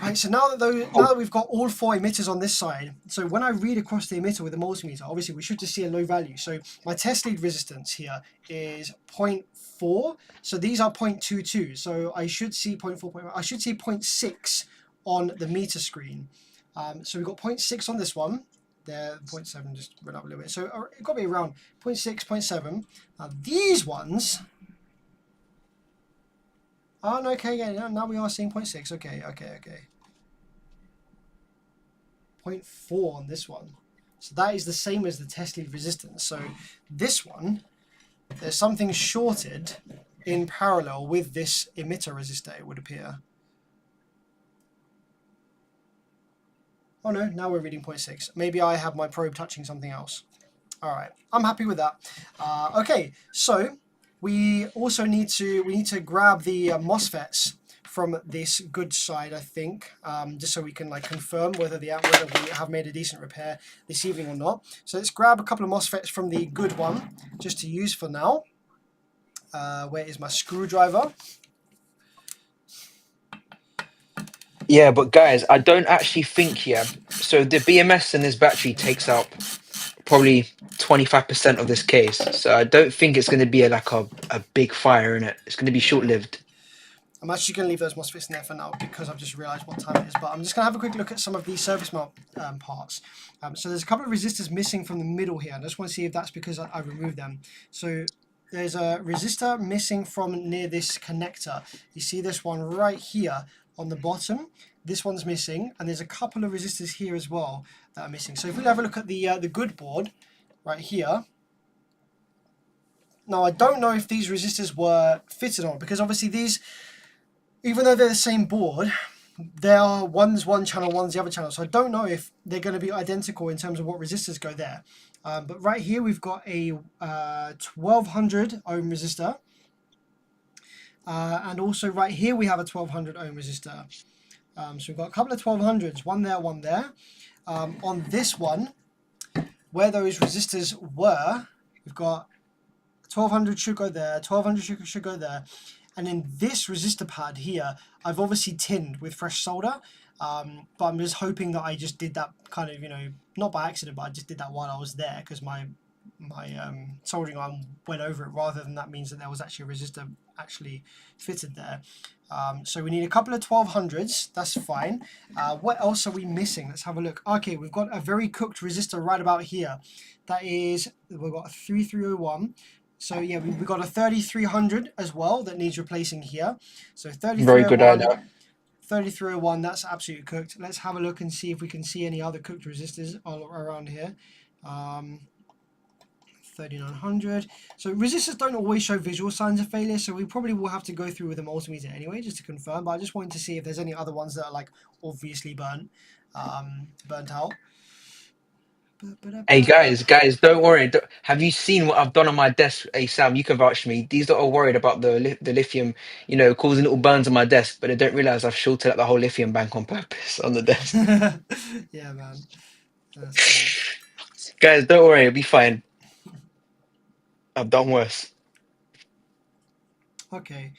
Speaker 2: Right, so now that we've got all 4 emitters on this side, so when I read across the emitter with the multimeter, obviously we should just see a low value. So my test lead resistance here is 0.4. So these are 0.22. So I should see 0.4. I should see 0.6 on the meter screen. So we've got 0.6 on this one. There, 0.7 just went up a little bit. So it got to be around 0.6, 0.7. These ones. Oh, no, okay, yeah, now we are seeing 0.6. Okay. 0.4 on this one. So that is the same as the test lead resistance. So this one, there's something shorted in parallel with this emitter resistor, it would appear. Oh no, now we're reading 0.6. Maybe I have my probe touching something else. All right, I'm happy with that. Okay, so we also need to grab the MOSFETs from this good side, I think, just so we can like confirm whether we have made a decent repair this evening or not. So let's grab a couple of MOSFETs from the good one just to use for now. Where is my screwdriver?
Speaker 1: Yeah, but guys, I don't actually think, yeah. So the BMS in this battery takes up probably 25% of this case. So I don't think it's going to be like a big fire in it. It's going to be short-lived.
Speaker 2: I'm actually going to leave those MOSFETs in there for now because I've just realised what time it is. But I'm just going to have a quick look at some of the surface mount parts. So there's a couple of resistors missing from the middle here. I just want to see if that's because I removed them. So there's a resistor missing from near this connector. You see this one right here on the bottom. This one's missing. And there's a couple of resistors here as well that are missing. So if we have a look at the good board right here. Now, I don't know if these resistors were fitted on because obviously these, even though they're the same board, there are one's one channel, one's the other channel. So I don't know if they're going to be identical in terms of what resistors go there. But right here we've got a 1200 ohm resistor. And also right here we have a 1200 ohm resistor. So we've got a couple of 1200s, one there, one there. On this one, where those resistors were, we've got 1200 should go there, 1200 should go there. And in this resistor pad here, I've obviously tinned with fresh solder, but I'm just hoping that I just did that kind of, not by accident, but I just did that while I was there because my soldering iron went over it rather than that means that there was actually a resistor actually fitted there. So we need a couple of 1200s, that's fine. What else are we missing? Let's have a look. Okay, we've got a very cooked resistor right about here. That is, we've got a 3301. So yeah, we've got a 3300 as well that needs replacing here. So
Speaker 1: Very good
Speaker 2: 3301,
Speaker 1: idea.
Speaker 2: 3301, that's absolutely cooked. Let's have a look and see if we can see any other cooked resistors all around here. 3900. So resistors don't always show visual signs of failure, so we probably will have to go through with a multimeter anyway just to confirm. But I just wanted to see if there's any other ones that are like obviously burnt out.
Speaker 1: Hey guys, don't worry. Have you seen what I've done on my desk? Hey Sam, you can vouch for me. These that are worried about the lithium, causing little burns on my desk, but they don't realize I've shorted out the whole lithium bank on purpose on the desk.
Speaker 2: Yeah, man. That's funny.
Speaker 1: Guys, don't worry, it'll be fine. I've done worse.
Speaker 2: Okay,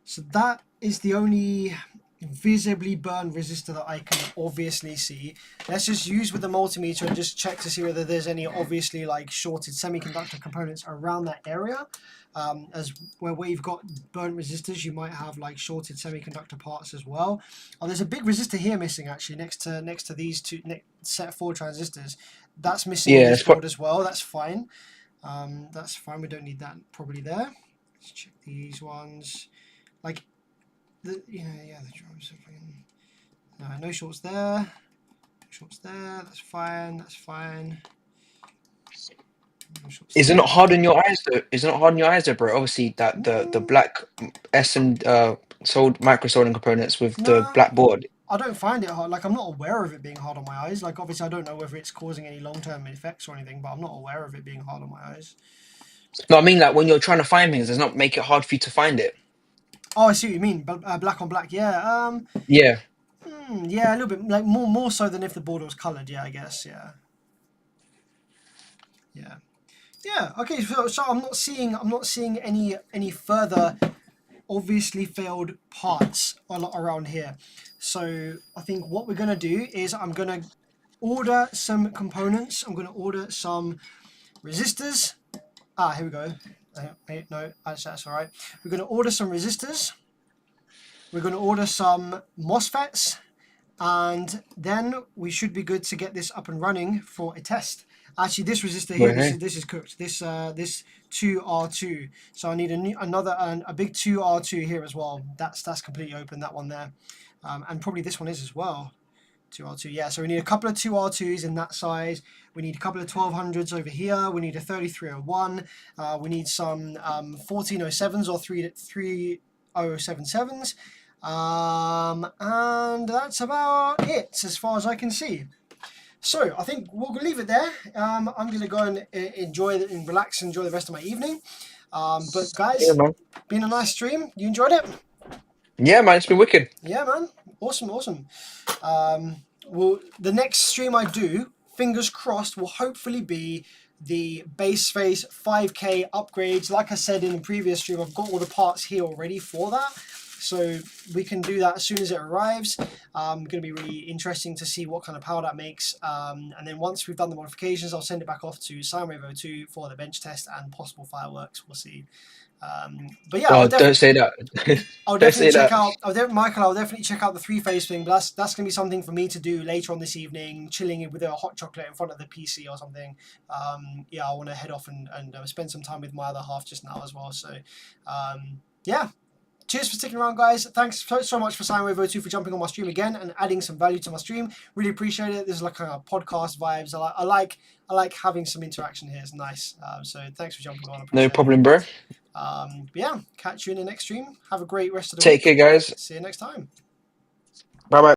Speaker 2: so that is the only visibly burned resistor that I can obviously see. Let's just use with the multimeter and just check to see whether there's any obviously like shorted semiconductor components around that area. As where you've got burnt resistors, you might have like shorted semiconductor parts as well. Oh, there's a big resistor here missing actually next to these two set 4 transistors. That's missing on
Speaker 1: Yeah,
Speaker 2: this board as well. That's fine. That's fine. We don't need that probably there. Let's check these ones. Like the drums. No shorts there. Shorts there. That's fine. That's fine. No shorts
Speaker 1: Is it
Speaker 2: there.
Speaker 1: not hard on your eyes though? Is it not hard on your eyes though, bro? Obviously, that the black S and sold micro soldering components with the
Speaker 2: No,
Speaker 1: black board.
Speaker 2: I don't find it hard. Like I'm not aware of it being hard on my eyes. Like obviously I don't know whether it's causing any long-term effects or anything, but I'm not aware of it being hard on my eyes.
Speaker 1: No, I mean like when you're trying to find things, does not make it hard for you to find it.
Speaker 2: Oh, I see what you mean. Black on black. Yeah.
Speaker 1: Yeah.
Speaker 2: Yeah, a little bit. Like more so than if the border was coloured. Yeah, I guess. Yeah. Yeah. Yeah. Okay. So I'm not seeing any further obviously failed parts around here. So I think what we're gonna do is I'm gonna order some components. I'm gonna order some resistors. Here we go. Wait, no, that's all right. We're gonna order some resistors. We're gonna order some MOSFETs, and then we should be good to get this up and running for a test. Actually, this resistor here,
Speaker 1: Okay.
Speaker 2: this is cooked. This 2R2. So I need another a big 2R2 here as well. That's completely open, that one there, and probably this one is as well. 2R2, yeah. So we need a couple of 2R2s in that size. We need a couple of 1200s over here. We need a 3301. We need some 1407s or 3077s. And that's about it as far as I can see. So I think we'll leave it there. I'm going to go and enjoy it and relax and enjoy the rest of my evening. But guys,
Speaker 1: Yeah, man.
Speaker 2: been a nice stream. You enjoyed it?
Speaker 1: Yeah, man. It's been wicked.
Speaker 2: Yeah, man. Awesome. Well, the next stream I do, fingers crossed, will hopefully be the base face 5K upgrades. Like I said in the previous stream, I've got all the parts here already for that. So we can do that as soon as it arrives. Going to be really interesting to see what kind of power that makes. And then once we've done the modifications, I'll send it back off to Sinewave02 for the bench test and possible fireworks. We'll see. But yeah,
Speaker 1: Oh, don't say that.
Speaker 2: I'll
Speaker 1: Don't
Speaker 2: definitely
Speaker 1: say
Speaker 2: check
Speaker 1: that.
Speaker 2: out. Michael, I'll definitely check out the three-phase thing. But that's going to be something for me to do later on this evening, chilling with a hot chocolate in front of the PC or something. Yeah, I want to head off and spend some time with my other half just now as well. So, yeah. Cheers for sticking around, guys. Thanks so much for Sinewave02 for jumping on my stream again and adding some value to my stream. Really appreciate it. This is like kind of podcast vibes. I like having some interaction here. It's nice. So thanks for jumping on.
Speaker 1: No
Speaker 2: Appreciate
Speaker 1: problem,
Speaker 2: it.
Speaker 1: bro.
Speaker 2: But yeah, catch you in the next stream. Have a great rest of the
Speaker 1: Take
Speaker 2: week.
Speaker 1: care, guys.
Speaker 2: See you next time.
Speaker 1: Bye bye.